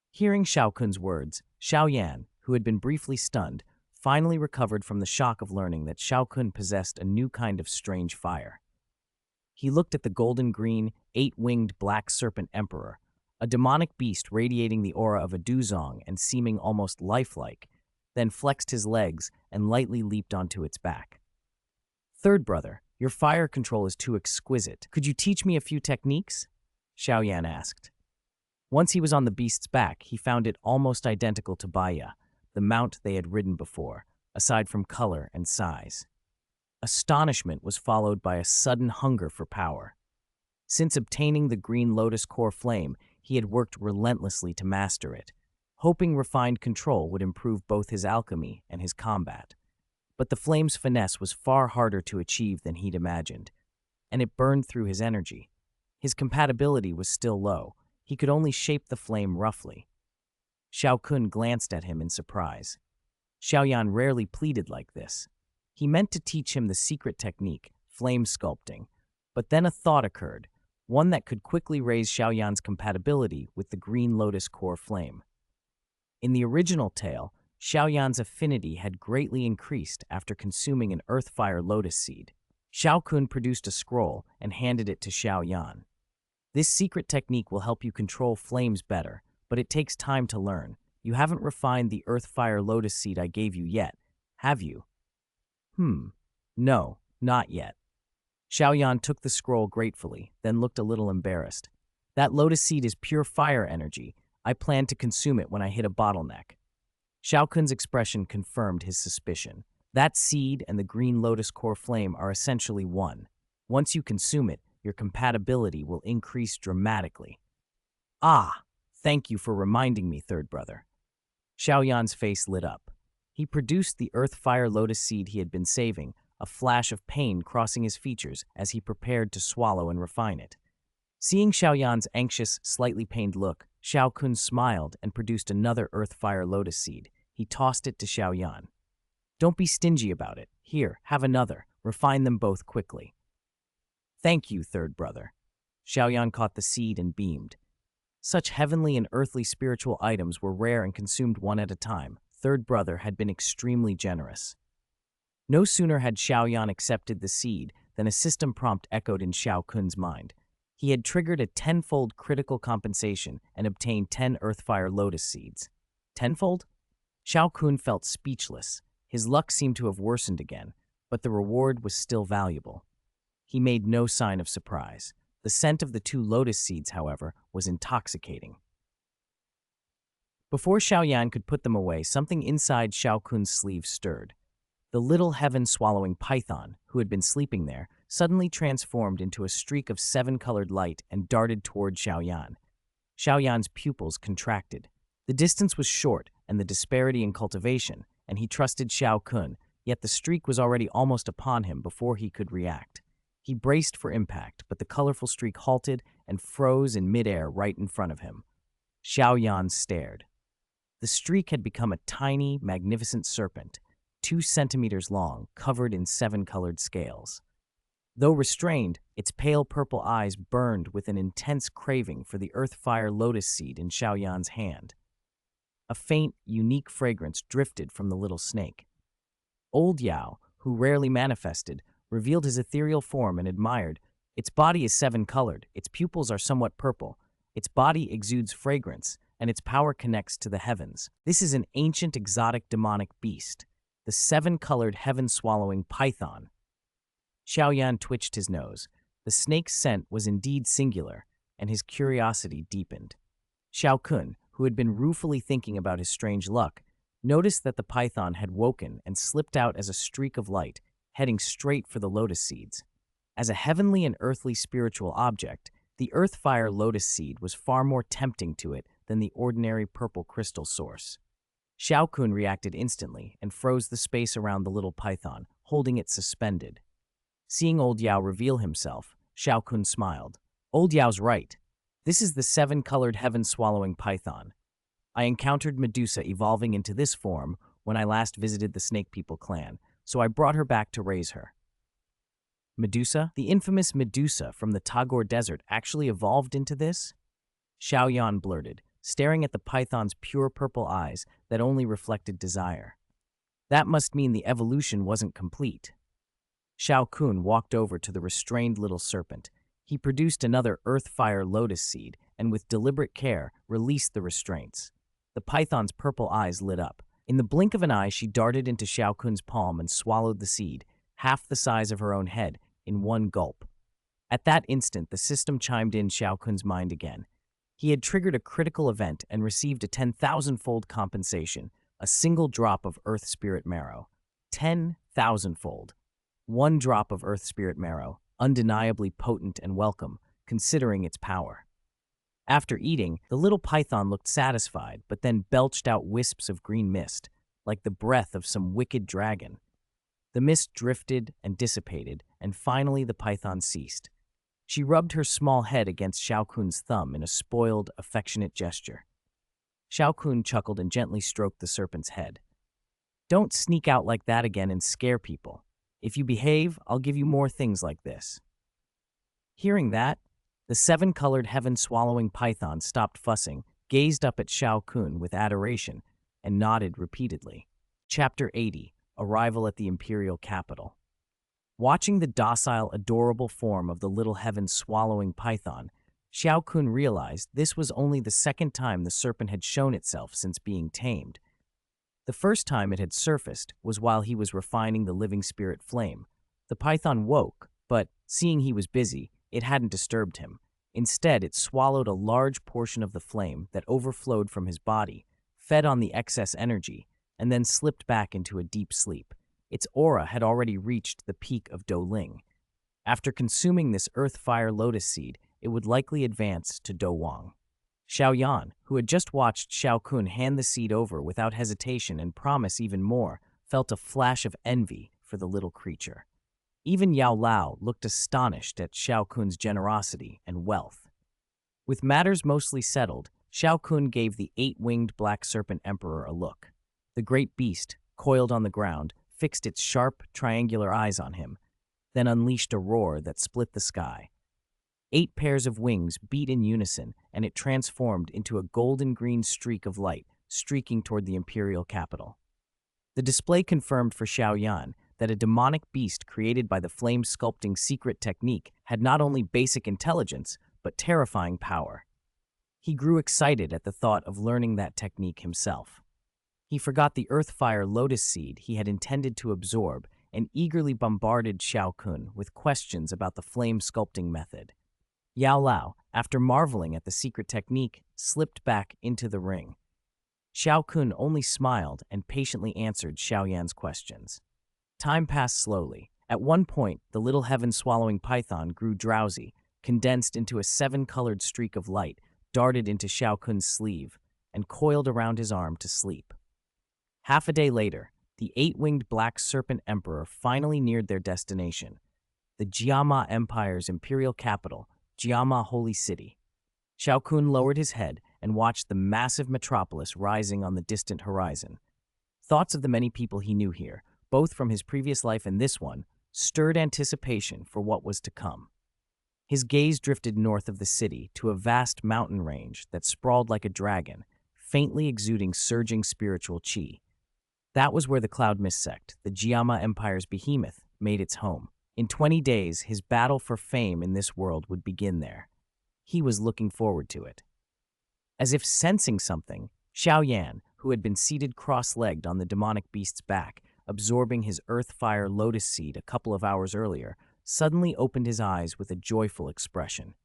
Hearing Xiao Kun's words, Xiao Yan, who had been briefly stunned, finally recovered from the shock of learning that Xiao Kun possessed a new kind of strange fire. He looked at the golden-green, 8-winged black serpent emperor, a demonic beast radiating the aura of a duzong and seeming almost lifelike, then flexed his legs and lightly leaped onto its back. Third brother, your fire control is too exquisite. Could you teach me a few techniques? Xiao Yan asked. Once he was on the beast's back, he found it almost identical to Baiya, the mount they had ridden before, aside from color and size. Astonishment was followed by a sudden hunger for power. Since obtaining the green lotus core flame, he had worked relentlessly to master it, hoping refined control would improve both his alchemy and his combat. But the flame's finesse was far harder to achieve than he'd imagined, and it burned through his energy. His compatibility was still low. He could only shape the flame roughly. Xiao Kun glanced at him in surprise. Xiao Yan rarely pleaded like this. He meant to teach him the secret technique, flame sculpting, but then a thought occurred, one that could quickly raise Xiao Yan's compatibility with the green lotus core flame. In the original tale, Xiao Yan's affinity had greatly increased after consuming an earthfire lotus seed. Xiao Kun produced a scroll and handed it to Xiao Yan. This secret technique will help you control flames better, but it takes time to learn. You haven't refined the earthfire lotus seed I gave you yet, have you? No, not yet. Xiao Yan took the scroll gratefully, then looked a little embarrassed. That lotus seed is pure fire energy. I plan to consume it when I hit a bottleneck. Xiao Kun's expression confirmed his suspicion. That seed and the green lotus core flame are essentially one. Once you consume it, your compatibility will increase dramatically. Ah, thank you for reminding me, third brother. Xiao Yan's face lit up. He produced the earthfire lotus seed he had been saving, a flash of pain crossing his features as he prepared to swallow and refine it. Seeing Xiao Yan's anxious, slightly pained look, Xiao Kun smiled and produced another earthfire lotus seed. He tossed it to Xiao Yan. Don't be stingy about it. Here, have another. Refine them both quickly. Thank you, third brother. Xiao Yan caught the seed and beamed. Such heavenly and earthly spiritual items were rare and consumed one at a time. Third brother had been extremely generous. No sooner had Xiao Yan accepted the seed than a system prompt echoed in Xiao Kun's mind. He had triggered a tenfold critical compensation and obtained 10 earthfire lotus seeds. Tenfold? Xiao Kun felt speechless. His luck seemed to have worsened again, but the reward was still valuable. He made no sign of surprise. The scent of the 2 lotus seeds, however, was intoxicating. Before Xiao Yan could put them away, something inside Xiao Kun's sleeve stirred. The little heaven-swallowing python, who had been sleeping there, suddenly transformed into a streak of 7-colored light and darted toward Xiao Yan. Xiao Yan's pupils contracted. The distance was short and the disparity in cultivation, and he trusted Xiao Kun, yet the streak was already almost upon him before he could react. He braced for impact, but the colorful streak halted and froze in midair right in front of him. Xiao Yan stared. The streak had become a tiny, magnificent serpent, 2 centimeters long, covered in 7-colored scales. Though restrained, its pale purple eyes burned with an intense craving for the earthfire lotus seed in Xiao Yan's hand. A faint, unique fragrance drifted from the little snake. Old Yao, who rarely manifested, revealed his ethereal form and admired. Its body is 7-colored, its pupils are somewhat purple, its body exudes fragrance, and its power connects to the heavens. This is an ancient exotic demonic beast, the 7-colored heaven-swallowing python. Xiao Yan twitched his nose. The snake's scent was indeed singular, and his curiosity deepened. Xiao Kun, who had been ruefully thinking about his strange luck, noticed that the python had woken and slipped out as a streak of light, heading straight for the lotus seeds. As a heavenly and earthly spiritual object, the earthfire lotus seed was far more tempting to it than the ordinary purple crystal source. Xiao Kun reacted instantly and froze the space around the little python, holding it suspended. Seeing Old Yao reveal himself, Xiao Kun smiled. Old Yao's right. This is the 7-colored heaven-swallowing python. I encountered Medusa evolving into this form when I last visited the Snake People clan, so I brought her back to raise her. Medusa? The infamous Medusa from the Tagore Desert actually evolved into this? Xiao Yan blurted, staring at the python's pure purple eyes that only reflected desire. That must mean the evolution wasn't complete. Xiao Kun walked over to the restrained little serpent. He produced another earthfire lotus seed and with deliberate care released the restraints. The python's purple eyes lit up. In the blink of an eye, she darted into Xiao Kun's palm and swallowed the seed, half the size of her own head, in one gulp. At that instant, the system chimed in Xiao Kun's mind again. He had triggered a critical event and received a 10,000-fold compensation, a single drop of Earth Spirit Marrow. 10,000-fold. 1 drop of Earth Spirit Marrow, undeniably potent and welcome, considering its power. After eating, the little python looked satisfied, but then belched out wisps of green mist, like the breath of some wicked dragon. The mist drifted and dissipated, and finally the python ceased. She rubbed her small head against Xiao Kun's thumb in a spoiled, affectionate gesture. Xiao Kun chuckled and gently stroked the serpent's head. "Don't sneak out like that again and scare people. If you behave, I'll give you more things like this." Hearing that, the seven-colored heaven-swallowing python stopped fussing, gazed up at Xiao Kun with adoration, and nodded repeatedly. Chapter 80. Arrival at the Imperial Capital. Watching the docile, adorable form of the little heaven-swallowing python, Xiao Kun realized this was only the second time the serpent had shown itself since being tamed. The first time it had surfaced was while he was refining the living spirit flame. The python woke, but, seeing he was busy, it hadn't disturbed him. Instead, it swallowed a large portion of the flame that overflowed from his body, fed on the excess energy, and then slipped back into a deep sleep. Its aura had already reached the peak of Douling. After consuming this earth-fire lotus seed, it would likely advance to Douwang. Xiao Yan, who had just watched Xiao Kun hand the seed over without hesitation and promise even more, felt a flash of envy for the little creature. Even Yao Lao looked astonished at Xiao Kun's generosity and wealth. With matters mostly settled, Xiao Kun gave the eight-winged black serpent emperor a look. The great beast, coiled on the ground, fixed its sharp, triangular eyes on him, then unleashed a roar that split the sky. 8 pairs of wings beat in unison, and it transformed into a golden-green streak of light, streaking toward the imperial capital. The display confirmed for Xiao Yan that a demonic beast created by the flame-sculpting secret technique had not only basic intelligence, but terrifying power. He grew excited at the thought of learning that technique himself. He forgot the earth-fire lotus seed he had intended to absorb and eagerly bombarded Xiao Kun with questions about the flame-sculpting method. Yao Lao, after marveling at the secret technique, slipped back into the ring. Xiao Kun only smiled and patiently answered Xiao Yan's questions. Time passed slowly. At one point, the little heaven-swallowing python grew drowsy, condensed into a 7-colored streak of light, darted into Xiao Kun's sleeve, and coiled around his arm to sleep. Half a day later, the 8-winged black serpent emperor finally neared their destination, the Jiama Empire's imperial capital, Jiama Holy City. Xiao Kun lowered his head and watched the massive metropolis rising on the distant horizon. Thoughts of the many people he knew here, both from his previous life and this one, stirred anticipation for what was to come. His gaze drifted north of the city to a vast mountain range that sprawled like a dragon, faintly exuding surging spiritual qi. That was where the Cloud Mist sect, the Jiama Empire's behemoth, made its home. In 20 days, his battle for fame in this world would begin there. He was looking forward to it. As if sensing something, Xiao Yan, who had been seated cross-legged on the demonic beast's back, absorbing his earth-fire lotus seed a couple of hours earlier, suddenly opened his eyes with a joyful expression.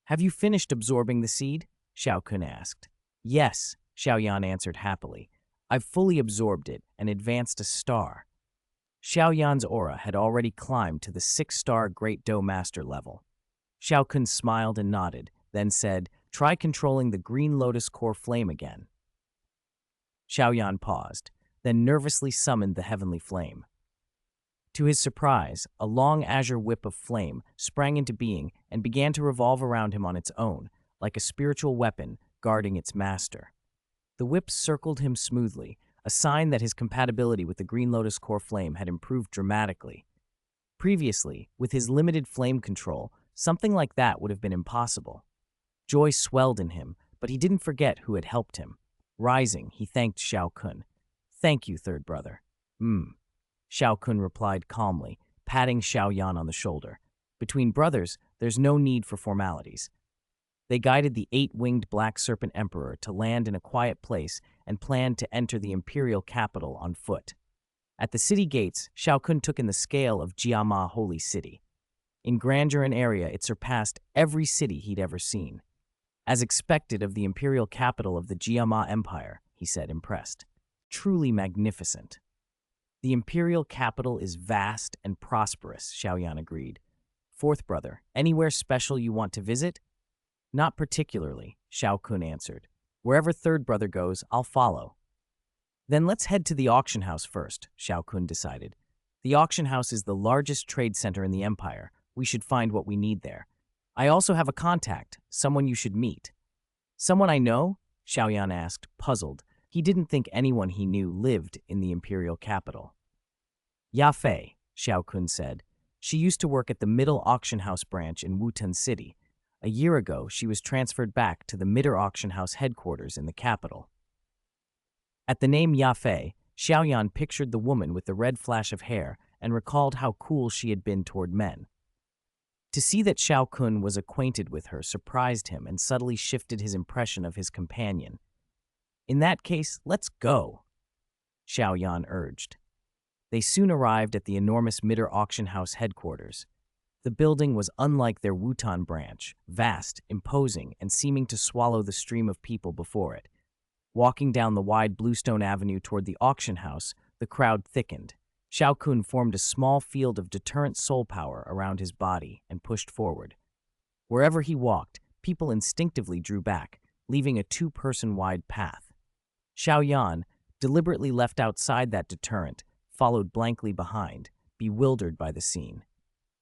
"Have you finished absorbing the seed?" Xiao Kun asked. "Yes," Xiao Yan answered happily. "I've fully absorbed it and advanced a star." Xiao Yan's aura had already climbed to the 6-star Great Dough Master level. Xiao Kun smiled and nodded, then said, "Try controlling the green lotus core flame again." Xiao Yan paused, then nervously summoned the heavenly flame. To his surprise, a long azure whip of flame sprang into being and began to revolve around him on its own, like a spiritual weapon guarding its master. The whip circled him smoothly, a sign that his compatibility with the Green Lotus core flame had improved dramatically. Previously, with his limited flame control, something like that would have been impossible. Joy swelled in him, but he didn't forget who had helped him. Rising, he thanked Xiao Kun. "Thank you, third brother." Xiao Kun replied calmly, patting Xiao Yan on the shoulder. "Between brothers, there's no need for formalities." They guided the 8-winged black serpent emperor to land in a quiet place and planned to enter the imperial capital on foot. At the city gates, Xiao Kun took in the scale of Jiama Holy City. In grandeur and area, it surpassed every city he'd ever seen. "As expected of the imperial capital of the Jiama Empire," he said, impressed. "Truly magnificent." "The imperial capital is vast and prosperous," Xiao Yan agreed. "Fourth brother, anywhere special you want to visit?" "Not particularly," Xiao Kun answered. "Wherever third brother goes, I'll follow." "Then let's head to the auction house first," Xiao Kun decided. The auction house is the largest trade center in the empire. We should find what we need there. I also have a contact, someone you should meet. Someone I know? Xiao Yan asked, puzzled. He didn't think anyone he knew lived in the imperial capital. Ya Fei, Xiao Kun said. She used to work at the Middle Auction House branch in Wutun City. A year ago, she was transferred back to the Middle Auction House headquarters in the capital. At the name Ya Fei, Xiao Yan pictured the woman with the red flash of hair and recalled how cool she had been toward men. To see that Xiao Kun was acquainted with her surprised him and subtly shifted his impression of his companion. In that case, let's go, Xiao Yan urged. They soon arrived at the enormous Middle Auction House headquarters. The building was unlike their Wutan branch, vast, imposing, and seeming to swallow the stream of people before it. Walking down the wide bluestone avenue toward the auction house, the crowd thickened. Xiao Kun formed a small field of deterrent soul power around his body and pushed forward. Wherever he walked, people instinctively drew back, leaving a two-person-wide path. Xiao Yan, deliberately left outside that deterrent, followed blankly behind, bewildered by the scene.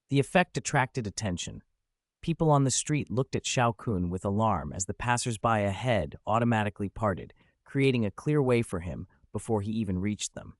The effect attracted attention. People on the street looked at Xiao Kun with alarm as the passers-by ahead automatically parted, creating a clear way for him before he even reached them.